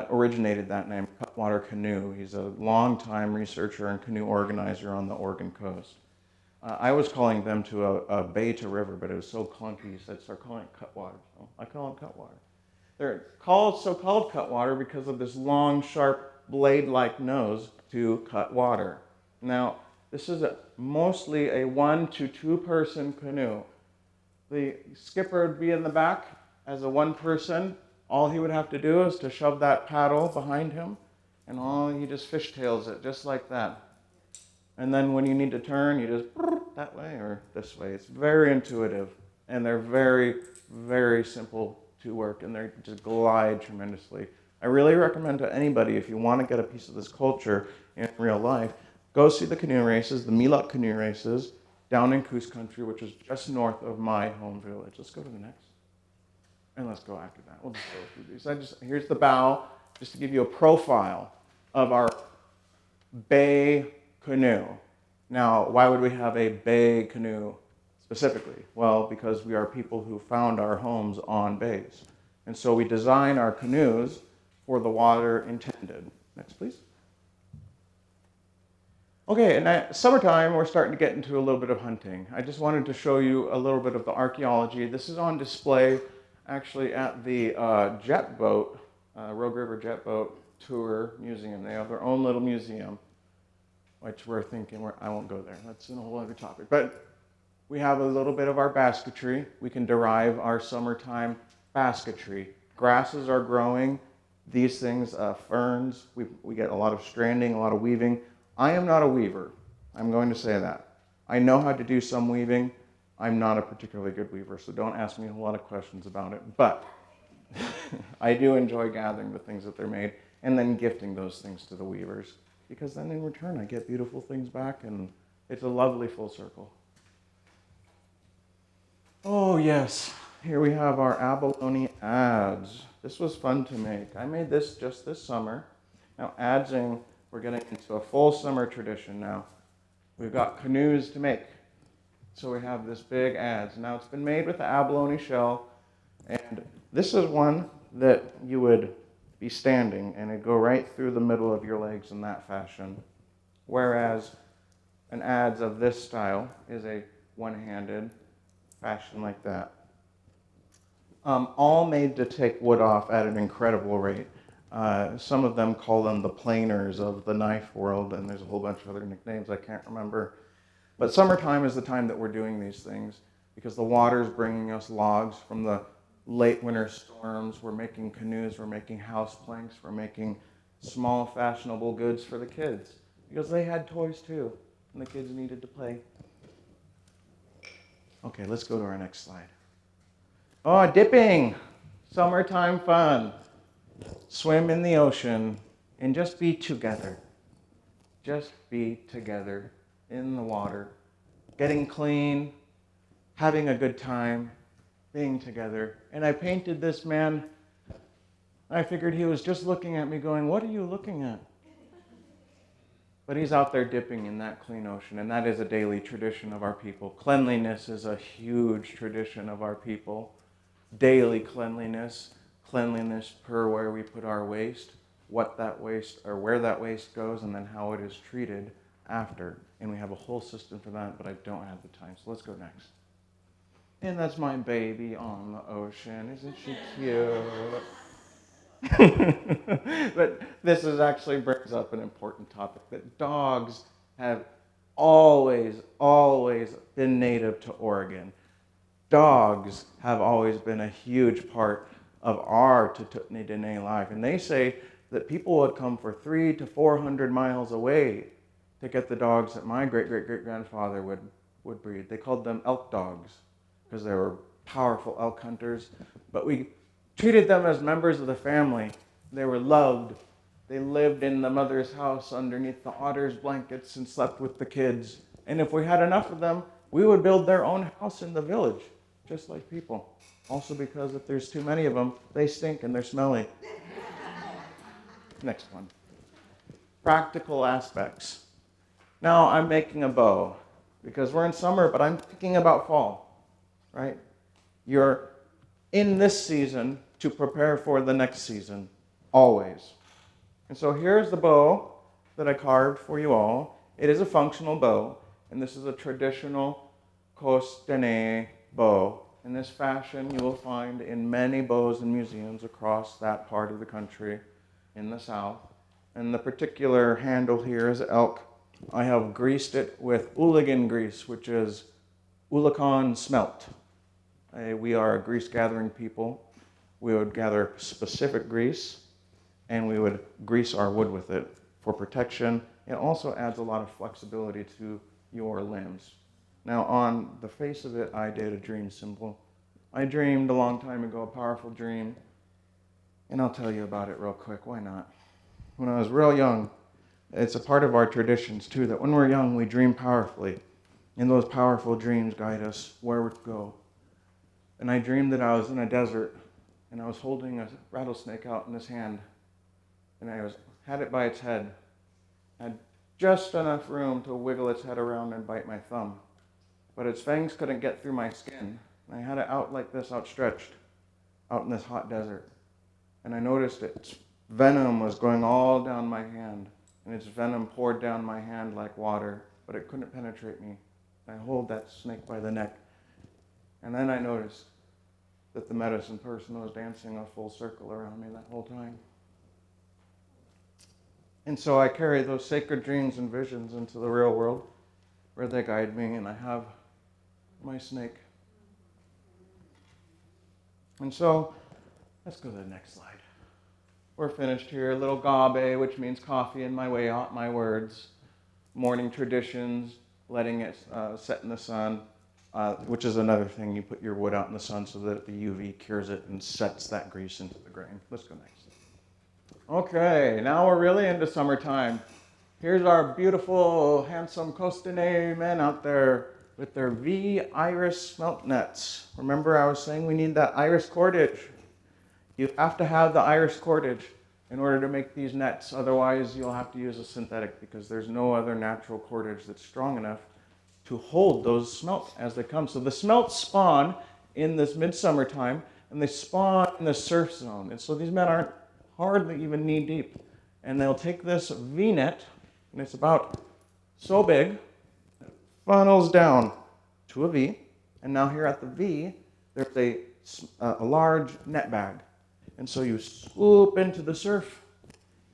originated that name, cutwater canoe. He's a longtime researcher and canoe organizer on the Oregon coast. I was calling them to a bay to river, but it was so clunky, he said, start calling it cutwater. So I call it cutwater. They're so-called cutwater because of this long, sharp, blade-like nose to cut water. Now, this is mostly a 1 to 2 person canoe. The skipper would be in the back as a one person. All he would have to do is to shove that paddle behind him, and he just fishtails it, just like that. And then when you need to turn, you just that way or this way. It's very intuitive, and they're very, very simple to work, and they just glide tremendously. I really recommend to anybody, if you want to get a piece of this culture in real life, go see the canoe races, the Milok canoe races, down in Coos Country, which is just north of my home village. Let's go to the next. And let's go after that. We'll just go through these. Here's the bow, just to give you a profile of our bay canoe. Now, why would we have a bay canoe specifically? Well, because we are people who found our homes on bays. And so we design our canoes for the water intended. Next, please. Okay, and summertime, we're starting to get into a little bit of hunting. I just wanted to show you a little bit of the archaeology. This is on display actually at the jet boat, Rogue River Jet Boat Tour Museum. They have their own little museum, which we're thinking, I won't go there. That's a whole other topic. But we have a little bit of our basketry. We can derive our summertime basketry. Grasses are growing. These things, ferns, we get a lot of stranding, a lot of weaving. I am not a weaver. I'm going to say that. I know how to do some weaving. I'm not a particularly good weaver, so don't ask me a lot of questions about it. But I do enjoy gathering the things that they're made and then gifting those things to the weavers, because then in return I get beautiful things back, and it's a lovely full circle. Oh yes, here we have our abalone adze. This was fun to make. I made this just this summer. Now adzing, we're getting into a full summer tradition now. We've got canoes to make. So we have this big adze. Now it's been made with the abalone shell, and this is one that you would be standing and it'd go right through the middle of your legs in that fashion. Whereas an adze of this style is a one-handed fashion like that. All made to take wood off at an incredible rate. Some of them call them the planers of the knife world, and there's a whole bunch of other nicknames I can't remember. But summertime is the time that we're doing these things, because the water's bringing us logs from the late winter storms. We're making canoes, we're making house planks, we're making small fashionable goods for the kids, because they had toys too, and the kids needed to play. Okay, let's go to our next slide. Oh, dipping! Summertime fun. Swim in the ocean and just be together. Just be together in the water, getting clean, having a good time, being together. And I painted this man. I figured he was just looking at me going, what are you looking at? But he's out there dipping in that clean ocean, and that is a daily tradition of our people. Cleanliness is a huge tradition of our people. Daily cleanliness, cleanliness per where we put our waste, what that waste, or where that waste goes, and then how it is treated after. And we have a whole system for that, but I don't have the time, so let's go next. And that's my baby on the ocean. Isn't she cute? But this actually brings up an important topic, that dogs have always been native to Oregon. dogs have always been a huge part of our Tututni Dené life. And they say that people would come for 300 to 400 miles away to get the dogs that my great-great-great-grandfather would breed. They called them elk dogs because they were powerful elk hunters. But we treated them as members of the family. They were loved. They lived in the mother's house underneath the otter's blankets and slept with the kids. And if we had enough of them, we would build their own house in the village, just like people. Also because if there's too many of them, they stink and they're smelly. Next one. Practical aspects. Now I'm making a bow because we're in summer, but I'm thinking about fall, right? You're in this season to prepare for the next season, always. And so here's the bow that I carved for you all. It is a functional bow, and this is a traditional Coast Dené bow. In this fashion, you will find in many bows and museums across that part of the country in the south. And the particular handle here is elk. I have greased it with Ooligan grease, which is Oolacon smelt. We are a grease gathering people. We would gather specific grease, and we would grease our wood with it for protection. It also adds a lot of flexibility to your limbs. Now, on the face of it, I did a dream symbol. I dreamed a long time ago a powerful dream, and I'll tell you about it real quick. Why not? When I was real young, it's a part of our traditions, too, that when we're young, we dream powerfully, and those powerful dreams guide us where we go. And I dreamed that I was in a desert, and I was holding a rattlesnake out in this hand, and I had it by its head. I had just enough room to wiggle its head around and bite my thumb, but its fangs couldn't get through my skin. I had it out like this, outstretched, out in this hot desert. And I noticed its venom was going all down my hand, and its venom poured down my hand like water, but it couldn't penetrate me. I hold that snake by the neck, and then I noticed that the medicine person was dancing a full circle around me that whole time. And so I carry those sacred dreams and visions into the real world, where they guide me, and I have my snake. And so, let's go to the next slide. We're finished here. A little gabe, which means coffee in my way out, my words. Morning traditions, letting it set in the sun, which is another thing. You put your wood out in the sun so that the UV cures it and sets that grease into the grain. Let's go next. Okay, now we're really into summertime. Here's our beautiful, handsome Coast Dené men out there with their V iris smelt nets. Remember I was saying we need that iris cordage. You have to have the iris cordage in order to make these nets. Otherwise, you'll have to use a synthetic because there's no other natural cordage that's strong enough to hold those smelt as they come. So the smelts spawn in this midsummer time, and they spawn in the surf zone. And so these men aren't hardly even knee deep. And they'll take this V-net, and it's about so big, it funnels down to a V. And now here at the V, there's a large net bag. And so you swoop into the surf,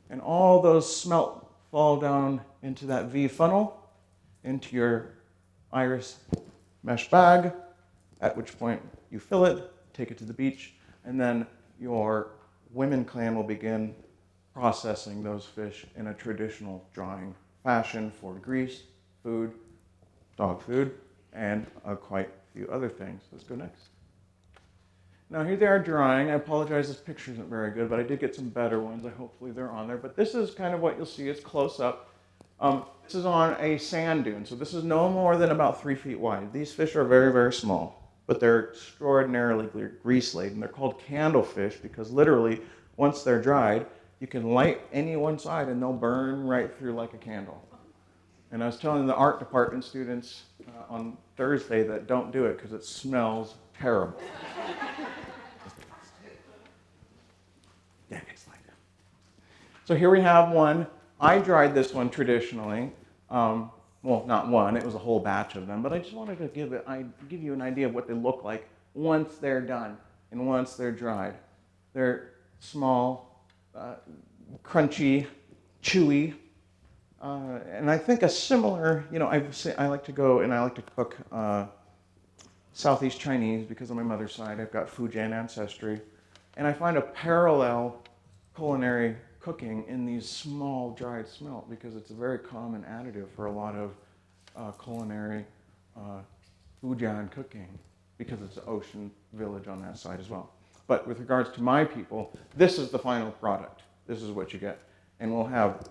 and all those smelt fall down into that V funnel, into your iris mesh bag, at which point you fill it, take it to the beach, and then your women clan will begin processing those fish in a traditional drying fashion for grease, food, dog food, and quite a few other things. Let's go next. Now here they are drying. I apologize, this picture isn't very good, but I did get some better ones. Hopefully they're on there. But this is kind of what you'll see. It's close up. This is on a sand dune, so this is no more than about 3 feet wide. These fish are very, very small, but they're extraordinarily grease-laden. They're called candlefish because literally, once they're dried, you can light any one side and they'll burn right through like a candle. And I was telling the art department students on Thursday that don't do it because it smells terrible. Yeah, next slide. So here we have one. I dried this one traditionally. Well, not one, it was a whole batch of them, but I just wanted to give you an idea of what they look like once they're done and once they're dried. They're small, crunchy, chewy, and I think a similar, I like to go and I like to cook Southeast Chinese because of my mother's side. I've got Fujian ancestry. And I find a parallel culinary cooking in these small dried smelt because it's a very common additive for a lot of culinary Fujian cooking because it's an ocean village on that side as well. But with regards to my people, this is the final product. This is what you get. And we'll have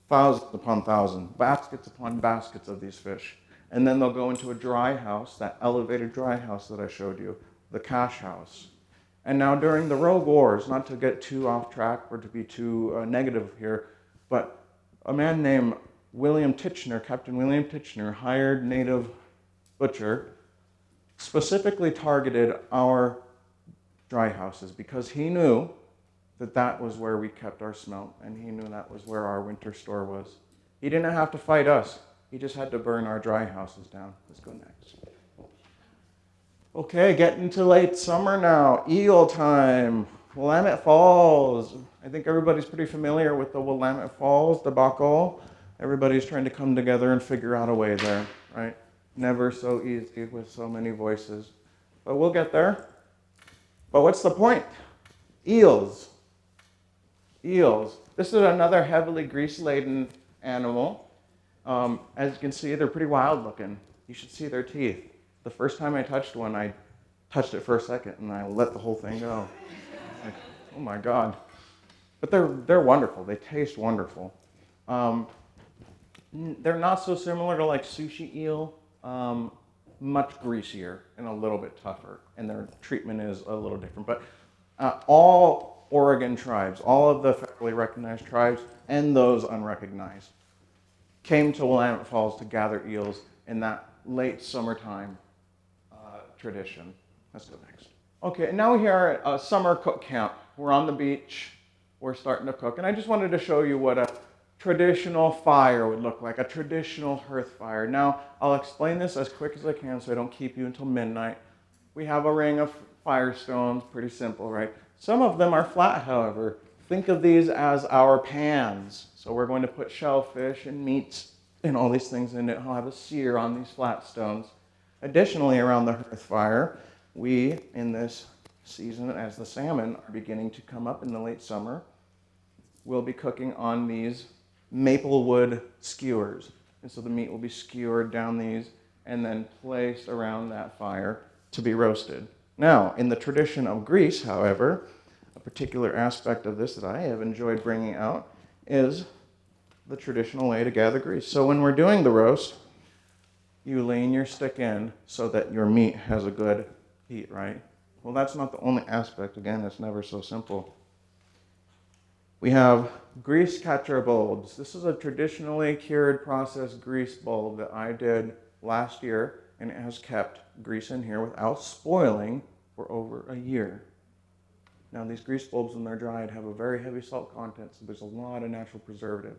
thousands upon thousands, baskets upon baskets of these fish. And then they'll go into a dry house, that elevated dry house that I showed you, the cache house. And now during the Rogue Wars, not to get too off track or to be too negative here, but a man named William Titchener, Captain William Titchener, hired native butcher, specifically targeted our dry houses because he knew that that was where we kept our smelt and he knew that was where our winter store was. He didn't have to fight us. He just had to burn our dry houses down. Let's go next. Okay, getting to late summer now. Eel time. Willamette Falls. I think everybody's pretty familiar with the Willamette Falls debacle. Everybody's trying to come together and figure out a way there, right? Never so easy with so many voices. But we'll get there. But what's the point? Eels. Eels. This is another heavily grease-laden animal. As you can see, they're pretty wild looking. You should see their teeth. The first time I touched one, I touched it for a second and I let the whole thing go. Like, oh my God. But they're wonderful. They taste wonderful. They're not so similar to like sushi eel. Much greasier and a little bit tougher. And their treatment is a little different. But all Oregon tribes, all of the federally recognized tribes and those unrecognized, came to Willamette Falls to gather eels in that late summertime tradition. Let's go next. Okay, and now we are at a summer cook camp. We're on the beach. We're starting to cook. And I just wanted to show you what a traditional fire would look like, a traditional hearth fire. Now, I'll explain this as quick as I can so I don't keep you until midnight. We have a ring of fire stones, pretty simple, right? Some of them are flat, however. Think of these as our pans. So we're going to put shellfish and meats and all these things in it. I'll have a sear on these flat stones. Additionally, around the hearth fire, we, in this season, as the salmon are beginning to come up in the late summer, we'll be cooking on these maple wood skewers. And so the meat will be skewered down these and then placed around that fire to be roasted. Now, in the tradition of Greece, however, a particular aspect of this that I have enjoyed bringing out is the traditional way to gather grease. So when we're doing the roast, you lean your stick in so that your meat has a good heat, right? Well, that's not the only aspect. Again, it's never so simple. We have grease catcher bulbs. This is a traditionally cured processed grease bulb that I did last year, and it has kept grease in here without spoiling for over a year. Now, these grease bulbs, when they're dried, have a very heavy salt content, so there's a lot of natural preservative.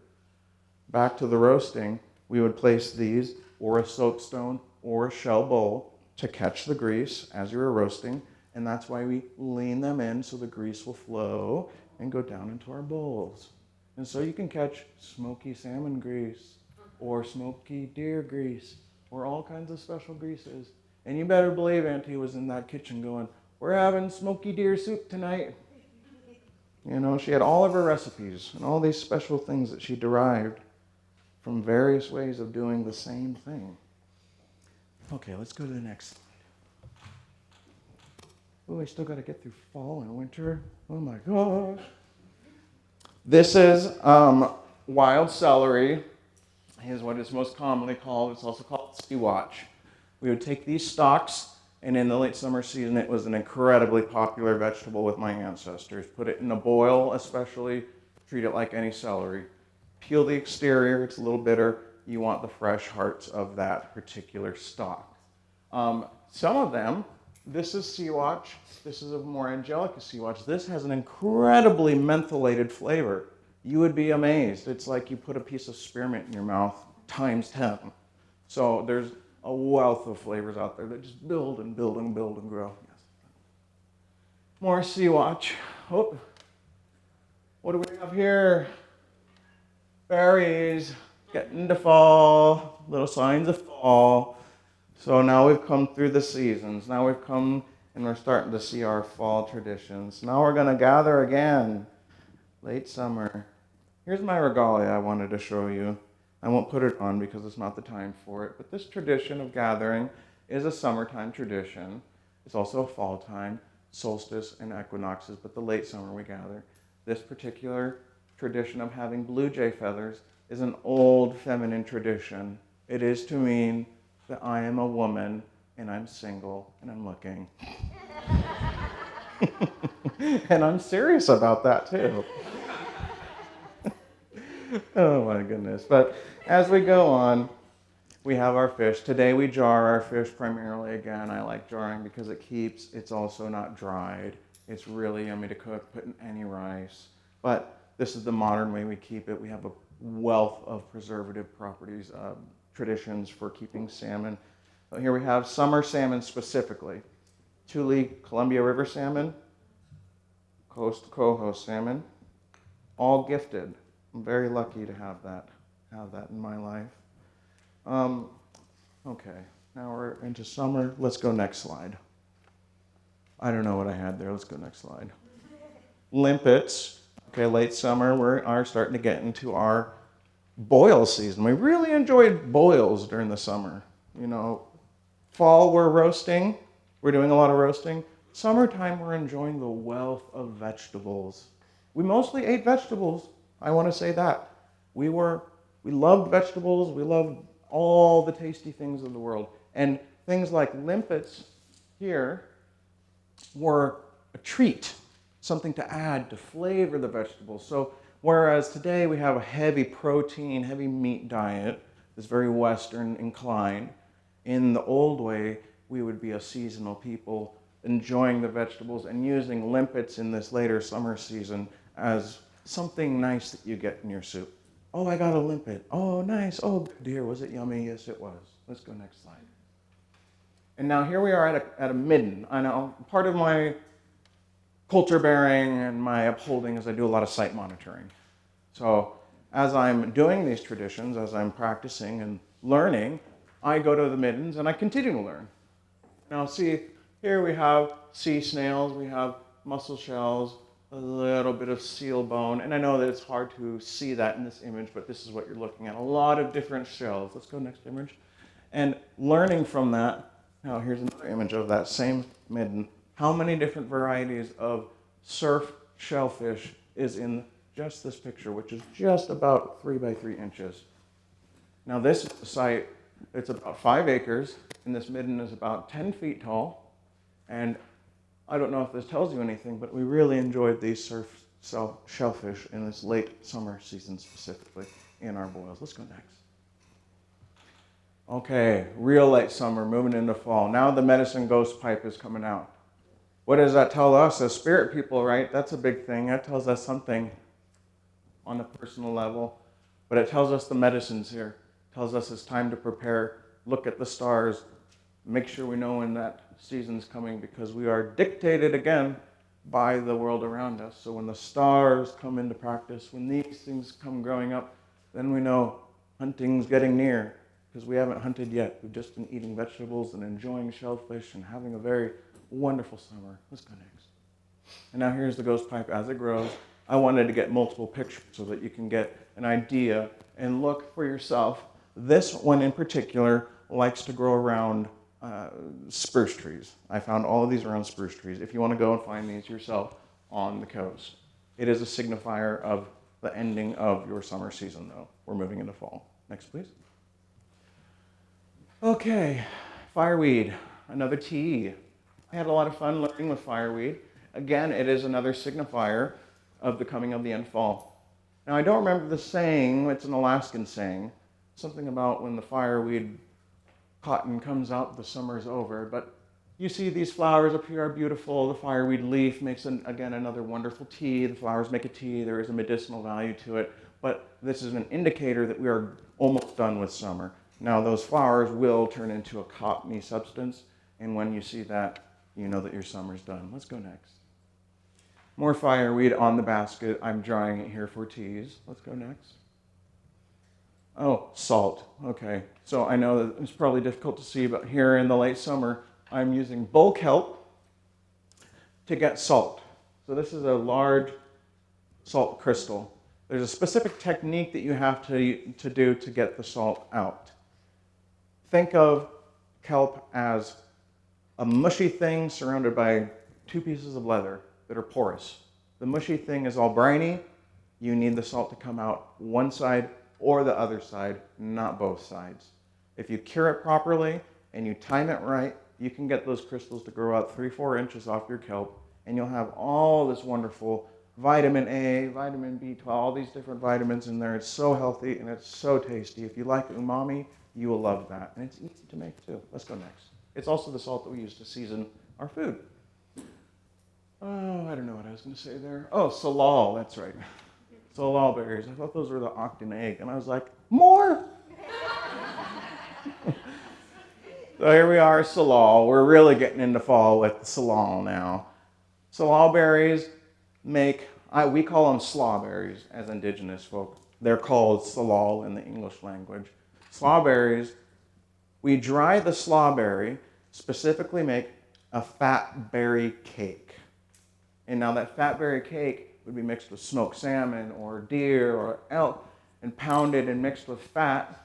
Back to the roasting, we would place these or a soapstone or a shell bowl to catch the grease as you were roasting, and that's why we lean them in so the grease will flow and go down into our bowls. And so you can catch smoky salmon grease or smoky deer grease or all kinds of special greases. And you better believe Auntie was in that kitchen going, "We're having smoky deer soup tonight." You know, she had all of her recipes and all these special things that she derived from various ways of doing the same thing. Okay, let's go to the next slide. Oh, I still got to get through fall and winter. Oh my gosh. This is wild celery. Is what it's most commonly called. It's also called sea watch. We would take these stalks, and in the late summer season, it was an incredibly popular vegetable with my ancestors. Put it in a boil, especially. Treat it like any celery. Peel the exterior. It's a little bitter. You want the fresh hearts of that particular stalk. Some of them, this is sea watch. This is a more angelica sea watch. This has an incredibly mentholated flavor. You would be amazed. It's like you put a piece of spearmint in your mouth times 10. So there's a wealth of flavors out there that just build and build and build and grow. Yes. More sea watch. Oh, what do we have here? Berries. Getting to fall. Little signs of fall. So now we've come through the seasons. Now we've come and we're starting to see our fall traditions. Now we're going to gather again. Late summer. Here's my regalia I wanted to show you. I won't put it on because it's not the time for it. But this tradition of gathering is a summertime tradition. It's also a fall time, solstice and equinoxes, but the late summer we gather. This particular tradition of having blue jay feathers is an old feminine tradition. It is to mean that I am a woman and I'm single and I'm looking. And I'm serious about that too. Oh my goodness. But as we go on, we have our fish. Today we jar our fish primarily. Again, I like jarring because it's also not dried. It's really yummy to cook, put in any rice. But this is the modern way we keep it. We have a wealth of preservative properties, traditions for keeping salmon. So here we have summer salmon specifically. Tule Columbia River salmon, Coast Coho salmon, all gifted. I'm very lucky to have that in my life. Okay, now we're into summer. Let's go next slide. I don't know what I had there. Let's go next slide. Limpets. Okay, late summer, we are starting to get into our boil season. We really enjoyed boils during the summer. You know, fall we're roasting. We're doing a lot of roasting. Summertime we're enjoying the wealth of vegetables. We mostly ate vegetables. I want to say that. We loved vegetables. We loved all the tasty things of the world. And things like limpets here were a treat, something to add to flavor the vegetables. So whereas today we have a heavy protein, heavy meat diet that's very Western inclined, in the old way, we would be a seasonal people enjoying the vegetables and using limpets in this later summer season as something nice that you get in your soup. Oh, I got a limpet. Oh, nice. Oh, dear, was it yummy? Yes, it was. Let's go next slide. And now here we are at a midden. I know part of my culture bearing and my upholding is I do a lot of site monitoring. So as I'm doing these traditions, as I'm practicing and learning, I go to the middens and I continue to learn. Now see, here we have sea snails, we have mussel shells, a little bit of seal bone, and I know that it's hard to see that in this image, but this is what you're looking at. A lot of different shells. Let's go next image. And learning from that, now here's another image of that same midden. How many different varieties of surf shellfish is in just this picture, which is just about 3 by 3 inches. Now this is a site, it's about 5 acres, and this midden is about 10 feet tall. And I don't know if this tells you anything, but we really enjoyed these surf shellfish in this late summer season specifically in our boils. Let's go next. Okay, real late summer, moving into fall. Now the medicine ghost pipe is coming out. What does that tell us as spirit people, right? That's a big thing. That tells us something on a personal level. But it tells us the medicine's here. It tells us it's time to prepare, look at the stars, make sure we know when that season's coming, because we are dictated again by the world around us. So when the stars come into practice, when these things come growing up, then we know hunting's getting near, because we haven't hunted yet. We've just been eating vegetables and enjoying shellfish and having a very wonderful summer. Let's go next. And now here's the ghost pipe as it grows. I wanted to get multiple pictures so that you can get an idea and look for yourself. This one in particular likes to grow around spruce trees. I found all of these around spruce trees. If you want to go and find these yourself on the coast. It is a signifier of the ending of your summer season, though. We're moving into fall. Next, please. Okay, fireweed, another tea. I had a lot of fun learning with fireweed. Again, it is another signifier of the coming of the end fall. Now, I don't remember the saying. It's an Alaskan saying. Something about when the fireweed cotton comes out, the summer's over. But you see these flowers up here are beautiful. The fireweed leaf makes, again, another wonderful tea. The flowers make a tea. There is a medicinal value to it. But this is an indicator that we are almost done with summer. Now, those flowers will turn into a cottony substance. And when you see that, you know that your summer's done. Let's go next. More fireweed on the basket. I'm drying it here for teas. Let's go next. Oh, salt. Okay. So I know that it's probably difficult to see, but here in the late summer, I'm using bull kelp to get salt. So this is a large salt crystal. There's a specific technique that you have to do to get the salt out. Think of kelp as a mushy thing surrounded by two pieces of leather that are porous. The mushy thing is all briny. You need the salt to come out one side or the other side, not both sides. If you cure it properly and you time it right, you can get those crystals to grow out 3-4 inches off your kelp, and you'll have all this wonderful vitamin A, vitamin B12, all these different vitamins in there. It's so healthy and it's so tasty. If you like umami, you will love that. And it's easy to make too. Let's go next. It's also the salt that we use to season our food. Oh, I don't know what I was going to say there. Oh, salal, that's right. Salal berries. I thought those were the Ogden egg. And I was like, more? So here we are, salal. We're really getting into fall with salal now. Salal berries we call them slawberries as indigenous folk. They're called salal in the English language. Slawberries, we dry the slawberry, specifically make a fat berry cake. And now that fat berry cake would be mixed with smoked salmon or deer or elk and pounded and mixed with fat,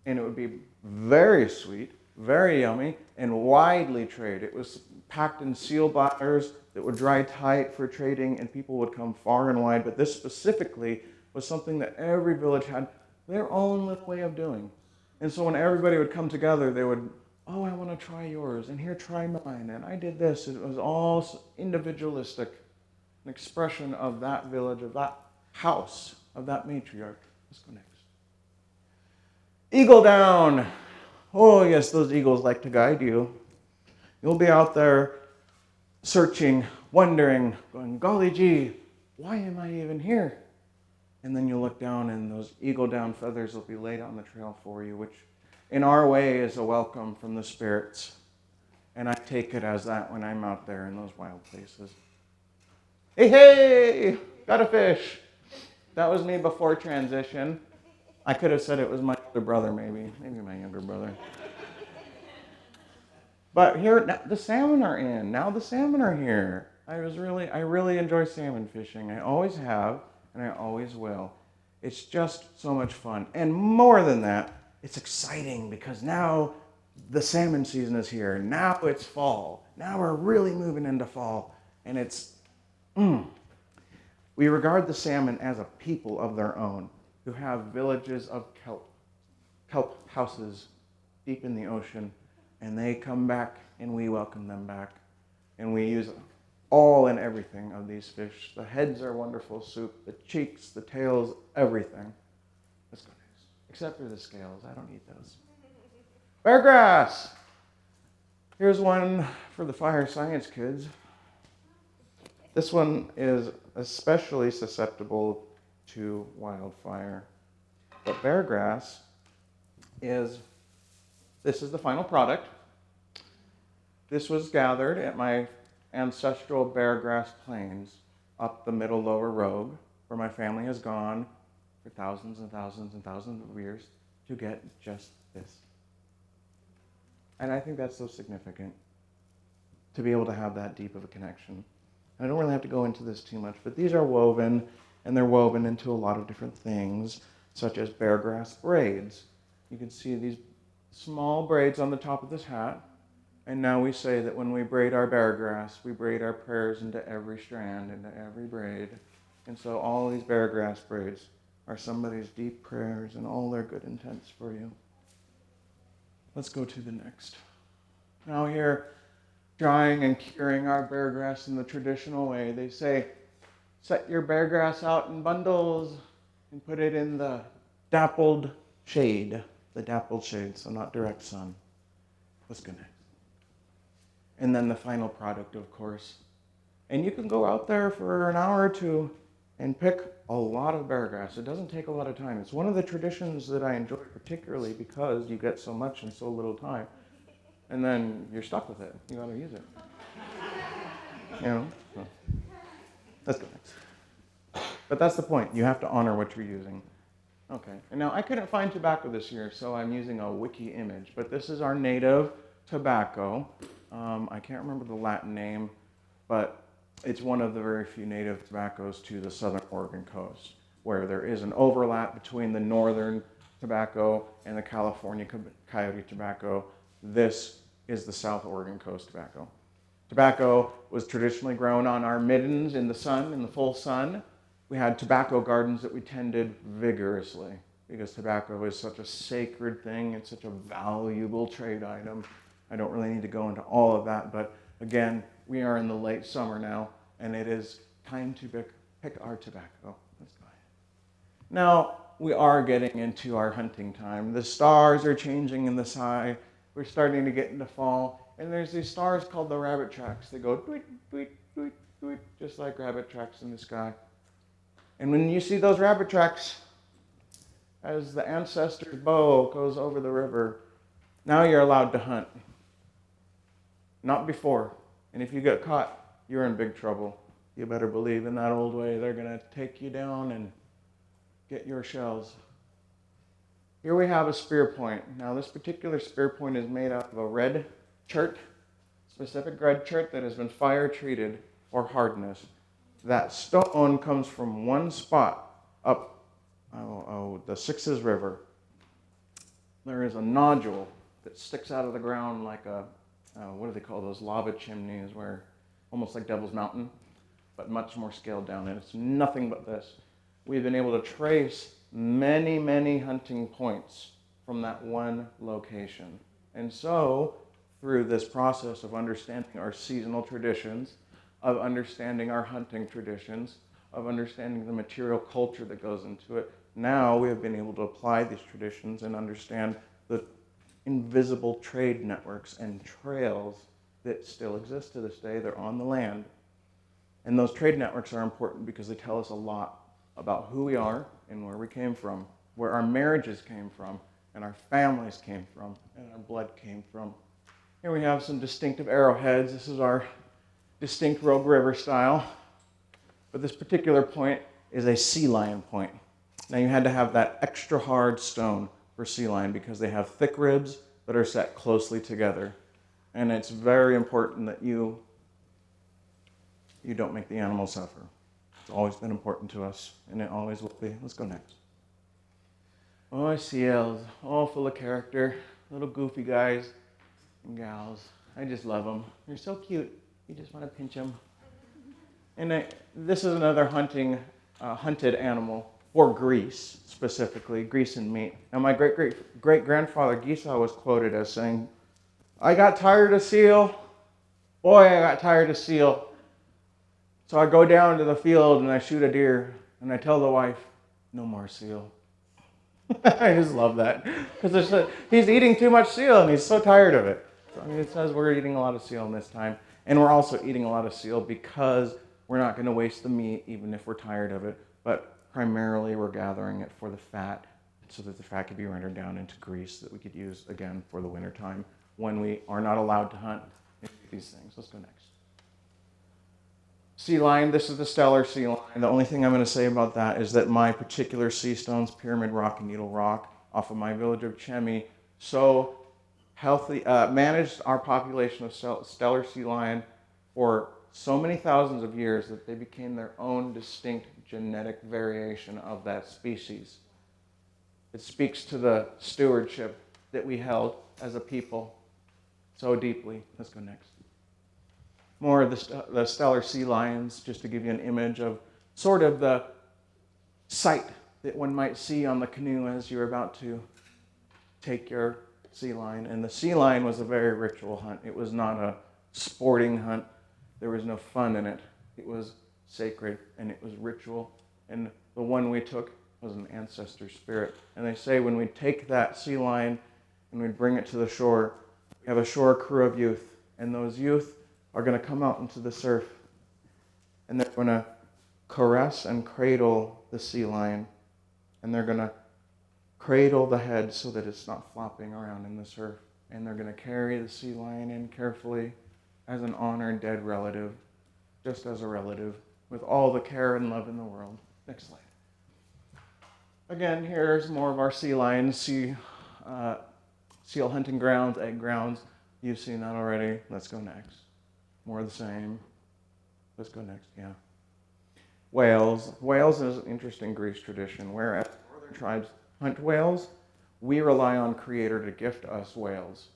and it would be very sweet, very yummy, and widely traded. It was packed in seal bladders that would dry tight for trading, and people would come far and wide. But this specifically was something that every village had their own little way of doing. And so when everybody would come together, they would, oh, I want to try yours, and here, try mine, and I did this. It was all individualistic, an expression of that village, of that house, of that matriarch. Let's go next. Eagle down. Oh, yes, those eagles like to guide you. You'll be out there searching, wondering, going, golly gee, why am I even here? And then you'll look down and those eagle down feathers will be laid on the trail for you, which in our way is a welcome from the spirits. And I take it as that when I'm out there in those wild places. Hey, hey, got a fish. That was me before transition. I could have said it was my older brother, maybe my younger brother. But here, the salmon are in. Now the salmon are here. I really enjoy salmon fishing. I always have, and I always will. It's just so much fun. And more than that, it's exciting because now the salmon season is here. Now it's fall. Now we're really moving into fall. And we regard the salmon as a people of their own who have villages of kelp houses deep in the ocean. And they come back, and we welcome them back. And we use all and everything of these fish. The heads are wonderful soup, the cheeks, the tails, everything. Let's go next. Except for the scales. I don't eat those. Bear grass. Here's one for the fire science kids. This one is especially susceptible to wildfire. But bear grass this is the final product. This was gathered at my ancestral bear grass plains up the middle lower rogue, where my family has gone for thousands and thousands and thousands of years to get just this. And I think that's so significant to be able to have that deep of a connection. And I don't really have to go into this too much, but these are woven, and they're woven into a lot of different things, such as bear grass braids. You can see these small braids on the top of this hat. And now we say that when we braid our bear grass, we braid our prayers into every strand, into every braid. And so all these bear grass braids are somebody's deep prayers and all their good intents for you. Let's go to the next. Now here, drying and curing our bear grass in the traditional way, they say, set your bear grass out in bundles and put it in the dappled shade. The dappled shade, so not direct sun. Let's go next. And then the final product, of course. And you can go out there for an hour or two and pick a lot of bear grass. It doesn't take a lot of time. It's one of the traditions that I enjoy particularly because you get so much in so little time. And then you're stuck with it. You gotta use it. You know? So. Let's go next. But that's the point. You have to honor what you're using. Okay, and now I couldn't find tobacco this year, so I'm using a wiki image, but this is our native tobacco. I can't remember the Latin name, but it's one of the very few native tobaccos to the southern Oregon coast, where there is an overlap between the northern tobacco and the California coyote tobacco. This is the South Oregon coast tobacco. Tobacco was traditionally grown on our middens in the sun, in the full sun. We had tobacco gardens that we tended vigorously because tobacco is such a sacred thing. It's such a valuable trade item. I don't really need to go into all of that, but again, we are in the late summer now, and it is time to pick our tobacco. Let's go ahead. Now, we are getting into our hunting time. The stars are changing in the sky. We're starting to get into fall, and there's these stars called the rabbit tracks. They go tweet, tweet, tweet, tweet, just like rabbit tracks in the sky. And when you see those rabbit tracks, as the ancestor's bow goes over the river, now you're allowed to hunt. Not before. And if you get caught, you're in big trouble. You better believe in that old way, they're going to take you down and get your shells. Here we have a spear point. Now this particular spear point is made out of a red chert, specific red chert that has been fire treated for hardness. That stone comes from one spot up the Sixes River. There is a nodule that sticks out of the ground like a, what do they call those lava chimneys, where almost like Devil's Mountain, but much more scaled down. And it's nothing but this. We've been able to trace many, many hunting points from that one location. And so, through this process of understanding our seasonal traditions, of understanding our hunting traditions, of understanding the material culture that goes into it, now we have been able to apply these traditions and understand the invisible trade networks and trails that still exist to this day. They're on the land. And those trade networks are important because they tell us a lot about who we are and where we came from, where our marriages came from, and our families came from, and our blood came from. Here we have some distinctive arrowheads. This is our distinct Rogue River style. But this particular point is a sea lion point. Now you had to have that extra hard stone for sea lion because they have thick ribs that are set closely together. And it's very important that you don't make the animal suffer. It's always been important to us, and it always will be. Let's go next. Oh, seals, all full of character, little goofy guys and gals. I just love them. They're so cute. You just want to pinch them. And this is another hunted animal for grease, specifically, grease and meat. Now, my great-grandfather Gisa was quoted as saying, "I got tired of seal. Boy, I got tired of seal. So I go down to the field and I shoot a deer and I tell the wife, no more seal." I just love that because he's eating too much seal and he's so tired of it. So, it says we're eating a lot of seal in this time, and we're also eating a lot of seal because we're not going to waste the meat even if we're tired of it, but primarily we're gathering it for the fat so that the fat could be rendered down into grease that we could use again for the wintertime when we are not allowed to hunt these things. Let's go next. Sea lion, this is the stellar sea lion. The only thing I'm going to say about that is that my particular sea stones, Pyramid Rock and Needle Rock, off of my village of Chemi, so healthy, managed our population of stellar sea lion for so many thousands of years that they became their own distinct genetic variation of that species. It speaks to the stewardship that we held as a people so deeply. Let's go next. More of the stellar sea lions, just to give you an image of sort of the sight that one might see on the canoe as you're about to take your sea lion. And the sea lion was a very ritual hunt. It was not a sporting hunt. There was no fun in it. It was sacred and it was ritual. And the one we took was an ancestor spirit. And they say when we take that sea lion and we bring it to the shore, we have a shore crew of youth. And those youth are going to come out into the surf, and they're going to caress and cradle the sea lion, and they're going to cradle the head so that it's not flopping around in the surf, and they're going to carry the sea lion in carefully as an honored dead relative, just as a relative, with all the care and love in the world. Next slide. Again, here's more of our sea lions, seal hunting grounds, egg grounds. You've seen that already. Let's go next. More of the same. Let's go next, yeah. Whales. Whales is an interesting Greece tradition. Whereas northern tribes hunt whales, we rely on Creator to gift us whales.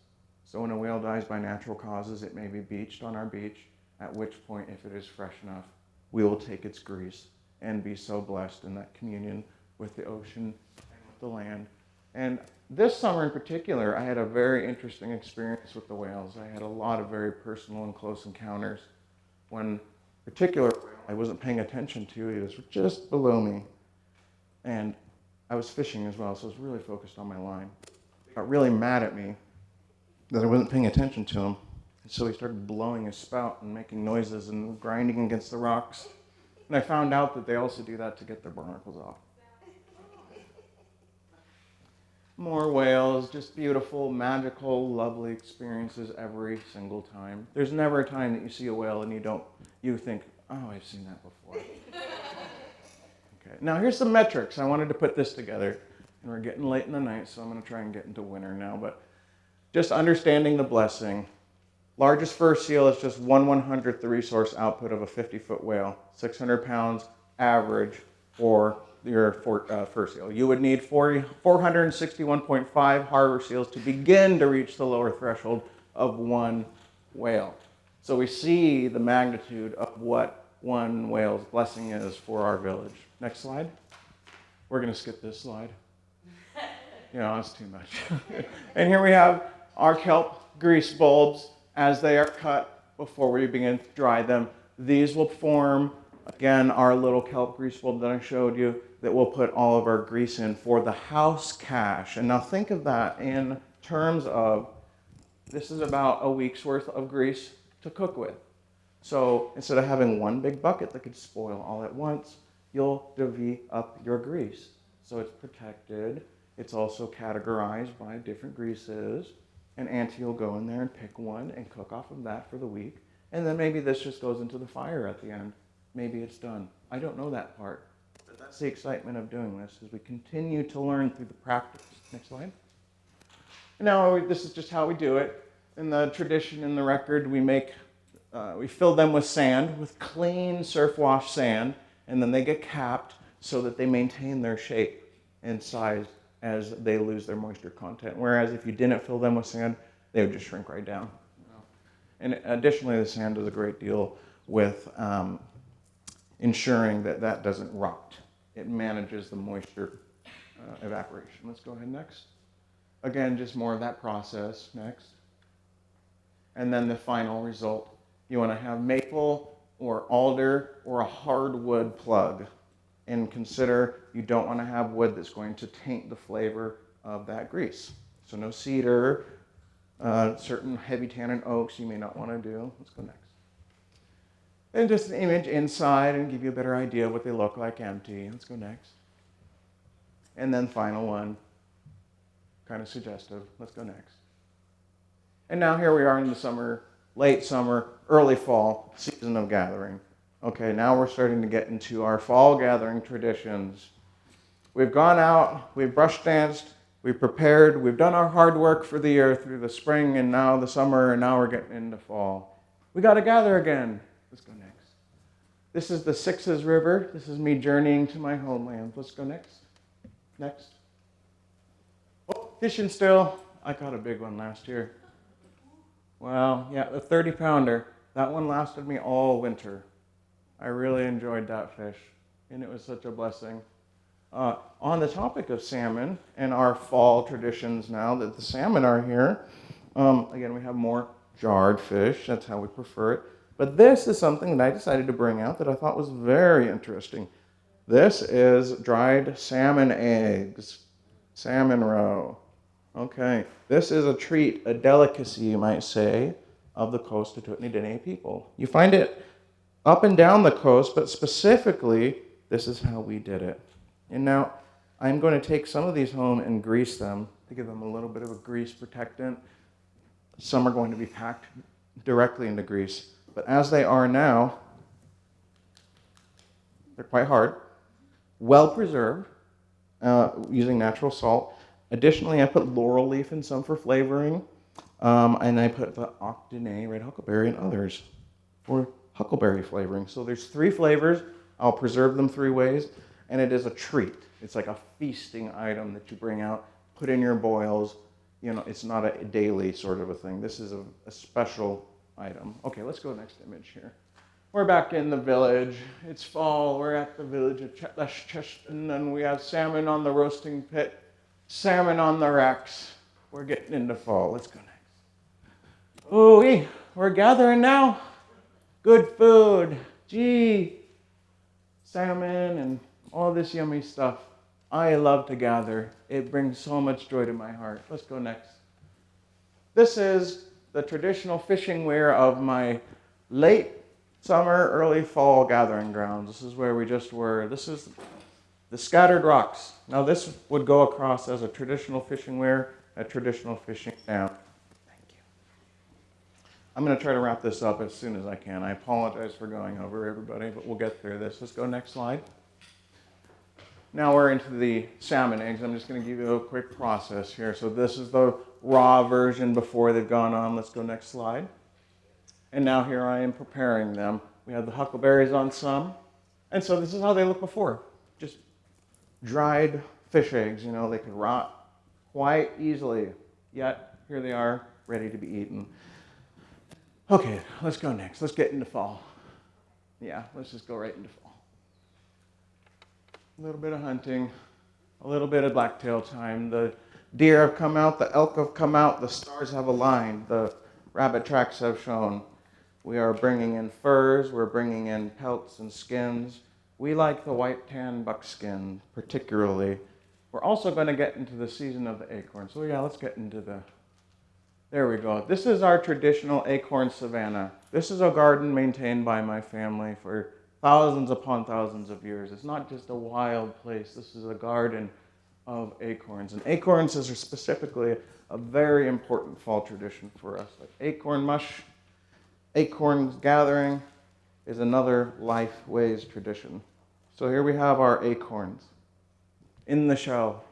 So when a whale dies by natural causes, it may be beached on our beach, at which point, if it is fresh enough, we will take its grease and be so blessed in that communion with the ocean and with the land. And this summer in particular, I had a very interesting experience with the whales. I had a lot of very personal and close encounters. One particular whale I wasn't paying attention to, he was just below me. And I was fishing as well, so I was really focused on my line. He got really mad at me that I wasn't paying attention to him. And so he started blowing his spout and making noises and grinding against the rocks. And I found out that they also do that to get their barnacles off. More whales, just beautiful, magical, lovely experiences every single time. There's never a time that you see a whale and you think, oh, I've seen that before. Okay, now here's some metrics. I wanted to put this together, and we're getting late in the night, so I'm going to try and get into winter now, but just understanding the blessing. Largest fur seal is just 1/100th the resource output of a 50-foot whale, 600 pounds average for your fur seal. You would need 461.5 harbor seals to begin to reach the lower threshold of one whale. So we see the magnitude of what one whale's blessing is for our village. Next slide. We're going to skip this slide. It's too much. And here we have our kelp grease bulbs as they are cut before we begin to dry them. These will form, again, our little kelp grease bulb that I showed you that we'll put all of our grease in for the house cache. And now think of that in terms of this is about a week's worth of grease to cook with. So instead of having one big bucket that could spoil all at once, you'll divvy up your grease. So it's protected. It's also categorized by different greases. And Auntie will go in there and pick one and cook off of that for the week. And then maybe this just goes into the fire at the end. Maybe it's done. I don't know that part. But that's the excitement of doing this, as we continue to learn through the practice. Next slide. And now this is just how we do it. In the tradition, in the record, we fill them with sand, with clean surf wash sand, and then they get capped so that they maintain their shape and size as they lose their moisture content. Whereas if you didn't fill them with sand, they would just shrink right down. And additionally, the sand does a great deal with ensuring that that doesn't rot. It manages the moisture evaporation. Let's go ahead next. Again, just more of that process. Next. And then the final result. You want to have maple or alder or a hardwood plug. And consider you don't want to have wood that's going to taint the flavor of that grease. So no cedar, certain heavy tannin oaks you may not want to do. Let's go next. And just an image inside and give you a better idea of what they look like empty. Let's go next. And then final one, kind of suggestive. Let's go next. And now here we are in the summer, late summer, early fall season of gathering. Okay, now we're starting to get into our fall gathering traditions. We've gone out, we've brush danced, we've prepared, we've done our hard work for the year through the spring and now the summer, and now we're getting into fall. We got to gather again. Let's go next. This is the Sixes River. This is me journeying to my homeland. Let's go next. Next. Oh, fishing still. I caught a big one last year. Wow, yeah, the 30-pounder. That one lasted me all winter. I really enjoyed that fish, and it was such a blessing. On the topic of salmon and our fall traditions now that the salmon are here, again, we have more jarred fish. That's how we prefer it. But this is something that I decided to bring out that I thought was very interesting. This is dried salmon eggs, salmon roe. Okay, this is a treat, a delicacy, you might say, of the Coast Tututni Dené people. You find it up and down the coast, but specifically, this is how we did it. And now, I'm going to take some of these home and grease them to give them a little bit of a grease protectant. Some are going to be packed directly into grease. But as they are now, they're quite hard, well preserved, using natural salt. Additionally, I put laurel leaf in some for flavoring, and I put the Octane, red huckleberry, and others for huckleberry flavoring. So there's 3 flavors. I'll preserve them 3 ways, and it is a treat. It's like a feasting item that you bring out, put in your boils. You know, it's not a daily sort of a thing. This is a special item. Okay, let's go next image here. We're back in the village. It's fall. We're at the village of Cheston, and we have salmon on the roasting pit, salmon on the racks. We're getting into fall. Let's go next. Ooh, we're gathering now. Good food. Gee, salmon and all this yummy stuff. I love to gather. It brings so much joy to my heart. Let's go next. This is the traditional fishing wear of my late summer, early fall gathering grounds. This is where we just were. This is the scattered rocks. Now this would go across as a traditional fishing wear, a traditional fishing camp. Thank you. I'm going to try to wrap this up as soon as I can. I apologize for going over, everybody, but we'll get through this. Let's go next slide. Now we're into the salmon eggs. I'm just going to give you a quick process here. So this is the raw version before they've gone on. Let's go next slide. And now here I am preparing them. We have the huckleberries on some. And so this is how they look before. Just dried fish eggs, you know, they can rot quite easily. Yet here they are, ready to be eaten. Okay, let's go next. Let's get into fall. Yeah, let's just go right into fall. A little bit of hunting, a little bit of blacktail time. The deer have come out, the elk have come out, the stars have aligned, the rabbit tracks have shown. We are bringing in furs, we're bringing in pelts and skins. We like the white tan buckskin particularly. We're also going to get into the season of the acorn. So yeah, let's get into there we go. This is our traditional acorn savanna. This is a garden maintained by my family for thousands upon thousands of years. It's not just a wild place. This is a garden of acorns. And acorns is specifically a very important fall tradition for us. Like acorn mush, acorns gathering is another life ways tradition. So here we have our acorns in the shell.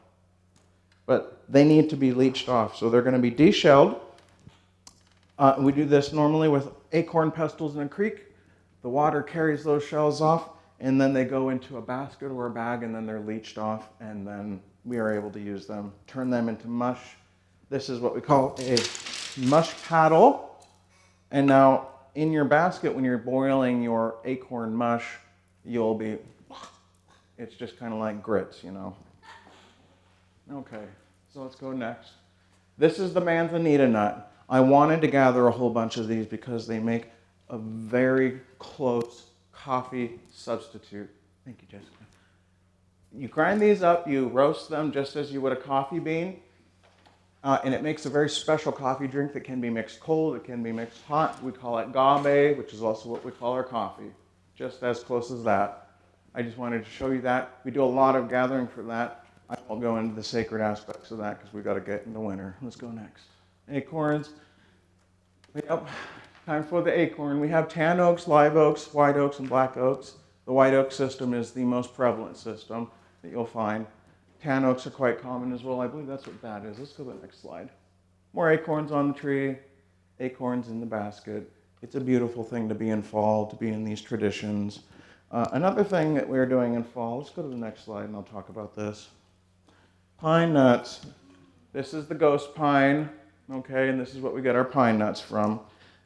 But they need to be leached off. So they're going to be deshelled. We do this normally with acorn pestles in a creek. The water carries those shells off, and then they go into a basket or a bag, and then they're leached off, and then we are able to use them, turn them into mush. This is what we call a mush paddle. And now in your basket, when you're boiling your acorn mush, it's just kind of like grits, you know. Okay, so let's go next. This is the manzanita nut. I wanted to gather a whole bunch of these because they make a very close coffee substitute. Thank you, Jessica. You grind these up, you roast them just as you would a coffee bean, and it makes a very special coffee drink that can be mixed cold, it can be mixed hot. We call it gabe, which is also what we call our coffee, just as close as that. I just wanted to show you that. We do a lot of gathering for that. I won't go into the sacred aspects of that because we've got to get into winter. Let's go next. Acorns. Yep. Time for the acorn. We have tan oaks, live oaks, white oaks, and black oaks. The white oak system is the most prevalent system that you'll find. Tan oaks are quite common as well. I believe that's what that is. Let's go to the next slide. More acorns on the tree, acorns in the basket. It's a beautiful thing to be in fall, to be in these traditions. Another thing that we're doing in fall, let's go to the next slide and I'll talk about this. Pine nuts. This is the ghost pine, okay, and this is what we get our pine nuts from.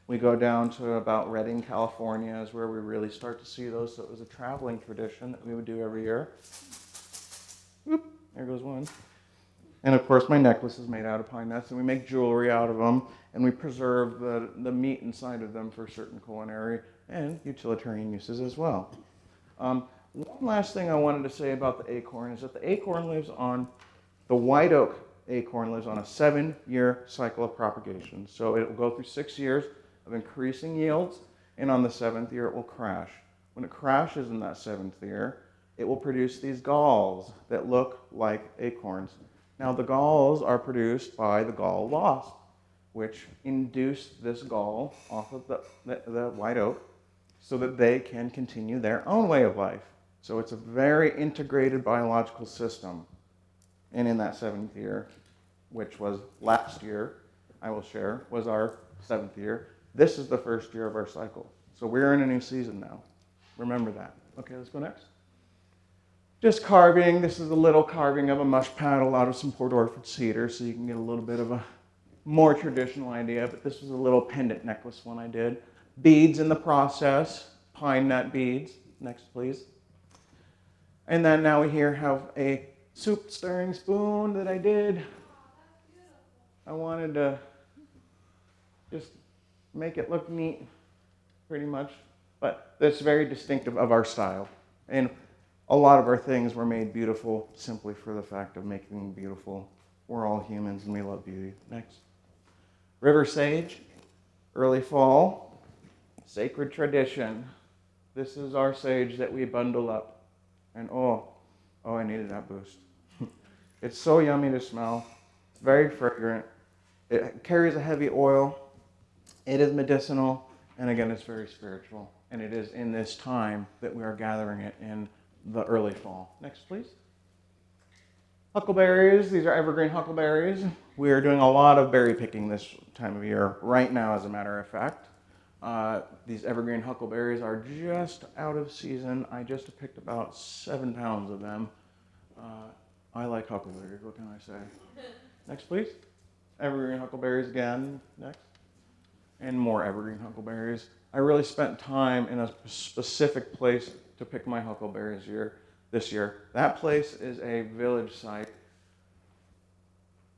We go down to about Redding, California is where we really start to see those. So it was a traveling tradition that we would do every year. Whoop, there goes one. And of course my necklace is made out of pine nuts and we make jewelry out of them and we preserve the meat inside of them for certain culinary and utilitarian uses as well. One last thing I wanted to say about the acorn is that the white oak acorn lives on a 7-year cycle of propagation. So it will go through 6 years of increasing yields, and on the 7th year it will crash. When it crashes in that 7th year, it will produce these galls that look like acorns. Now the galls are produced by the gall wasp, which induce this gall off of the white oak so that they can continue their own way of life. So it's a very integrated biological system. And in that 7th year, which was last year, I will share, was our 7th year. This is the first year of our cycle. So we're in a new season now. Remember that. Okay, let's go next. Just carving. This is a little carving of a mush paddle out of some Port Orford cedar, so you can get a little bit of a more traditional idea. But this was a little pendant necklace one I did. Beads in the process, pine nut beads. Next, please. And then now we here have a soup stirring spoon that I did. I wanted to just make it look neat, pretty much. But that's very distinctive of our style. And a lot of our things were made beautiful simply for the fact of making them beautiful. We're all humans and we love beauty. Next. River sage, early fall, sacred tradition. This is our sage that we bundle up. And oh, I needed that boost. It's so yummy to smell. It's very fragrant. It carries a heavy oil. It is medicinal. And again, it's very spiritual. And it is in this time that we are gathering it in the early fall. Next, please. Huckleberries. These are evergreen huckleberries. We are doing a lot of berry picking this time of year, right now, as a matter of fact. These evergreen huckleberries are just out of season. I just picked about 7 pounds of them. I like huckleberries. What can I say? Next, please. Evergreen huckleberries again. Next. And more evergreen huckleberries. I really spent time in a specific place to pick my huckleberries this year. That place is a village site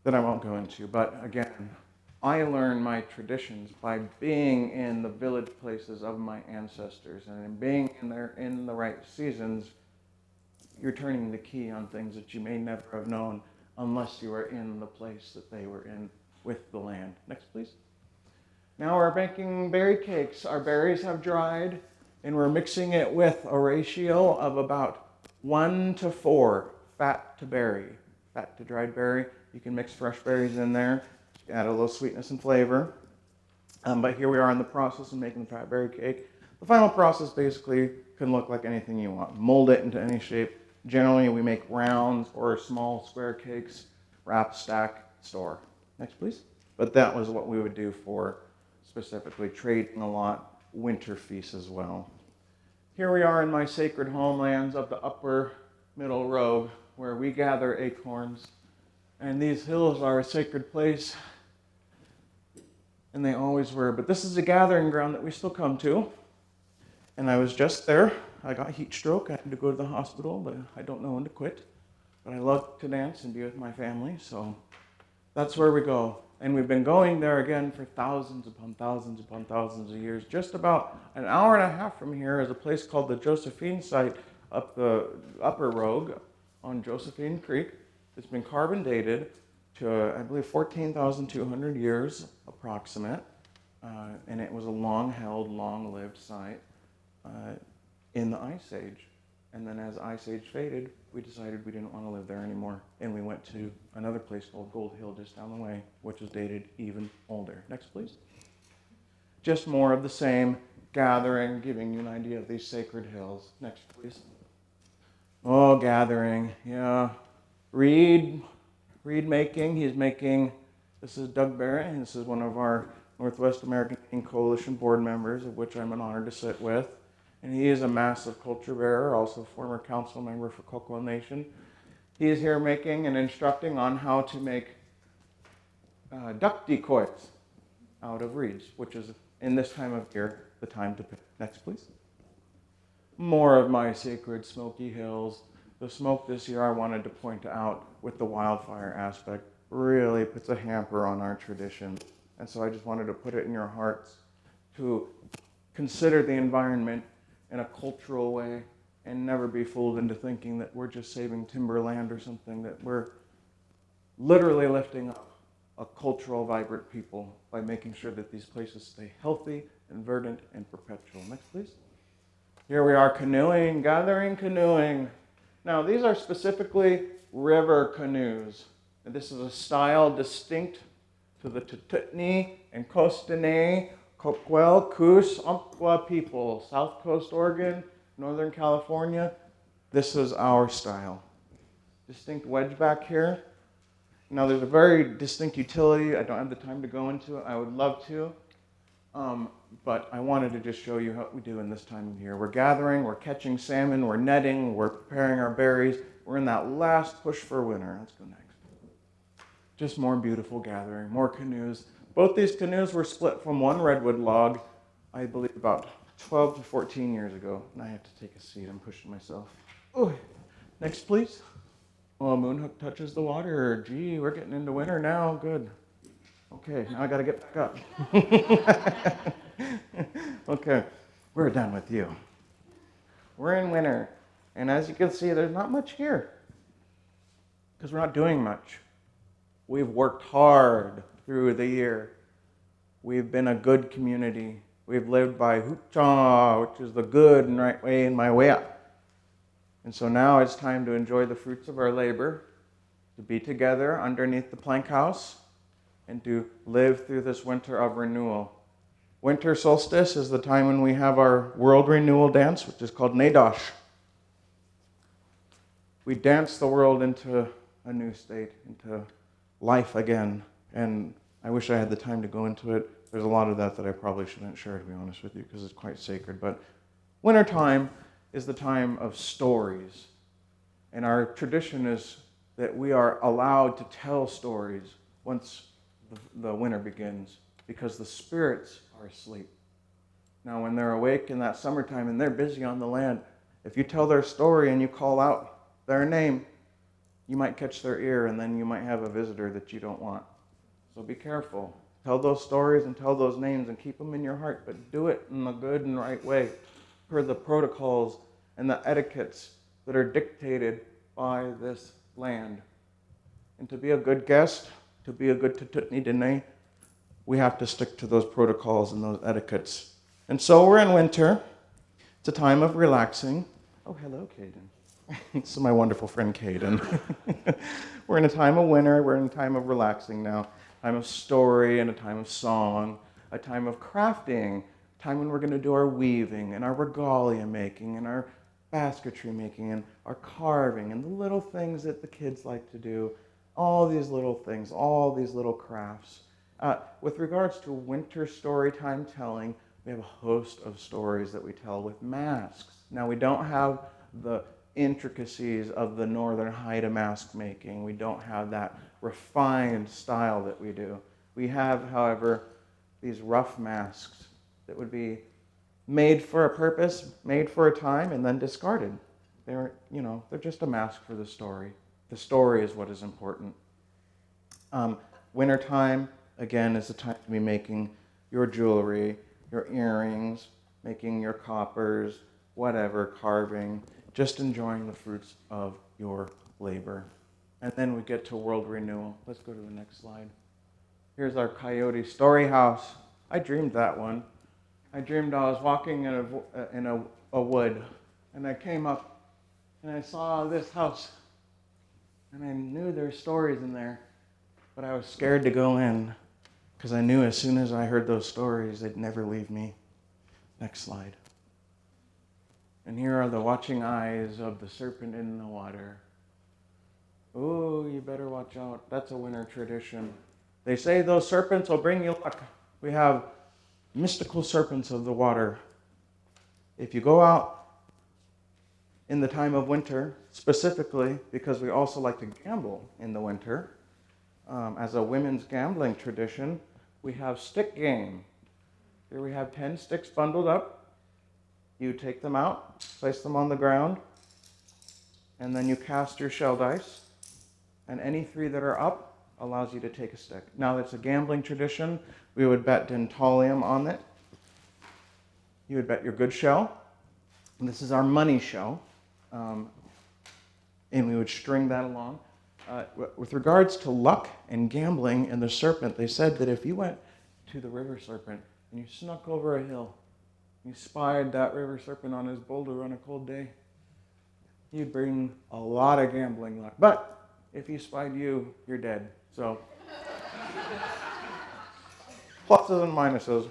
that I won't go into. But again, I learned my traditions by being in the village places of my ancestors. And in being in the right seasons, you're turning the key on things that you may never have known unless you were in the place that they were in with the land. Next, please. Now we're making berry cakes. Our berries have dried, and we're mixing it with a ratio of about 1 to 4 fat to berry. Fat to dried berry. You can mix fresh berries in there, add a little sweetness and flavor. But here we are in the process of making the fat berry cake. The final process basically can look like anything you want. Mold it into any shape. Generally, we make rounds or small square cakes, wrap, stack, store. Next, please. But that was what we would do for specifically trading a lot, winter feasts as well. Here we are in my sacred homelands of the upper middle robe, where we gather acorns. And these hills are a sacred place, and they always were. But this is a gathering ground that we still come to. And I was just there. I got heat stroke. I had to go to the hospital, but I don't know when to quit. But I love to dance and be with my family, so that's where we go. And we've been going there again for thousands upon thousands upon thousands of years. Just about an hour and a half from here is a place called the Josephine site up the upper rogue on Josephine Creek. It's been carbon dated to, I believe, 14,200 years approximate. And it was a long-held, long-lived site in the Ice Age. And then as Ice Age faded, we decided we didn't want to live there anymore. And we went to another place called Gold Hill just down the way, which is dated even older. Next, please. Just more of the same, gathering, giving you an idea of these sacred hills. Next, please. Oh, gathering, yeah. Reed making, he's making, this is Doug Barrett, and this is one of our Northwest American Indian Coalition board members, of which I'm an honor to sit with. And he is a massive culture bearer, also former council member for Cocoa Nation. He is here making and instructing on how to make duck decoys out of reeds, which is, in this time of year, the time to pick. Next, please. More of my sacred Smoky Hills. The smoke this year, I wanted to point out with the wildfire aspect, really puts a hamper on our tradition. And so I just wanted to put it in your hearts to consider the environment in a cultural way and never be fooled into thinking that we're just saving timberland or something, that we're literally lifting up a cultural, vibrant people by making sure that these places stay healthy and verdant and perpetual. Next, please. Here we are canoeing, gathering canoeing. Now, these are specifically river canoes. And this is a style distinct to the Tututni and Dené, Coquel, Coos, Umpqua people, South Coast Oregon, Northern California. This is our style. distinct wedge back here. Now there's a very distinct utility. I don't have the time to go into it. I would love to. But I wanted to just show you what we do in this time of year. We're gathering, we're catching salmon, we're netting, we're preparing our berries. We're in that last push for winter. Let's go next. Just more beautiful gathering, more canoes. Both these canoes were split from one redwood log, I believe about 12 to 14 years ago. And I have to take a seat. I'm pushing myself. Oh, next, please. Oh, Moonhook touches the water. Gee, we're getting into winter now. Good. Okay, now I got to get back up. Okay, we're done with you. We're in winter. And as you can see, there's not much here because we're not doing much. We've worked hard through the year. We've been a good community. We've lived by Hucha, which is the good and right way and my way up. And so now it's time to enjoy the fruits of our labor, to be together underneath the plank house, and to live through this winter of renewal. Winter solstice is the time when we have our world renewal dance, which is called Nadosh. We dance the world into a new state, into life again. And I wish I had the time to go into it. There's a lot of that I probably shouldn't share, to be honest with you, because it's quite sacred. But wintertime is the time of stories. And our tradition is that we are allowed to tell stories once the winter begins, because the spirits are asleep. Now, when they're awake in that summertime and they're busy on the land, if you tell their story and you call out their name, you might catch their ear, and then you might have a visitor that you don't want. So be careful. Tell those stories and tell those names and keep them in your heart, but do it in the good and right way, per the protocols and the etiquettes that are dictated by this land. And to be a good guest, to be a good Tututni Dené, we have to stick to those protocols and those etiquettes. And so we're in winter. It's a time of relaxing. Oh, hello, Caden. This is my wonderful friend, Caden. We're in a time of winter. We're in a time of relaxing now. A time of story and a time of song. A time of crafting. A time when we're going to do our weaving and our regalia making and our basketry making and our carving and the little things that the kids like to do. All these little things, all these little crafts. With regards to winter story time telling, we have a host of stories that we tell with masks. Now, we don't have the intricacies of the northern Haida mask making. We don't have that refined style that we do. We have, however, these rough masks that would be made for a purpose, made for a time, and then discarded. They're just a mask for the story. The story is what is important. Wintertime, again, is the time to be making your jewelry, your earrings, making your coppers, whatever, carving, just enjoying the fruits of your labor. And then we get to world renewal. Let's go to the next slide. Here's our coyote story house. I dreamed that one. I dreamed I was walking in a wood, and I came up, and I saw this house, and I knew there were stories in there, but I was scared to go in, because I knew as soon as I heard those stories, they'd never leave me. Next slide. And here are the watching eyes of the serpent in the water. Oh, you better watch out. That's a winter tradition. They say those serpents will bring you luck. We have mystical serpents of the water. If you go out in the time of winter, specifically because we also like to gamble in the winter, as a women's gambling tradition, we have stick game. Here we have 10 sticks bundled up. You take them out, place them on the ground, and then you cast your shell dice, and any 3 that are up allows you to take a stick. Now, that's a gambling tradition. We would bet dentalium on it. You would bet your good shell. And this is our money shell. And we would string that along. With regards to luck and gambling and the serpent, they said that if you went to the river serpent and you snuck over a hill, you spied that river serpent on his boulder on a cold day, you'd bring a lot of gambling luck. But if he spied you, you're dead. So, pluses and minuses.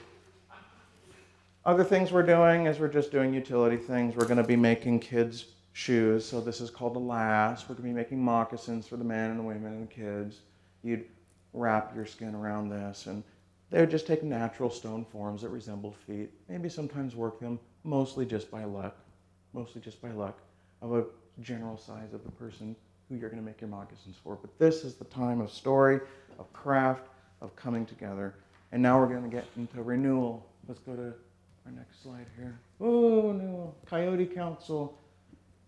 Other things we're doing is we're just doing utility things. We're going to be making kids shoes. So this is called a last. We're going to be making moccasins for the men and the women and the kids. You'd wrap your skin around this, and they would just take natural stone forms that resembled feet. Maybe sometimes work them, mostly just by luck, of a general size of the person who you're going to make your moccasins for. But this is the time of story, of craft, of coming together. And now we're going to get into renewal. Let's go to our next slide here. Oh, no. Coyote Council.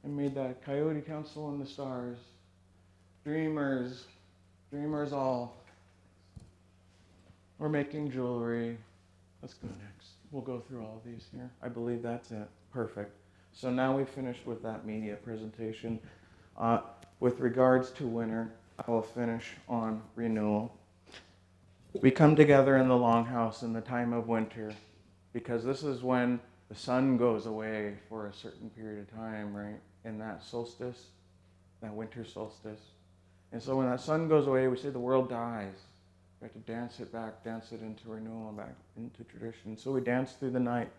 I made that. Coyote Council in the stars. Dreamers. Dreamers all. We're making jewelry. Let's go next. We'll go through all of these here. I believe that's it. Perfect. So now we've finished with that media presentation. With regards to winter, I will finish on renewal. We come together in the longhouse in the time of winter because this is when the sun goes away for a certain period of time, right? In that solstice, that winter solstice. And so when that sun goes away, we say the world dies. We have to dance it back, dance it into renewal, back into tradition. So we dance through the night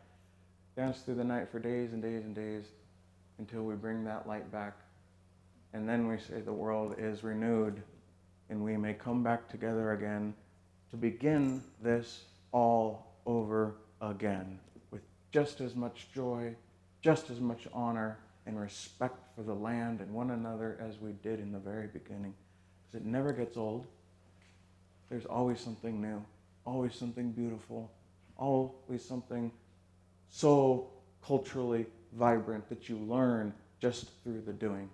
for days and days and days until we bring that light back. And then we say the world is renewed and we may come back together again to begin this all over again with just as much joy, just as much honor and respect for the land and one another as we did in the very beginning. Because it never gets old. There's always something new, always something beautiful, always something so culturally vibrant that you learn just through the doing.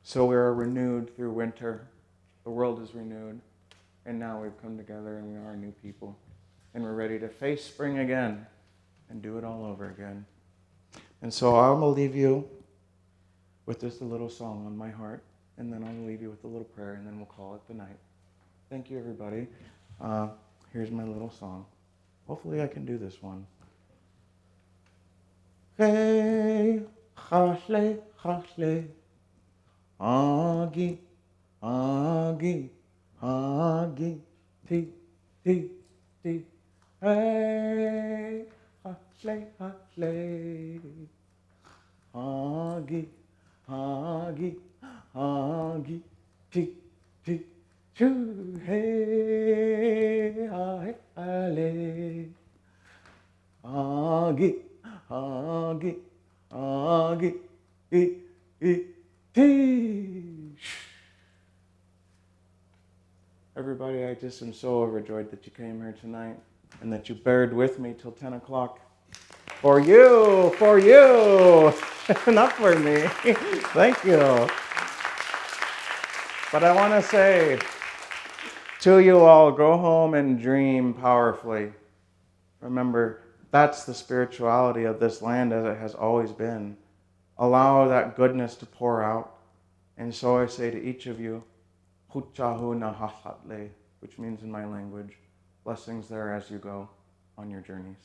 So we're renewed through winter. The world is renewed. And now we've come together and we are new people. And we're ready to face spring again and do it all over again. And so I'm going to leave you with just a little song on my heart. And then I'll leave you with a little prayer and then we'll call it the night. Thank you, everybody. Here's my little song. Hopefully I can do this one. Hey, hashle, hashle. Agi, agi, agi, ti, ti, ti. Hey, hashle, hashle. Agi, agi, agi, ti, ti, choo. Hey, ay, ale. Agi, agi, agi, i. Everybody, I just am so overjoyed that you came here tonight and that you bared with me till 10 o'clock. For you, not for me. Thank you. But I want to say to you all, go home and dream powerfully. Remember, that's the spirituality of this land as it has always been. Allow that goodness to pour out. And so I say to each of you, which means in my language, blessings there as you go on your journeys.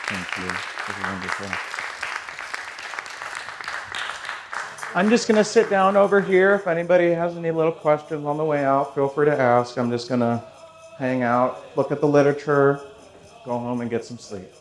Thank you. It was wonderful. I'm just going to sit down over here. If anybody has any little questions on the way out, feel free to ask. I'm just going to hang out, look at the literature, go home and get some sleep.